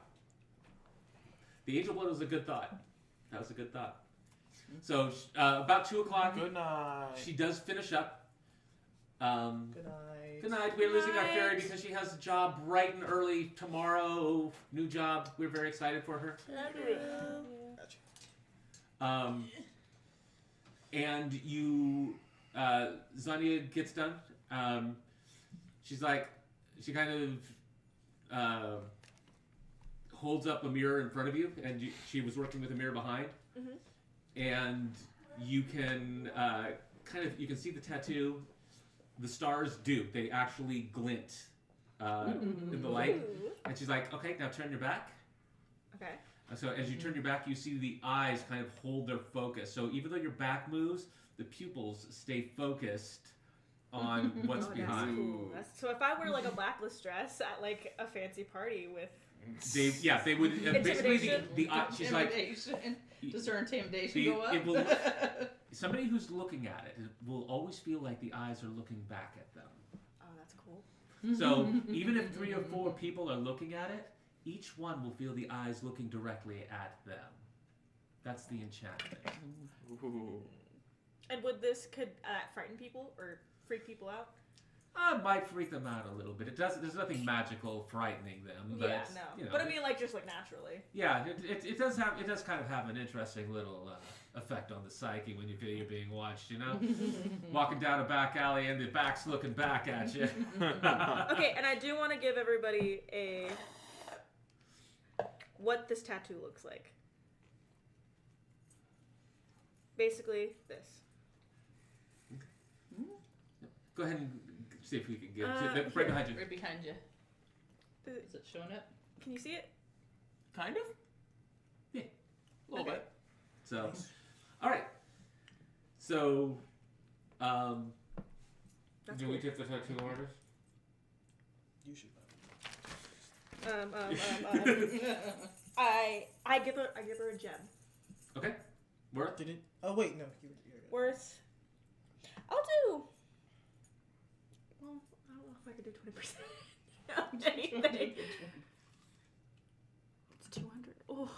The angel blood was a good thought. That was a good thought. So about 2 o'clock, Good night. she does finish up. Good night. Good night. We're losing our Night. fairy because she has a job bright and early tomorrow. New job. We're very excited for her. Gotcha. And you, Zanya gets done. She's like, she kind of holds up a mirror in front of you, and she was working with a mirror behind. And you can you can see the tattoo. The stars do. They actually glint in the light. And she's like, okay, now turn your back. Okay. So as you turn your back, you see the eyes kind of hold their focus. So even though your back moves, the pupils stay focused on what's behind. Cool. So if I wear like a blacklist dress at like a fancy party with They would basically the eye. She's like, Intimidation. Does her intimidation the- go up? it will- somebody who's looking at it will always feel like the eyes are looking back at them. oh, that's cool. So even if 3 or 4 people are looking at it, each one will feel the eyes looking directly at them. That's the enchantment. Ooh. And would this could frighten people or freak people out? Might freak them out a little bit. It does. There's nothing magical frightening them. But yeah, no. You know, But I mean, like just like naturally. yeah, it does kind of have an interesting little effect on the psyche when you feel you're being watched. You know, walking down a back alley and the back's looking back at you. Okay, and I do want to give everybody a what this tattoo looks like. Basically, this. Go ahead and see if we can get Uh, right behind you. Right behind you. Uh, Is it showing up? Can you see it? Kind of? Yeah. A little Okay. bit. So, all right. So, That's do we cool. take the tattoo orders? You should. I give her a gem. Okay. Worth. Did it? Oh wait, no. You Worth. I'll do. Well, I don't know if I could do 20%. Anything. It's 200. Oh.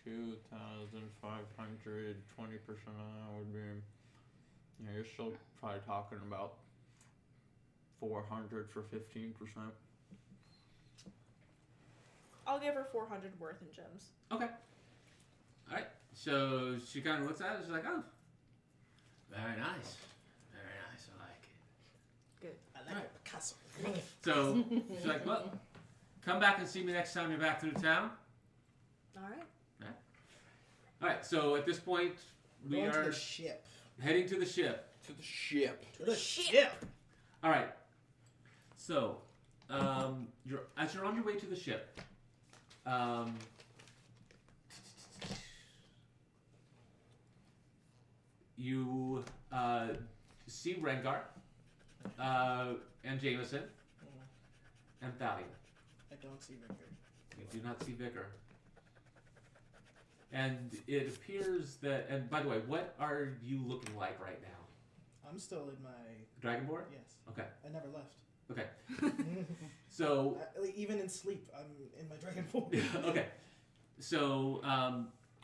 2,500, 20% of that would be. Yeah, you're still probably talking about 400 for 15%. I'll give her 400 worth in gems. Okay. All right. So she kind of looks at it. She's like, "Oh, very nice, very nice. I like it." I like Right. Picasso. So she's like, "Well, come back and see me next time you're back through town." All right. All right. So at this point, we Going to are the ship. heading to the ship. To the ship. To the ship. All right. So, as you're on your way to the ship, you see Rengar, and Jameson, and Thalia. I don't see Ricker. You do not see Vicar. And it appears that, and by the way, what are you looking like right now? I'm still in my Dragonborn? yes. Okay. I never left. Okay. So, Like, even in sleep, I'm in my dragon form. okay. So,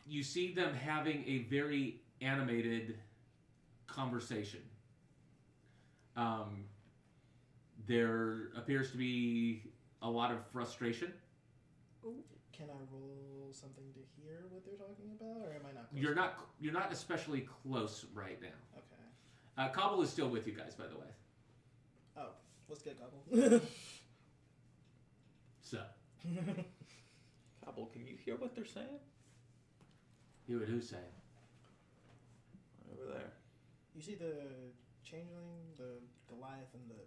you see them having a very animated conversation. There appears to be a lot of frustration. Can I roll something to hear what they're talking about, or am I not? Close You're not especially close right now. Okay. Cobble is still with you guys, by the way. Oh, let's get Gobble. So, Cobble, can you hear what they're saying? you would who say? Over there. You see the changeling, the Goliath, and the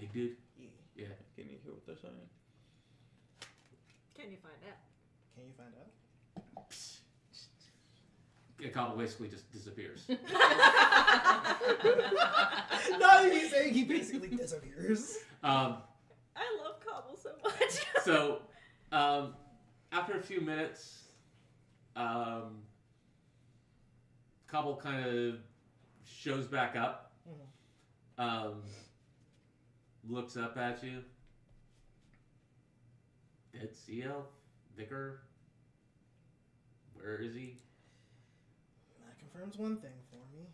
Big dude? yeah. Yeah. Can you hear what they're saying? Can you find out? Can you find out? Yeah, Cobble basically just disappears. No, he's saying he basically disappears. um, I love Cobble so much. so, after a few minutes, Cobble kind of shows back up, looks up at you. Dead Sea Elf? Vicar? Where is he? That confirms one thing for me.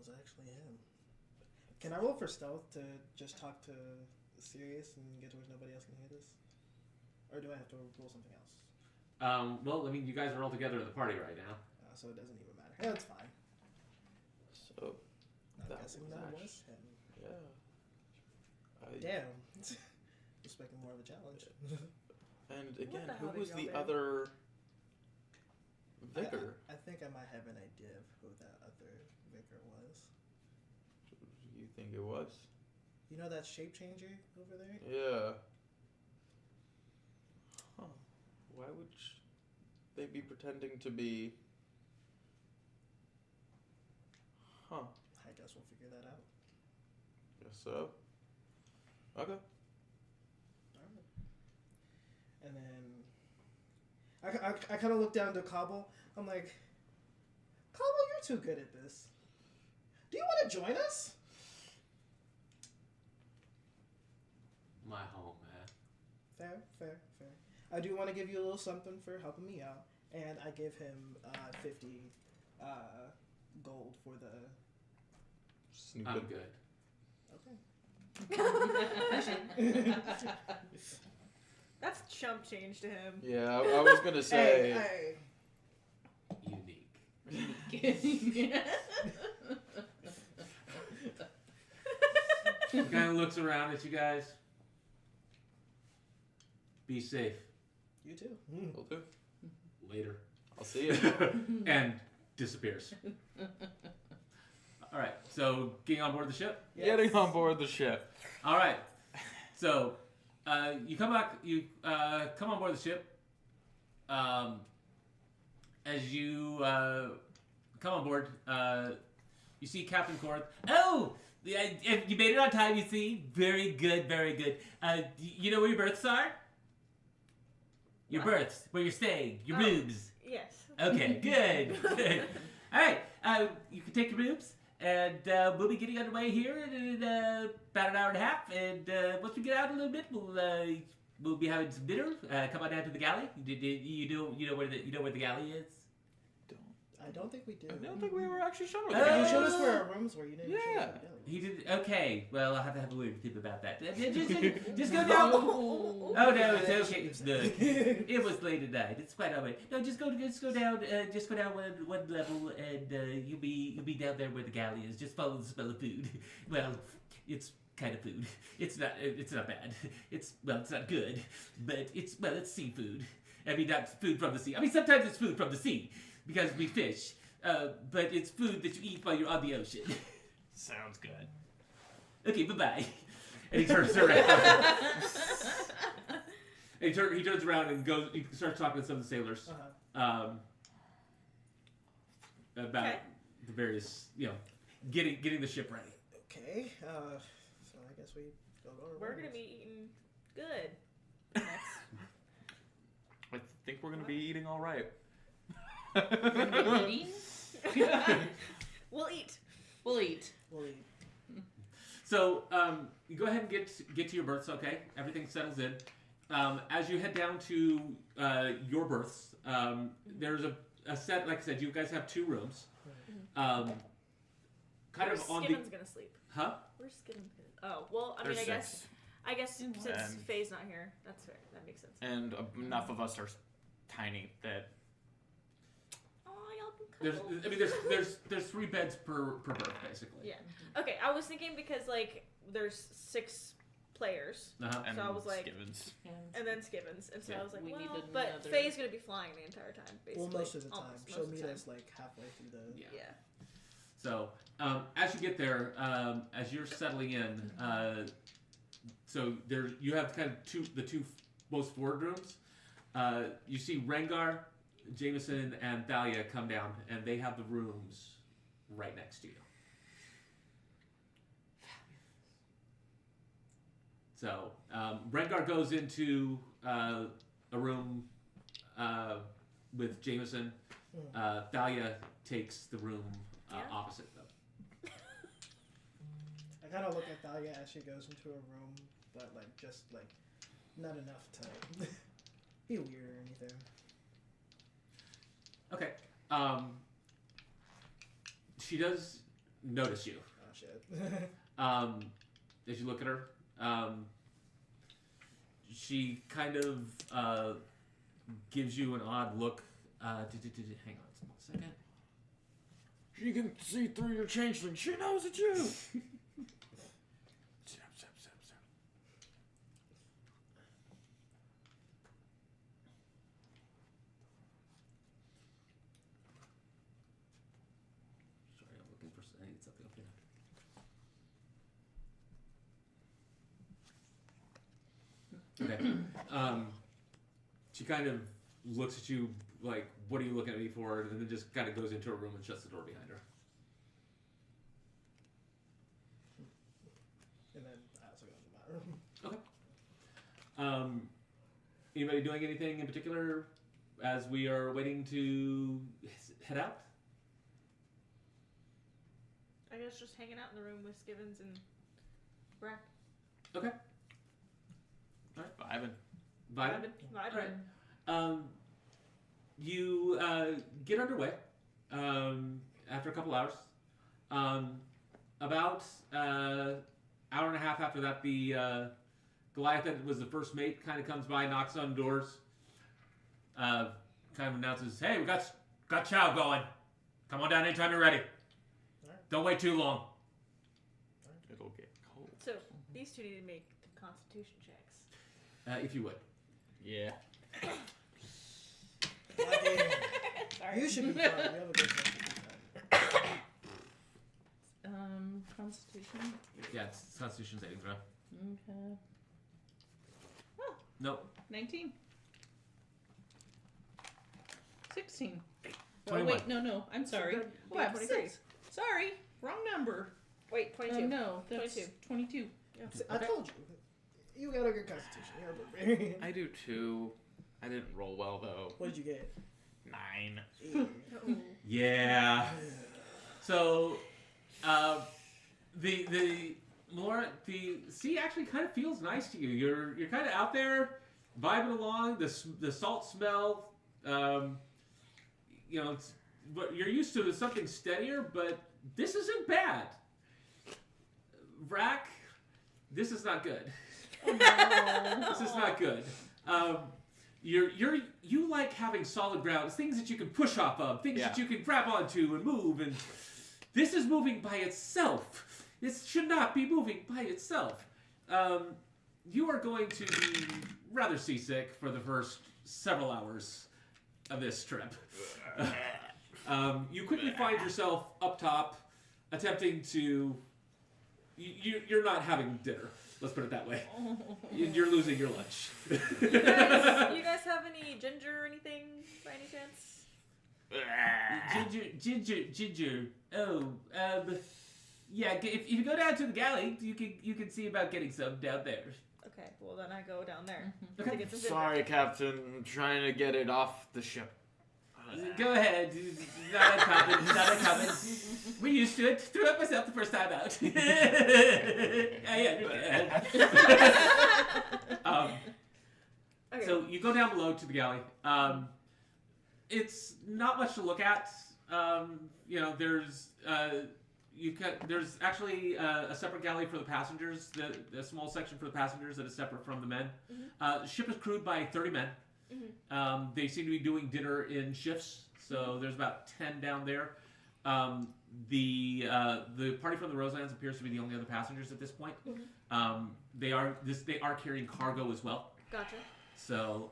was actually him. Can I roll for stealth to just talk to Sirius and get to where nobody else can hear this? Or do I have to roll something else? Well, I mean, you guys are all together in the party right now. So it doesn't even matter. Yeah, it's fine. So, I'm That guessing was that actually- was him. yeah. Damn. Expecting more of a challenge. And the again, hell who did was y'all the do? other vicar? I think I might have an idea of who that other vicar was. You think it was? You know that shape changer over there? Yeah. Huh. Why would they be pretending to be? Huh. I guess we'll figure that out. Guess so. Okay. Alright. And then I kind of look down to Cobble. I'm like, Cobble, you're too good at this. Do you want to join us? My home, man. Fair. I do want to give you a little something for helping me out, and I give him 50 gold for the. Snoop I'm it. good. That's chump change to him. Yeah, I was gonna say. Hey. Unique. He kind of looks around at you guys. Be safe. You too. Will do. Later. I'll see you. And disappears. All right. So, getting on board the ship. Getting on board the ship. All right. So, you come back. You come on board the ship. As you come on board, you see Captain Korth. Oh, you made it on time. You see, very good, very good. You know where your berths are? Your What? berths, where you're staying, your Oh. rooms. Yes. Okay, good, good. All right, you can take your rooms, and we'll be getting underway here in about an hour and a half. And once we get out a little bit, we'll be having some dinner. Come on down to the galley. You know where the galley is? I don't think we do. I don't think we were actually shown. You showed us where our rooms were. You didn't. Yeah. Show us where He did. Okay, well I'll have to have a word with him about that. Just go down. Oh no, it's okay. Look, it was late at night. It's quite alright. No, just go down one level, and you'll be down there where the galley is. Just follow the smell of food. Well, it's kind of food. It's not bad. It's not good, but it's seafood. I mean, not food from the sea. I mean, sometimes it's food from the sea because we fish. But it's food that you eat while you're on the ocean. Sounds good. Okay, bye-bye. And he turns around. And he turns around and he starts talking to some of the sailors about Okay. the various, getting the ship ready. Okay. So I guess we go to our We're rooms. gonna be eating good. Next. I think we're gonna be eating all right. Eating? We'll eat. We'll eat. We'll eat. So you go ahead and get to your berths. Okay, everything settles in. As you head down to your berths, there's a set. Like I said, you guys have 2 rooms. Kind Where's of on Skiven's gonna sleep? Huh? Where's Skiven? Oh, well, I mean, There's I guess 6. And- since And- Faye's not here, that's fair. That makes sense. And enough of us are tiny that Oh, y'all can There's cuddle. there's 3 beds per berth basically. Yeah. Okay, I was thinking because like there's 6 players, Uh-huh. and So I was like- Skivens. and then Skivens, and so Yeah. I was like, We well, need but another- Faye's gonna be flying the entire time, basically. Well, most of the time. Almost, She'll most of meet the us like halfway through the. Yeah. Yeah. So as you get there, as you're settling in, so there you have kind of the two most forward rooms. You see Rengar, Jameson, and Thalia come down, and they have the rooms right next to you. So Rengar goes into a room with Jameson. Thalia takes the room Yeah. opposite them. I kind of look at Thalia as she goes into a room, but like just like not enough to be weird or anything. Okay. She does notice you. Oh shit. As you look at her, she kind of gives you an odd look. Hang on a small second. She can see through your changeling. She knows it's you. Sorry, I'm looking for. I need something up here. Okay. She kind of looks at you like, "What are you looking at me for?" And then just kind of goes into a room and shuts the door behind her. And then I also go into my room. Anybody doing anything in particular as we are waiting to head out? I guess just hanging out in the room with Skivens and Brack. Okay. Vibing. Vibing? Vibing. Alright. You get underway after a couple hours. About hour and a half after that, the Goliath that was the first mate kind of comes by, knocks on doors, kind of announces, "Hey, we got chow going. Come on down anytime you're ready. Don't wait too long." It'll get cold. So these two need to make constitution checks. If you would. Yeah. Sorry. You should be fine. You have a good time. Constitution. Yeah, it's Constitution saving throw. Okay. Nope. 19. 16. Oh 21. wait, no. I'm sorry. good. Oh, I have 23. 6. Sorry, wrong number. Wait, 22. No, that's 22. 22. See, I told you. You got a good constitution. You're a barbarian. I do too. I didn't roll well though. What did you get? 9. Yeah. So, the sea actually kind of feels nice to you. You're kind of out there, vibing along. The salt smell. But you're used to something steadier. But this isn't bad. Vrack, this is not good. This is not good. You like having solid ground, things that you can push off of, things that you can grab onto and move, and this is moving by itself. This should not be moving by itself. You are going to be rather seasick for the first several hours of this trip. You quickly find yourself up top, attempting to. You're not having dinner. Let's put it that way. You're losing your lunch. You guys have any ginger or anything by any chance? Ginger. Oh, yeah. If you go down to the galley, you can see about getting some down there. Okay, well then I go down there Okay. to get some ginger. Sorry, Captain. I'm trying to get it off the ship. Go ahead. Not uncommon. We're used to it. Threw up myself the first time out. I understand. Okay. So you go down below to the galley. It's not much to look at. There's actually a separate galley for the passengers. The small section for the passengers that is separate from the men. The ship is crewed by 30 men. They seem to be doing dinner in shifts, so there's about 10 down there. The party from the Roselands appears to be the only other passengers at this point. They are carrying cargo as well. Gotcha. So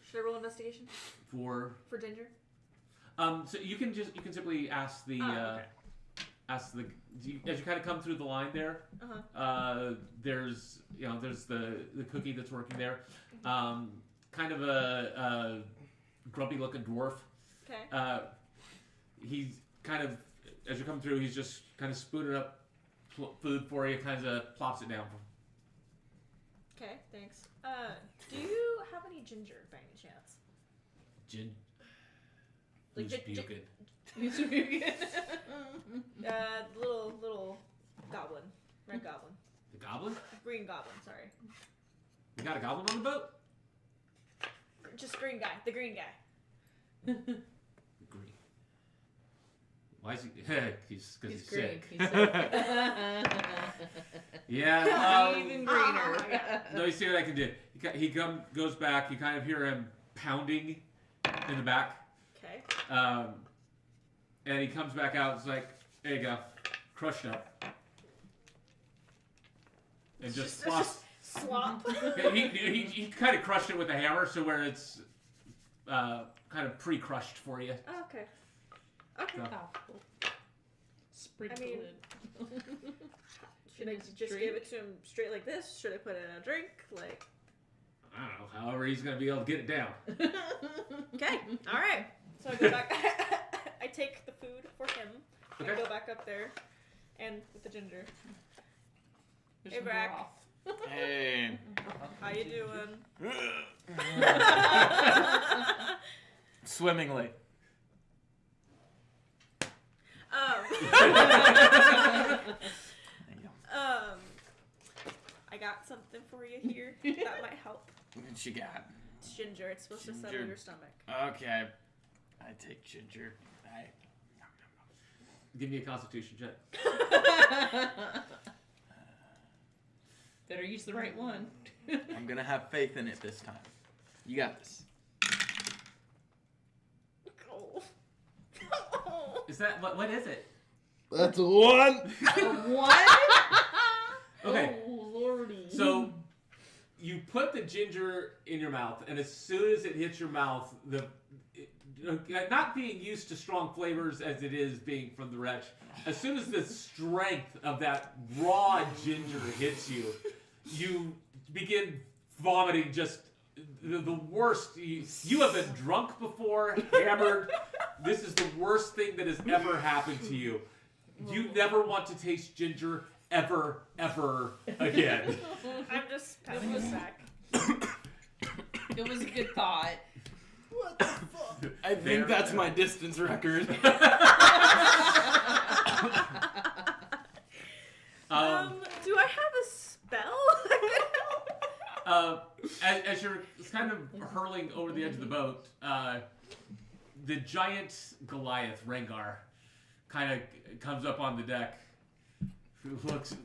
Should I roll investigation for ginger? so you can simply ask the Okay. as you kind of come through the line there. There's the cookie that's working there. Kind of a grumpy looking dwarf. Okay. He's kind of, as you come through, he's just kind of spooning up food for you, kind of plops it down. Okay, thanks. Do you have any ginger by any chance? Gin. Like Who's puking? Little goblin, red goblin, The goblin? green goblin. Sorry, You got a goblin on the boat? just green guy. The green guy. Green. Why is he? He's because he's green. sick. He's sick. Yeah. Even greener. No, you see what I can do. He goes back. You kind of hear him pounding in the back. Okay. And he comes back out. It's like, there you go, crushed up, and just slops. Slop. He kind of crushed it with a hammer, so where it's kind of pre-crushed for you. Oh, okay. Okay. So. Oh, cool. Sprinkle I mean- it. Should I In his just drink? give it to him straight like this? Should I put it in a drink? Like. I don't know. However, he's gonna be able to get it down. Okay. All right. So I go back. I take the food for him. Okay. I go back up there, and with the ginger. There's Hey, some Brack. broth. Hey. How you doing? Swimmingly. I got something for you here that might help. What you got? It's ginger. It's supposed to settle Ginger. your stomach. Okay. I take ginger. Give me a Constitution check. Better use the right one. I'm gonna have faith in it this time. You got this. Oh. Is that what is it? That's a 1. What? Okay. Oh, lordy. So you put the ginger in your mouth, and as soon as it hits your mouth, not being used to strong flavors as it is being from the wretch, as soon as the strength of that raw ginger hits you, you begin vomiting just the worst. You have been drunk before, hammered. This is the worst thing that has ever happened to you. You never want to taste ginger ever again. I'm just patting his back. It was a good thought. What the fuck? I think that's my distance record. Do I have a spell that could help? As you're kind of hurling over the edge of the boat, the giant Goliath, Rengar, kind of comes up on the deck, looks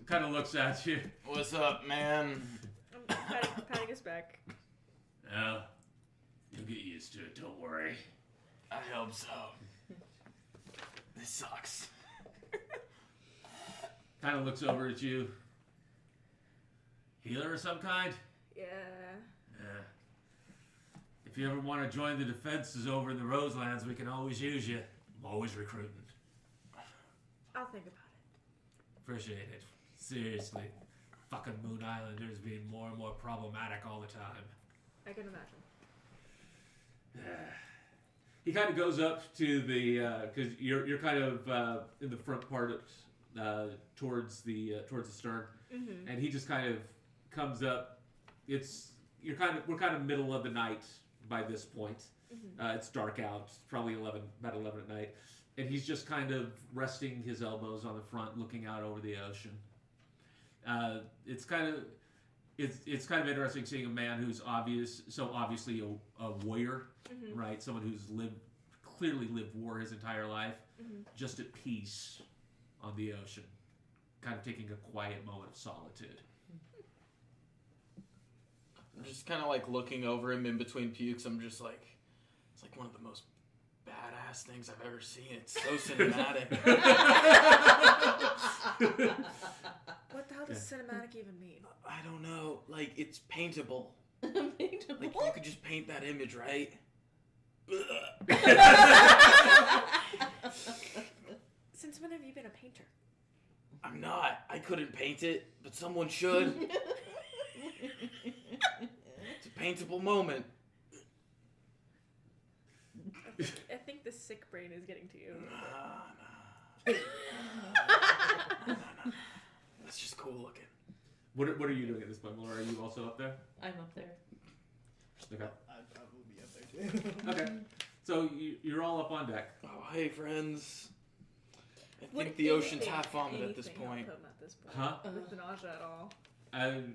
at you. What's up, man? I'm patting his back. Oh, you'll get used to it, don't worry. I hope so. This sucks. Kind of looks over at you. Healer of some kind? Yeah. Yeah. If you ever want to join the defenses over in the Roselands, we can always use you. I'm always recruiting. I'll think about Appreciate it. Seriously. Fucking Moon Islanders being more and more problematic all the time. it. I can imagine. He kind of goes up to the because you're kind of in the front part of, towards the stern, Mm-hmm. and he just kind of comes up. We're kind of middle of the night by this point. Mm-hmm. It's dark out. It's probably about 11 at night, and he's just kind of resting his elbows on the front, looking out over the ocean. It's kind of interesting seeing a man who's obviously a warrior. Mm-hmm. Right, someone who's clearly lived war his entire life, Mm-hmm. just at peace on the ocean, kind of taking a quiet moment of solitude. I'm just kind of like looking over him in between pukes. I'm just like, it's like one of the most badass things I've ever seen. It's so cinematic. What the hell does cinematic even mean? I don't know. Like, it's paintable. Paintable. Like, you could just paint that image, right? Since when have you been a painter? I'm not. I couldn't paint it, but someone should. It's a paintable moment. I think the sick brain is getting to you. Nah. That's just cool looking. What are you doing at this point, Laura? Are you also up there? I'm up there. Okay. I'd probably be up there too. Okay. So you're all up on deck. Oh, hey, friends. I Would think the ocean's half vomit at this anything point. help him at this point? Huh? With the nausea at all? And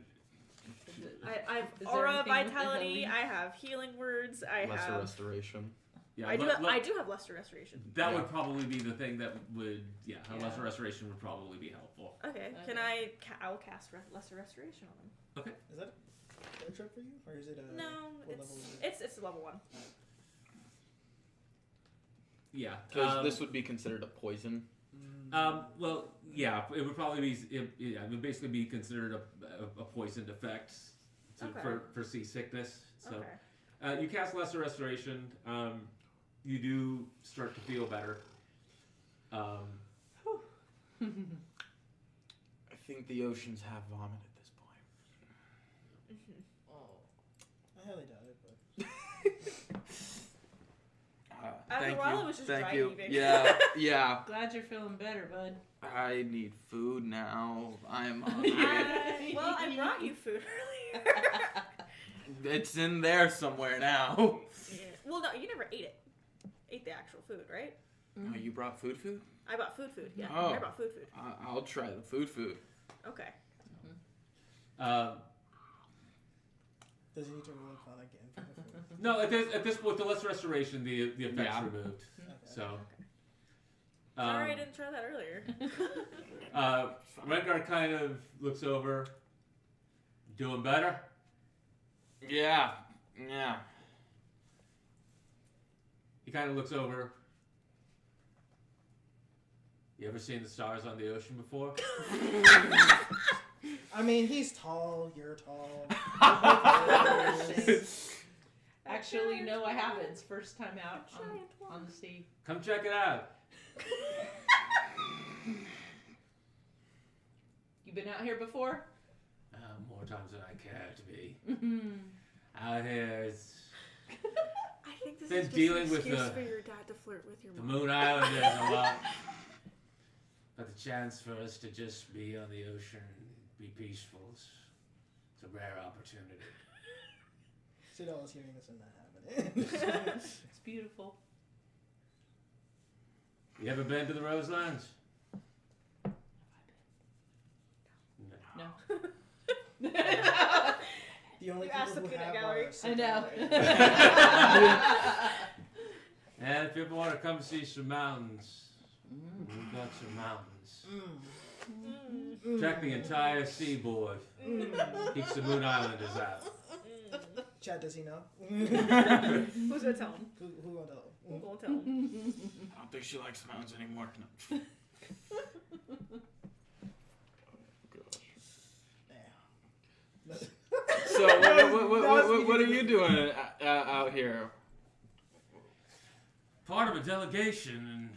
I have Is aura everything with the vitality. healing? I have healing words. I have. restoration. Yeah, I do. let- I do have Luster Restoration. That Yeah. would probably be the thing that would, a Yeah. lesser restoration would probably be helpful. Okay. Can I? I will cast Luster Restoration on them. Is that a trip for you, or is it a No, what level is it? it's level 1. Yeah. Because this would be considered a poison. Well, yeah, it would probably be. It would basically be considered a poisoned effect Okay. for seasickness. So Okay. you cast lesser restoration. You do start to feel better. I think the oceans have vomit at this point. I highly doubt it, but After Thank a while, you. it was just Thank dry you. heaving. Yeah, yeah. Glad you're feeling better, bud. I need food now. I'm hungry. Well, I brought you food earlier. It's in there somewhere now. Yeah. Well, no, you never ate it. Ate the actual food, right? Oh, you brought food? I bought food. Yeah, Oh. I brought food. I'll try the food. Okay. does he need to roll a con again for the food? No, at this point, the lesser restoration, the effect's Yeah. removed. Okay. So. Sorry, I didn't try that earlier. Rengar kind of looks over. Doing better? Yeah. He kind of looks over. You ever seen the stars on the ocean before? I mean, he's tall. You're tall. Actually, no, I haven't. It's first time out Giant on the sea. Come check it out. You been out here before? More times than I care to be. Out here, it's I think this Been is just dealing an with excuse the- for your dad to flirt with your the mom. Moon Islanders a lot. But the chance for us to just be on the ocean and be peaceful is it's a rare opportunity. Sid was hearing this and that happening. It's beautiful. You ever been to the Roselands? No. No. The only You asked people the who peanut have gallery. are I know. And if you ever want to come see some mountains, we've got some mountains. Check the entire seaboard. Keeps the Moon Islanders out. Chad, does he know? Who's gonna tell him? Who will know? Who gonna tell him? I don't think she likes mountains anymore. No. Yeah. So what are you doing out here? Part of a delegation and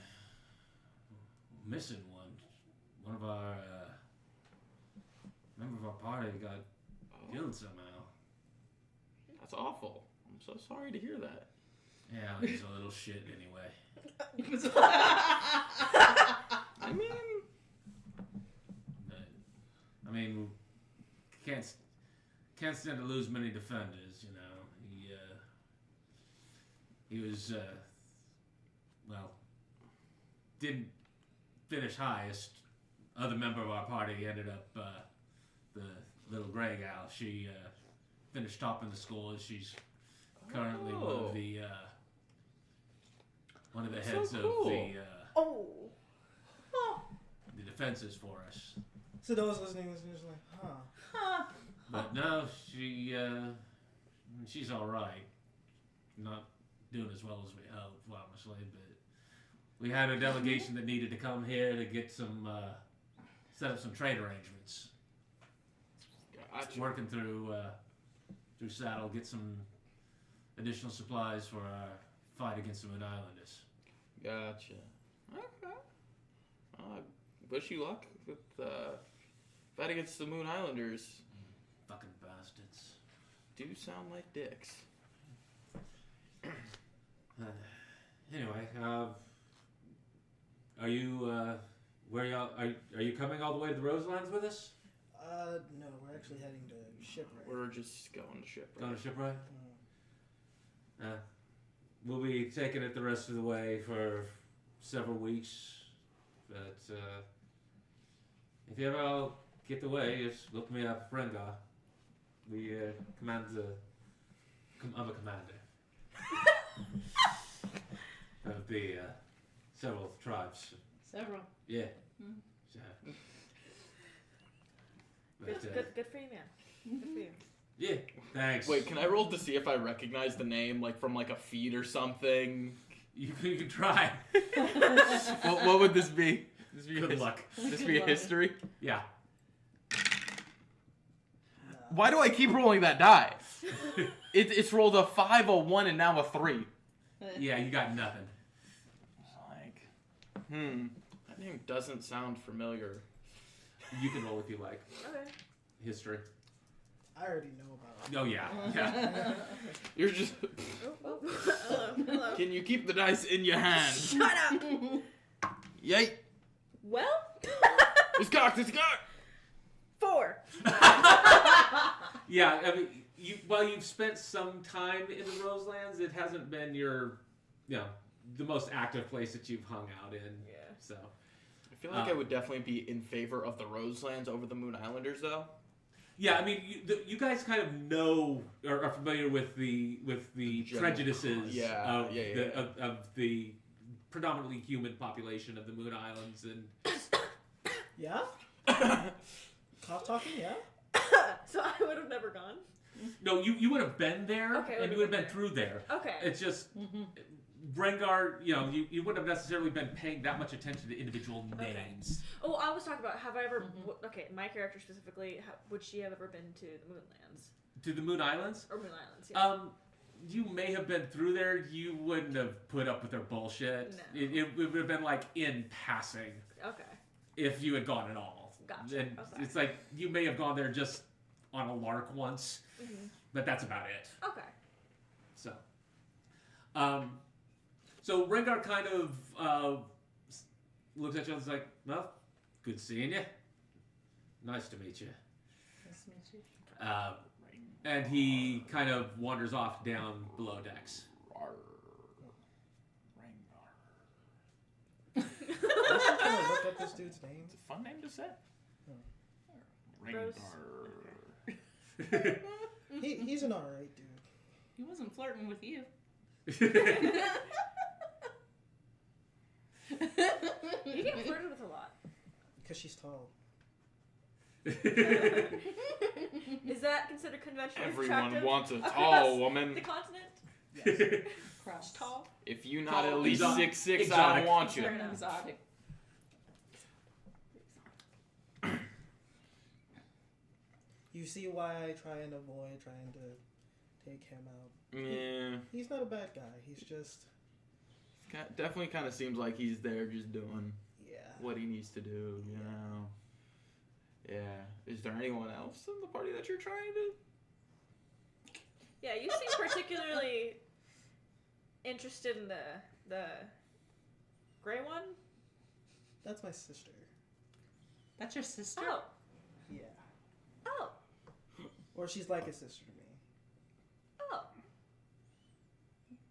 missing one. One of our member of our party got killed somehow. That's awful. I'm so sorry to hear that. Yeah, he's a little shit anyway. I mean, But, I mean, can't stand to lose many defenders. You know, he was well, didn't finish highest. Other member of our party ended up the little gray gal. She finished top in the school. She's currently one of the That's heads so of cool. Oh. the defenses for us. So those listening was just like, huh. But no, she's all right. Not doing as well as we hoped, obviously. But we had a delegation that needed to come here to get some set up some trade arrangements. gotcha. Working through Saddle, get some additional supplies for our fight against the Moon Islanders. Gotcha. Okay. Wish you luck with fight against the Moon Islanders. Fucking bastards. Do sound like dicks. Anyway, are you where y'all are you coming all the way to the Roselands with us? No, we're actually heading to Shipwreck. We're just going to ship. Going to Shipwright? Mm. We'll be taking it the rest of the way for several weeks. But if you ever all get the way, just look me up, Rengar. We command I'm a commander. of the several tribes. Several. Yeah. Hmm. So, Good, but, good for you, man. Good for you. yeah. Thanks. Wait, can I roll to see if I recognize the name, like from like a feed or something? You can try. What would this be? This be Good luck. This Good be a luck. history? Yeah. Why do I keep rolling that die? It's rolled a 5, a 1, and now a 3. Yeah, you got nothing. Like, that name doesn't sound familiar. You can roll if you like. Okay. History. I already know about it. Oh yeah. Yeah. You're just. Oh, hello. Can you keep the dice in your hand? Shut up. Yay! Well, It's cocked. It's cocked. 4. Yeah. I mean, while you've spent some time in the Roselands, it hasn't been your, the most active place that you've hung out in. Yeah. So. I feel like I would definitely be in favor of the Roselands over the Moon Islanders, though. Yeah, I mean, you guys kind of know or are familiar with the General- prejudices yeah, of the predominantly human population of the Moon Islands, and Yeah? Cough talking, yeah? So I would have never gone. no, you would have been there, Okay, and you would have been through there. Okay. It's just Rengar, you wouldn't have necessarily been paying that much attention to individual Okay. names. Oh, I was talking about have I ever? Okay, my character specifically. Would she have ever been to the Moonlands To the Moon Islands, or Moon Islands? Yeah. you may have been through there. You wouldn't have put up with their bullshit. No. It would have been like in passing Okay. if you had gone at all. Gotcha. And Okay. it's like you may have gone there just on a lark once, but that's about it. Okay. So, so Rengar kind of looks at you and is like, "Well, good seeing you. Nice to meet you." Nice to meet you. And he kind of wanders off down below decks. I'm just gonna look up this dude's name. It's a fun name to say. Rose. He's an alright dude. He wasn't flirting with you. You get flirted with a lot. Because she's tall. Is that considered conventionally Everyone attractive? wants a across tall woman. The continent. Cross. Tall. If you not at Tall, least exotic. 6'6", I Exotic. don't want you. Fair enough. Exotic. You see why I try and avoid trying to take him out. Yeah, He's not a bad guy. He's just, definitely kind of seems like he's there just doing yeah. what he needs to do, you know. Yeah. Is there anyone else in the party that you're trying to? Yeah, you seem particularly interested in the gray one. That's my sister. That's your sister? Oh. Yeah. Oh. Or she's like a sister to me. Oh.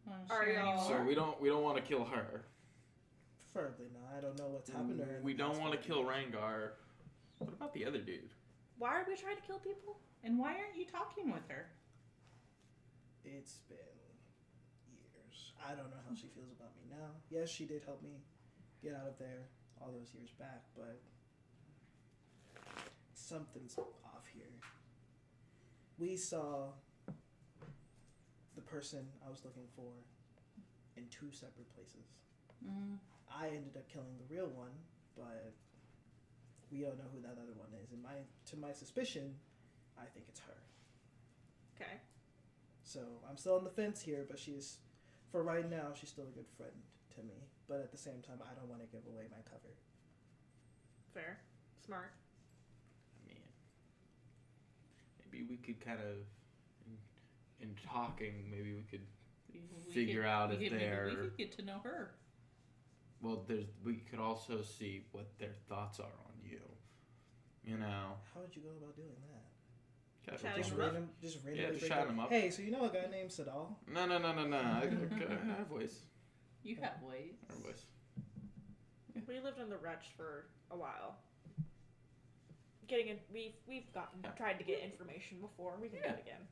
Oh, Are sure y'all- So we don't want to kill her. Preferably not. I don't know what's happened to her. in We the don't past want to few kill years. Rangar. What about the other dude? Why are we trying to kill people? And why aren't you talking with her? It's been years. I don't know how she feels about me now. Yes, she did help me get out of there all those years back, but something's off here. We saw the person I was looking for in 2 separate places. Mm. I ended up killing the real one, but we don't know who that other one is. And to my suspicion, I think it's her. Okay. So I'm still on the fence here, but for right now, she's still a good friend to me. But at the same time, I don't want to give away my cover. Fair. Smart. I mean, maybe we could kind of, in talking, maybe we could. Figure out if maybe they're- we could get to know her. Well, we could also see what their thoughts are on you. You know. How would you go about doing that? Chatting Just them up? randomly just bring chatting them up. Hey, so you know a guy named Sadal? No. I have voice. You have ways. I have voice. We lived on the Wretch for a while. We've tried to get information before. We can do Yeah. it again.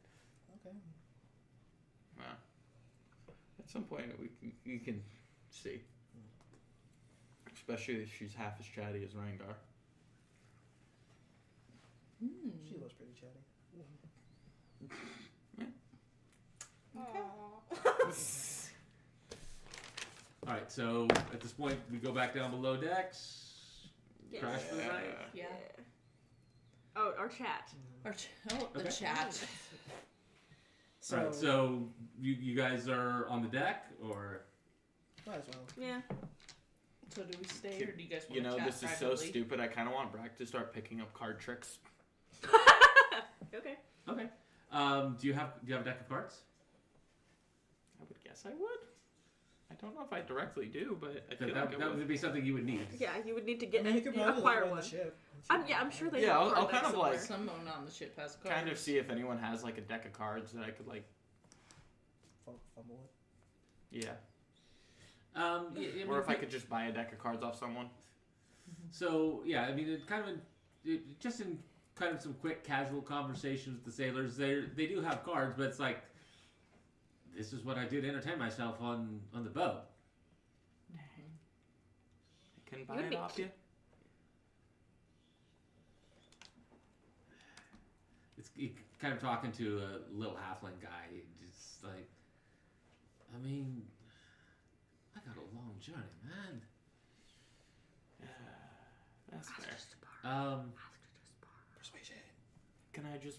Okay. At some point, we can see. Especially if she's half as chatty as Rengar. She was pretty chatty. All right, so at this point, we go back down below decks. Yes. Crash for the night. Yeah. Oh, our chat. Or the Okay. chat. So, All right, so you guys are on the deck, or might as well. Yeah. So do we stay or do you guys want You to know, chat this is so privately? stupid. I kind of want Brack to start picking up card tricks. Okay. okay. Do you have a deck of cards? I would guess I would. I don't know if I directly do, but I feel That, like that, I that would. would be something you would need. Yeah, you would need to I get mean, you could probably look acquire around one. the ship. I'm sure they. Yeah, have I'll card kind decks of, like, somewhere. Someone on the ship has cards. Kind of see if anyone has like a deck of cards that I could like. Fumble it. Yeah. I Or if I could just buy a deck of cards off someone. So yeah, I mean, just in kind of some quick casual conversations with the sailors, they do have cards, but it's like, this is what I do to entertain myself on the boat. I can buy You'd it be off you. It's kind of talking to a little halfling guy, just like, I mean, I got a long journey, man. That's fair. Persuasion. Can I just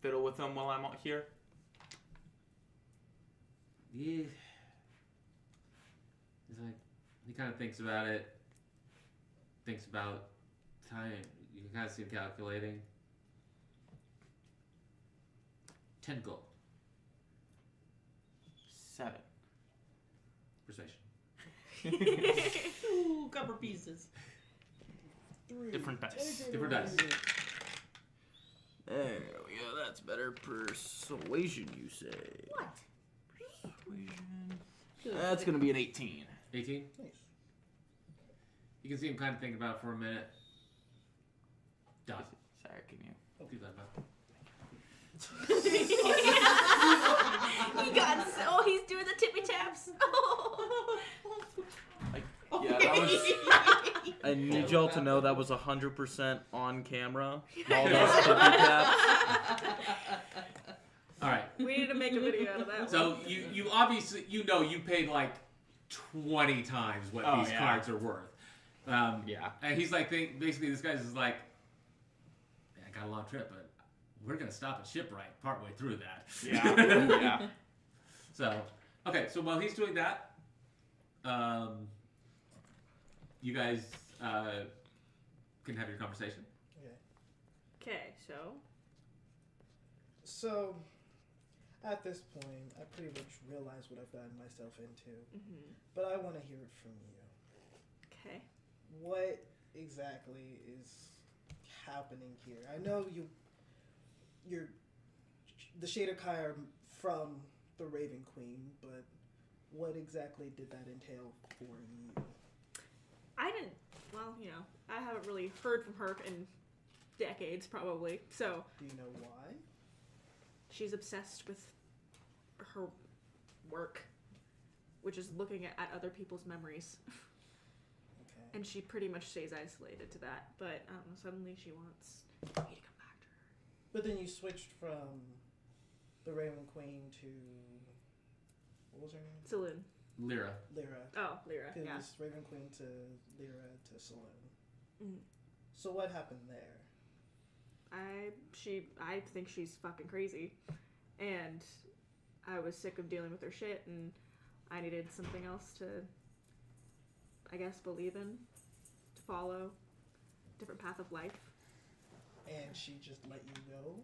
fiddle with them while I'm out here? Yeah. He's like, he kind of thinks about it, thinks about time. You can kind of see him calculating. 10 gold. 7. Persuasion. Ooh, cover pieces. 3. Different dice. Take it Different away. dice. There we go. That's better. Persuasion, you say? What? That's gonna be an 18. 18? Nice. You can see him kind of thinking about it for a minute. Done. Sorry, can you? Do that, man. He got so he's doing the tippy taps. Yeah, that was. I need y'all to know that was 100% on camera. All those tippy taps. All right. We need to make a video out of that. So you obviously you paid like 20 times what Oh, these yeah. cards are worth. Yeah. And he's like, basically, this guy's just like, "Man, I got a long trip, but we're gonna stop at shipwright partway through that." Yeah. Yeah. So, okay, so while he's doing that, you guys can have your conversation. Okay. Okay, So, at this point, I pretty much realize what I've gotten myself into, but I want to hear it from you. okay. What exactly is happening here? I know you're the Shader Kai are from the Raven Queen, but what exactly did that entail for you? I didn't. Well, I haven't really heard from her in decades, probably. So Do you know why? she's obsessed with her work, which is looking at other people's memories, Okay. and she pretty much stays isolated to that. But suddenly she wants me to come back to her. But then you switched from the Raven Queen to what was her name? Saloon. Lyra. Lyra. Oh, Lyra. Because Yeah. Raven Queen to Lyra to Saloon. Mhm. So what happened there? I think she's fucking crazy, and I was sick of dealing with her shit, and I needed something else to, I guess, believe in, to follow, different path of life, And she just let you go?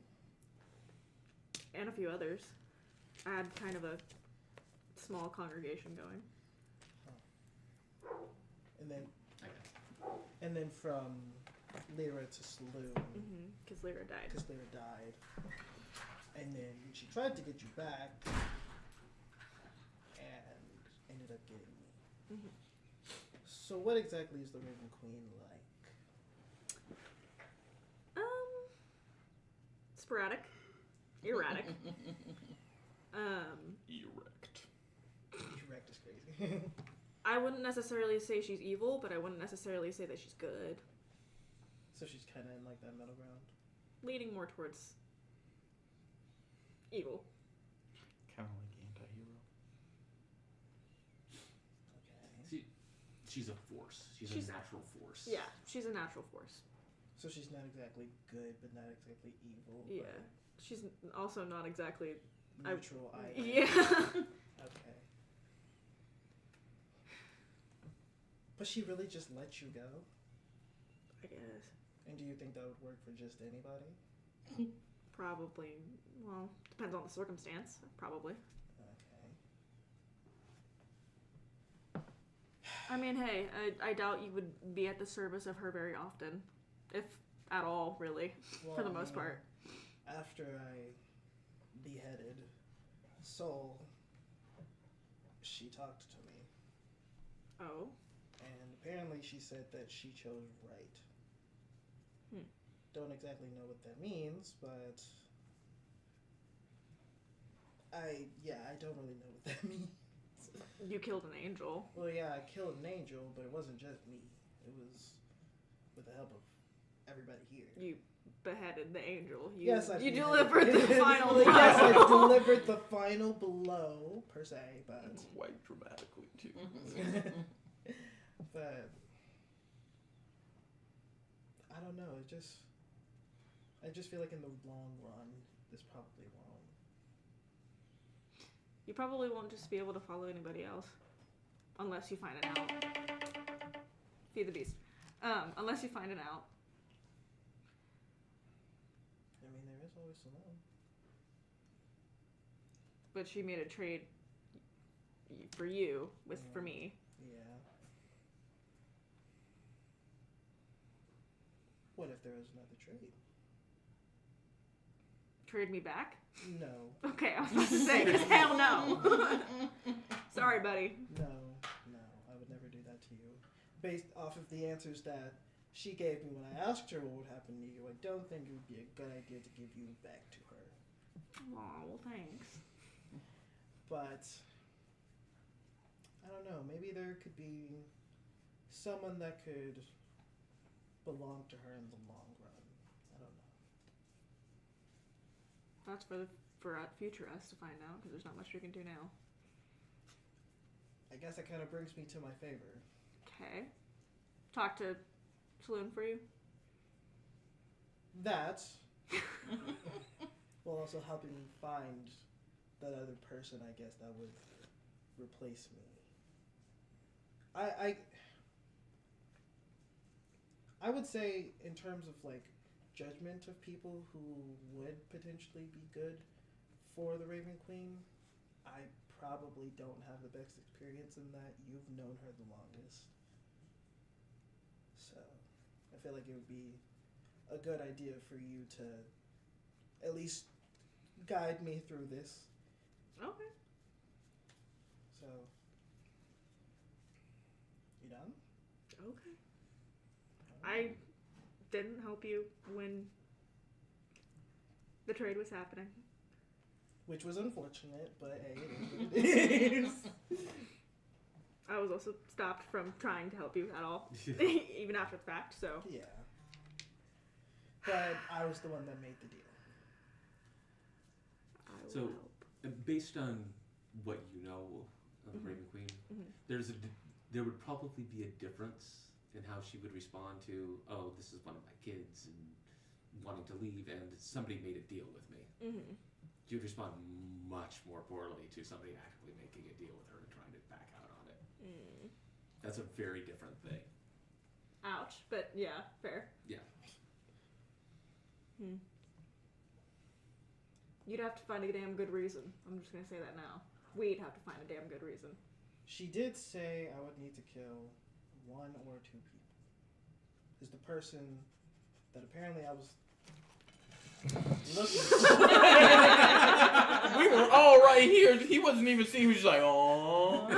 and a few others. I had kind of a small congregation going. And then Okay. and then from Lyra to Saloon, Because Lyra died. because Lyra died. And then she tried to get you back and ended up getting me. Mhm. So what exactly is the Raven Queen like? Sporadic, erratic. Erect. Erect is crazy. I wouldn't necessarily say she's evil, but I wouldn't necessarily say that she's good. So she's kind of in like that middle ground. Leaning more towards evil. Kind of like anti-hero. Okay. She's a force. She's a natural force. Yeah, she's a natural force. So she's not exactly good, but not exactly evil. Yeah. She's also not exactly... But neutral eye. Yeah. Okay. But she really just let you go? I guess. And do you think that would work for just anybody? Probably. Well, depends on the circumstance. Probably. Okay. I mean, hey, I doubt you would be at the service of her very often. If at all, really. Well, for the I most mean, part. After I beheaded Soul, she talked to me. Oh. And apparently she said that she chose right. Don't exactly know what that means, but I don't really know what that means. You killed an angel. Well, yeah, I killed an angel, but it wasn't just me. It was with the help of everybody here. You beheaded the angel. You, Yes, I you beheaded- delivered the final blow. Yes, I delivered the final blow, per se, but... Quite dramatically, too. But... I don't know, I just feel like in the long run, it's probably wrong. You probably won't just be able to follow anybody else. Unless you find it out. Feed the beast. Unless you find it out. I mean, there is always Salome. But she made a trade for you for me. Yeah. What if there was another trade? Trade me back? No. Okay, I was about to say, 'cause hell no. Sorry, buddy. No, I would never do that to you. Based off of the answers that she gave me when I asked her what would happen to you, I don't think it would be a good idea to give you back to her. Aw, well, thanks. But, I don't know, maybe there could be someone that could belong to her in the long run. I don't know. That's for future us to find out, because there's not much we can do now. I guess that kind of brings me to my favor. Okay. Talk to Saloon for you? That will also helping me find that other person, I guess, that would replace me. I would say, in terms of like judgment of people who would potentially be good for the Raven Queen, I probably don't have the best experience in that. You've known her the longest. So, I feel like it would be a good idea for you to at least guide me through this. Okay. So, you done? Okay. I didn't help you when the trade was happening. Which was unfortunate, but hey, it is what it is. I was also stopped from trying to help you at all, even after the fact, so. Yeah. But I was the one that made the deal. I will So- help. Based on what you know of the Mhm. Raven Queen, Mhm. there would probably be a difference in how she would respond to, oh, this is one of my kids and wanting to leave, and somebody made a deal with me. Mm-hmm. She would respond much more poorly to somebody actually making a deal with her and trying to back out on it. Mm. That's a very different thing. Ouch, but yeah, fair. Yeah. You'd have to find a damn good reason. I'm just gonna say that now. We'd have to find a damn good reason. She did say I would need to kill 1 or 2 people. Is the person that apparently I was looking for. We were all right here. He wasn't even seeing. He was just like, oh.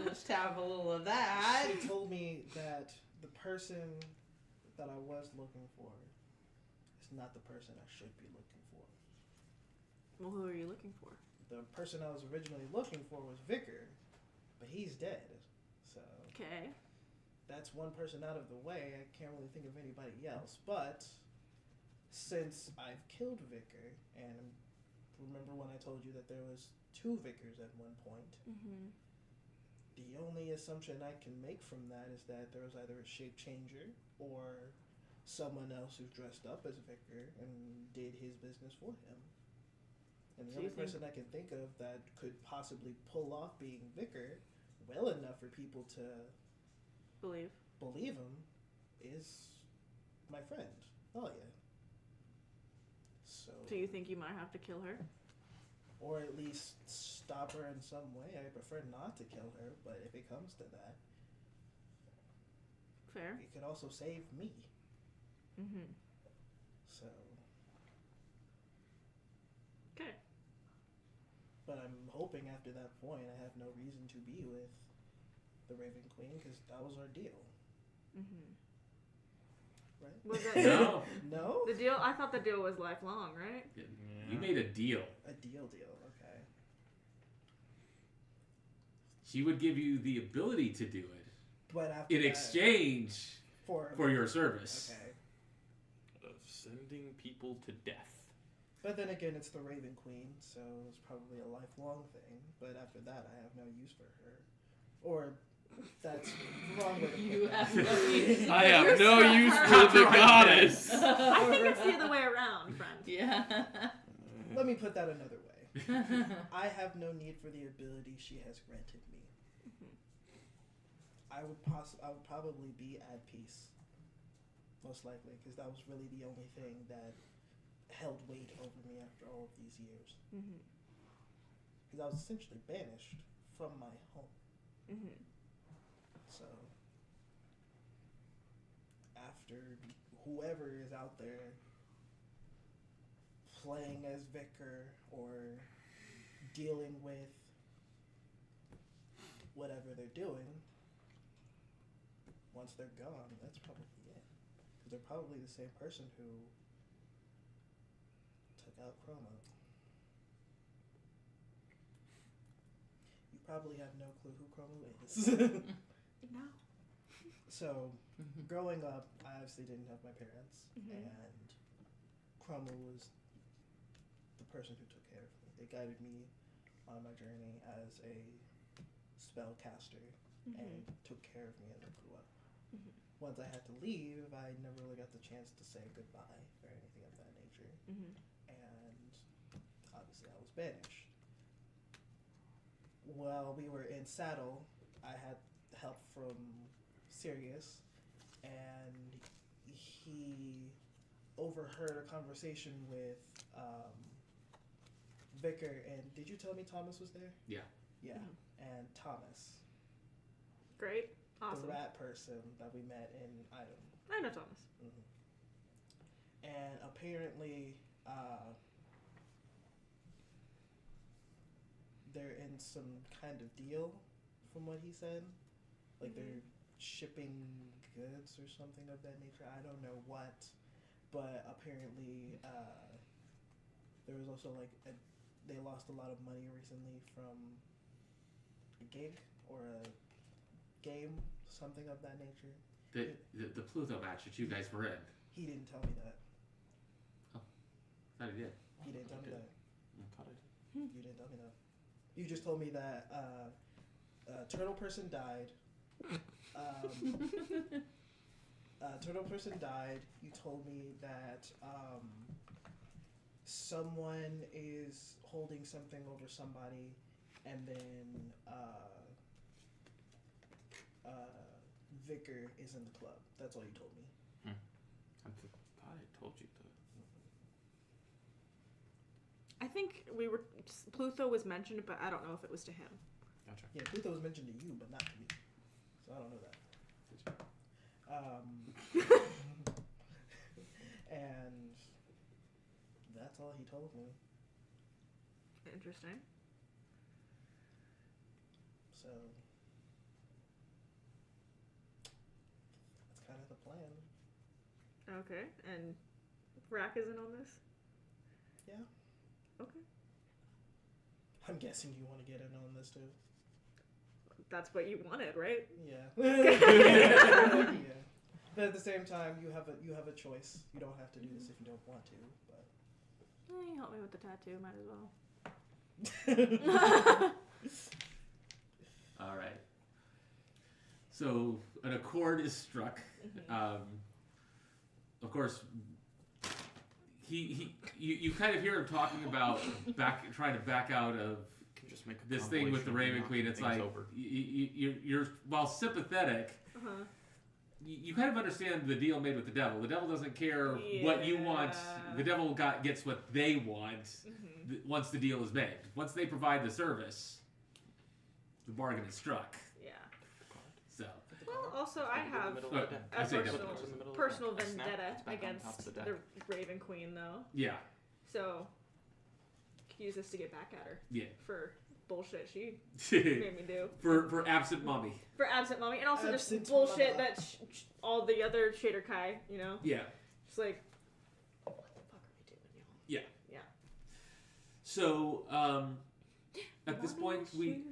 Just have a little of that. She told me that the person that I was looking for is not the person I should be looking for. Well, who are you looking for? The person I was originally looking for was Vicar, but he's dead. So Okay. that's one person out of the way. I can't really think of anybody else. But since I've killed Vicar, and remember when I told you that there was 2 Vicars at one point, Mm-hmm. the only assumption I can make from that is that there was either a shape changer or someone else who dressed up as Vicar and did his business for him. And the So only you think- person I can think of that could possibly pull off being Vicar well enough for people to Believe. believe him is my friend, Thalia. So, So you think you might have to kill her? or at least stop her in some way. I prefer not to kill her, but if it comes to that, Fair. it could also save me. Mm-hmm. So, Okay. but I'm hoping after that point I have no reason to be with the Raven Queen because that was our deal, Mm-hmm. right? Was that No, No? the deal? I thought the deal was lifelong, right? we made a deal. A deal, okay. She would give you the ability to do it But after in that, exchange for for your service. okay. Of sending people to death. But then again, it's the Raven Queen, so it's probably a lifelong thing. But after that, I have no use for her. Or that's the wrong way to put You that. have no use. I have You're no so use hurt. for the goddess. I think it's the other way around, friend. Yeah. Let me put that another way. I have no need for the ability she has granted me. I would probably be at peace, most likely, because that was really the only thing that held weight over me after all of these years. Mm-hmm. Because I was essentially banished from my home. Mm-hmm. So, after whoever is out there playing as Vicar or dealing with whatever they're doing, once they're gone, that's probably it. Because they're probably the same person who took out Chroma. You probably have no clue who Chroma is. No. So, growing up, I obviously didn't have my parents, Mhm. and Chroma was the person who took care of me. They guided me on my journey as a spellcaster and took care of me as I grew up. Mhm. Once I had to leave, I never really got the chance to say goodbye or anything of that nature, Mm-hmm. and obviously I was banished. While we were in Saddle, I had help from Sirius, and he overheard a conversation with Vicar, and did you tell me Thomas was there? Yeah. Yeah, Mhm. and Thomas, Great. Awesome. the rat person that we met in Item. I know Thomas. And apparently, they're in some kind of deal, from what he said. Like they're shipping goods or something of that nature. I don't know what, but apparently, there was also like they lost a lot of money recently from a gig or a game, something of that nature. The Pluto match that you guys were in. He didn't tell me that. Thought he did. He didn't tell me Okay. that. I thought I did. You didn't tell me that. You just told me that Turtle Person died. Turtle Person died. You told me that someone is holding something over somebody, and then Vicar is in the club. That's all you told me. I thought I told you to. I think Plutho was mentioned, but I don't know if it was to him. Gotcha. Yeah, Pluto was mentioned to you, but not to me. So I don't know that. And that's all he told me. Interesting. So that's kind of the plan. Okay. And Rack isn't on this? Yeah. Okay. I'm guessing you want to get in on this too. that's what you wanted, right? Yeah. Yeah. But at the same time, you have a choice. You don't have to do this if you don't want to. But You help me with the tattoo, might as well. All right. So an accord is struck. Of course, you kind of hear him talking about trying to back out of Can just make a this thing with the compilation Raven of Queen. It's things like over. you're while sympathetic. You kind of understand the deal made with the devil. The devil doesn't care what you want. Yeah. The devil gets what they want once the deal is made. Once they provide the service, the bargain is struck. Yeah. So Well, also I have I a say personal I snap, vendetta it's back on top against of the deck. the Raven Queen, though. yeah, So, could use this to get back at her yeah. for bullshit she made me do. for absent mommy. For absent mommy, and also Absent just bullshit mama. that all the other Shader Kai, you know? Yeah. Just like, what the fuck are we doing, y'all? Yeah. Yeah. So at this point we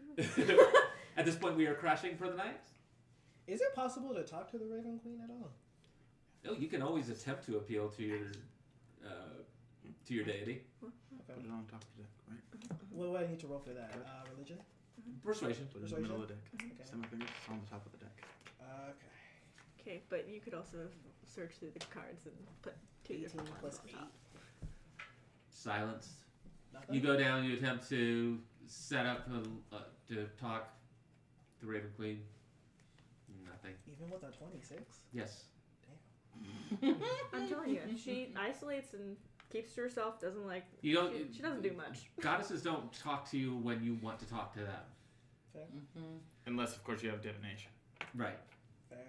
we are crashing for the night. is it possible to talk to the Raven Queen at all? Oh, you can always attempt to appeal to your deity. Put it on top of the deck, right? What do I need to roll for that? Religion? Persuasion. Put it in the middle of the deck. Okay. Snap my fingers, it's on the top of the deck. Okay. Okay, but you could also search through the cards and put 2 18 different ones plus on 8. top. Silence. Nothing? You go down. You attempt to set up to talk to the Raven Queen. Nothing. Even with a 26? Yes. I'm telling you, she isolates and keeps to herself, doesn't like, You don't. she doesn't do much. Goddesses don't talk to you when you want to talk to them. Fair. Unless, of course, you have divination. Right. Fair.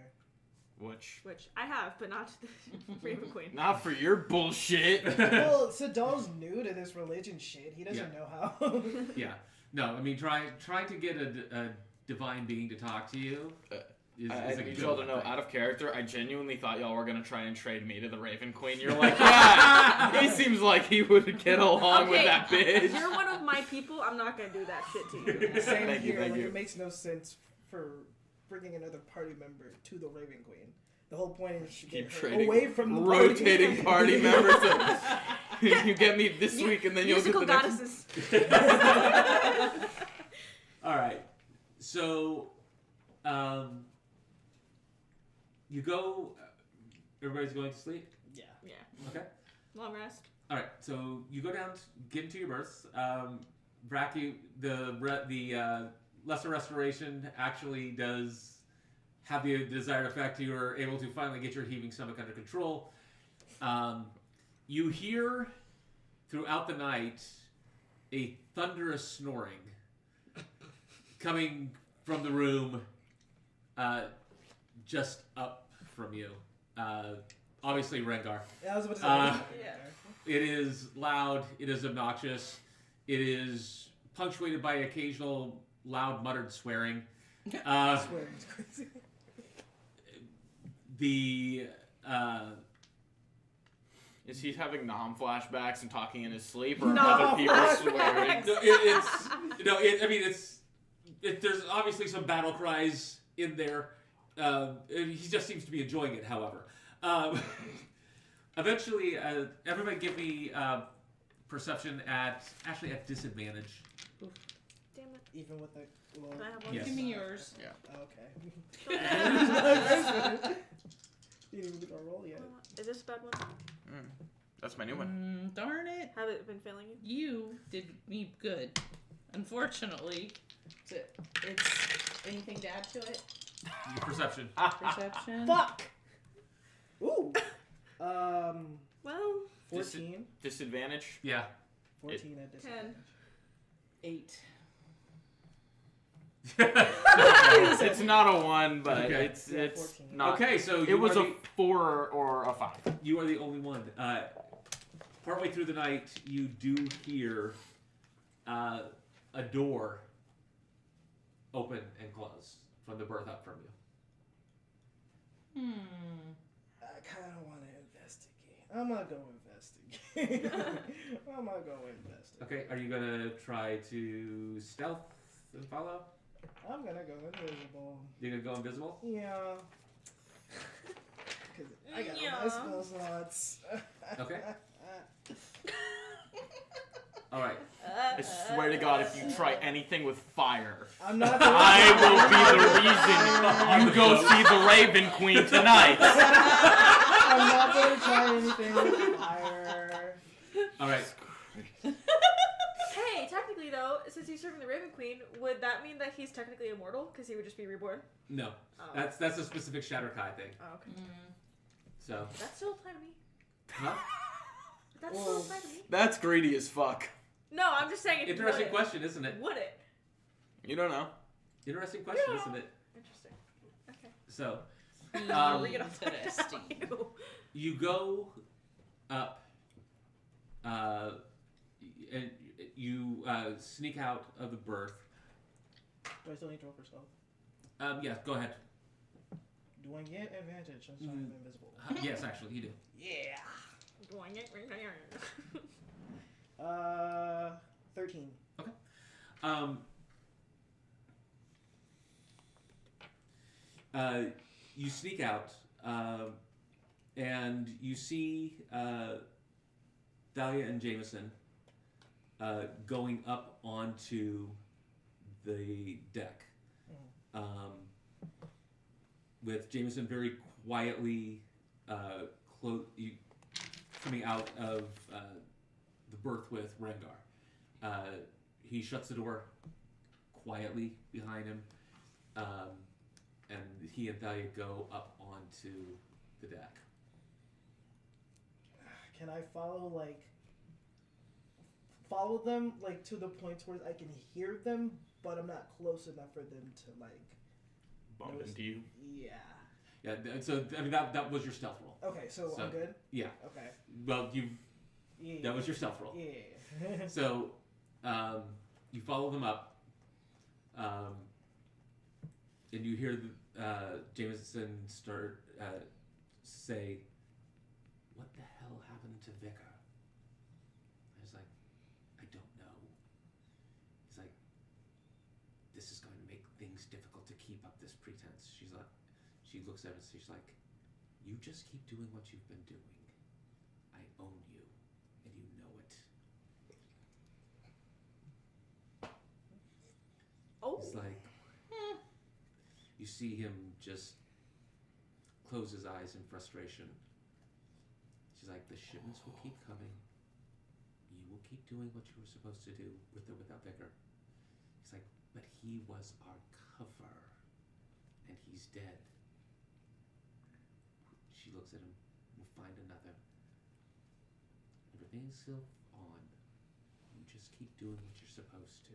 Which... Which I have, but not to the Raven Queen. Not for your bullshit! Well, Sadal's new to this religion shit. He doesn't know how. Yeah. No, I mean, trying to get a divine being to talk to you is I a need good y'all to one, know, right? out of character, I genuinely thought y'all were gonna try and trade me to the Raven Queen. You're like, yeah, he seems like he would get along with that bitch. You're one of my people. I'm not gonna do that shit to you. Same Thank you, here. thank Like, you. it makes no sense for bringing another party member to the Raven Queen. The whole point is to Keep get her trading, away from the rotating party members. You get me this week, and then you'll get Musical the next. goddesses. All right. So, you go. Everybody's going to sleep. Yeah. Yeah. Okay. Long rest. All right. So you go down, get into your berths. Bracky, the lesser restoration actually does have the desired effect. You are able to finally get your heaving stomach under control. You hear throughout the night a thunderous snoring coming from the room just up from you. Obviously, Rengar. Yeah, I was about to say. Yeah. It is loud. It is obnoxious. It is punctuated by occasional loud muttered swearing. I swear, it's crazy. Is he having Nom flashbacks and talking in his sleep, or Nom other people flashbacks. swearing? There's obviously some battle cries in there. He just seems to be enjoying it, however. Eventually, everybody give me perception at disadvantage. Damn it. Even with the low. Can I have one? Yes. Give me yours. Okay. You didn't even get a roll yet. Is this a bad one? That's my new one. Darn it. Have it been failing you? You did me good. Unfortunately. It's anything to add to it? Your perception. Perception. Fuck. Ooh. Well, 14. Disadvantage. Yeah. 14 at disadvantage. 8. It's not a 1, but Okay. it's Yeah, it's 14. not. Okay, so It you was are a 4 or a 5. you are the only one. Partway through the night, you do hear a door open and close from the berth up from you. I kind of want to investigate. I'm gonna go investigate. I'm gonna go investigate. Okay, are you gonna try to stealth and follow? I'm gonna go invisible. You're gonna go invisible. Yeah. Because I got all my spell slots. Okay. All right. I swear to God, if you try anything with fire, I'm not gonna I will be the reason you go see the Raven Queen tonight. I'm not going to try anything with fire. All right. Hey, technically though, since he's serving the Raven Queen, would that mean that he's technically immortal? Because he would just be reborn? No, Oh. that's a specific Shatterkai thing. Oh, okay. So, That still apply to me. huh? That Whoa. still apply to me. That's greedy as fuck. No, I'm just saying. If Interesting would question, isn't it? Would it? You don't know. Interesting question, isn't it? Interesting. Okay. So, Bring it up. Interesting. you go up, and you sneak out of the berth. Do I still need to roll for stealth? Yeah, go ahead. Do I get advantage since I'm invisible? Yes, actually, you do. Yeah. 13. You sneak out, and you see Dahlia and Jameson going up onto the deck, with Jameson very quietly coming out of the berth with Rengar. He shuts the door quietly behind him, and he and Thalia go up onto the deck. Can I follow them to the point where I can hear them, but I'm not close enough for them to Bump notice- into you. Yeah. Yeah, so I mean that was your stealth roll. Okay, so So- I'm good. Yeah. Okay. Well, Yeah. that was your stealth roll. Yeah. So you follow them up, and you hear Jameson start say, "What the hell happened to Vicar?" I was like, "I don't know." He's like, "This is going to make things difficult to keep up this pretense." She's like, she looks at us. She's like, "You just keep doing what you've been doing. I own you, and you know it." Oh. He's like, you see him just close his eyes in frustration. She's like, "The shipments will keep coming. You will keep doing what you were supposed to do with or without Vicar." He's like, "But he was our cover, and he's dead." She looks at him. "We'll find another. Everything is still on. You just keep doing what you're supposed to."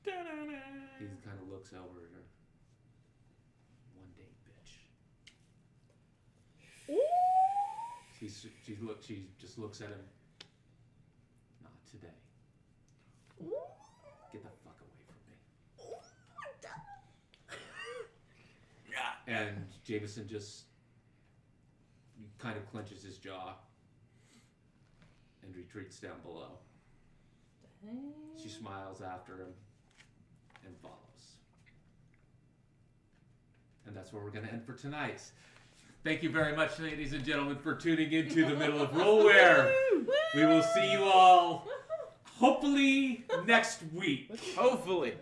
He kind of looks over at her. "One day, bitch." She just looks at him. "Not today. Get the fuck away from me." And Jameson just kind of clenches his jaw and retreats down below. She smiles after him and follows. And that's where we're going to end for tonight. Thank you very much, ladies and gentlemen, for tuning into the middle of Rollware. We will see you all hopefully next week. Hopefully.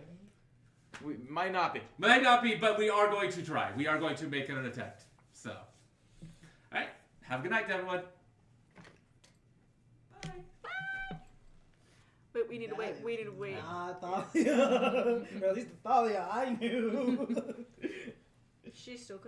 We might not be. Might not be, but we are going to try. We are going to make an attempt. So, all right. Have a good night, everyone. Wait, we need to wait. We need to wait. Thalia. Or at least the Thalia I knew. She's still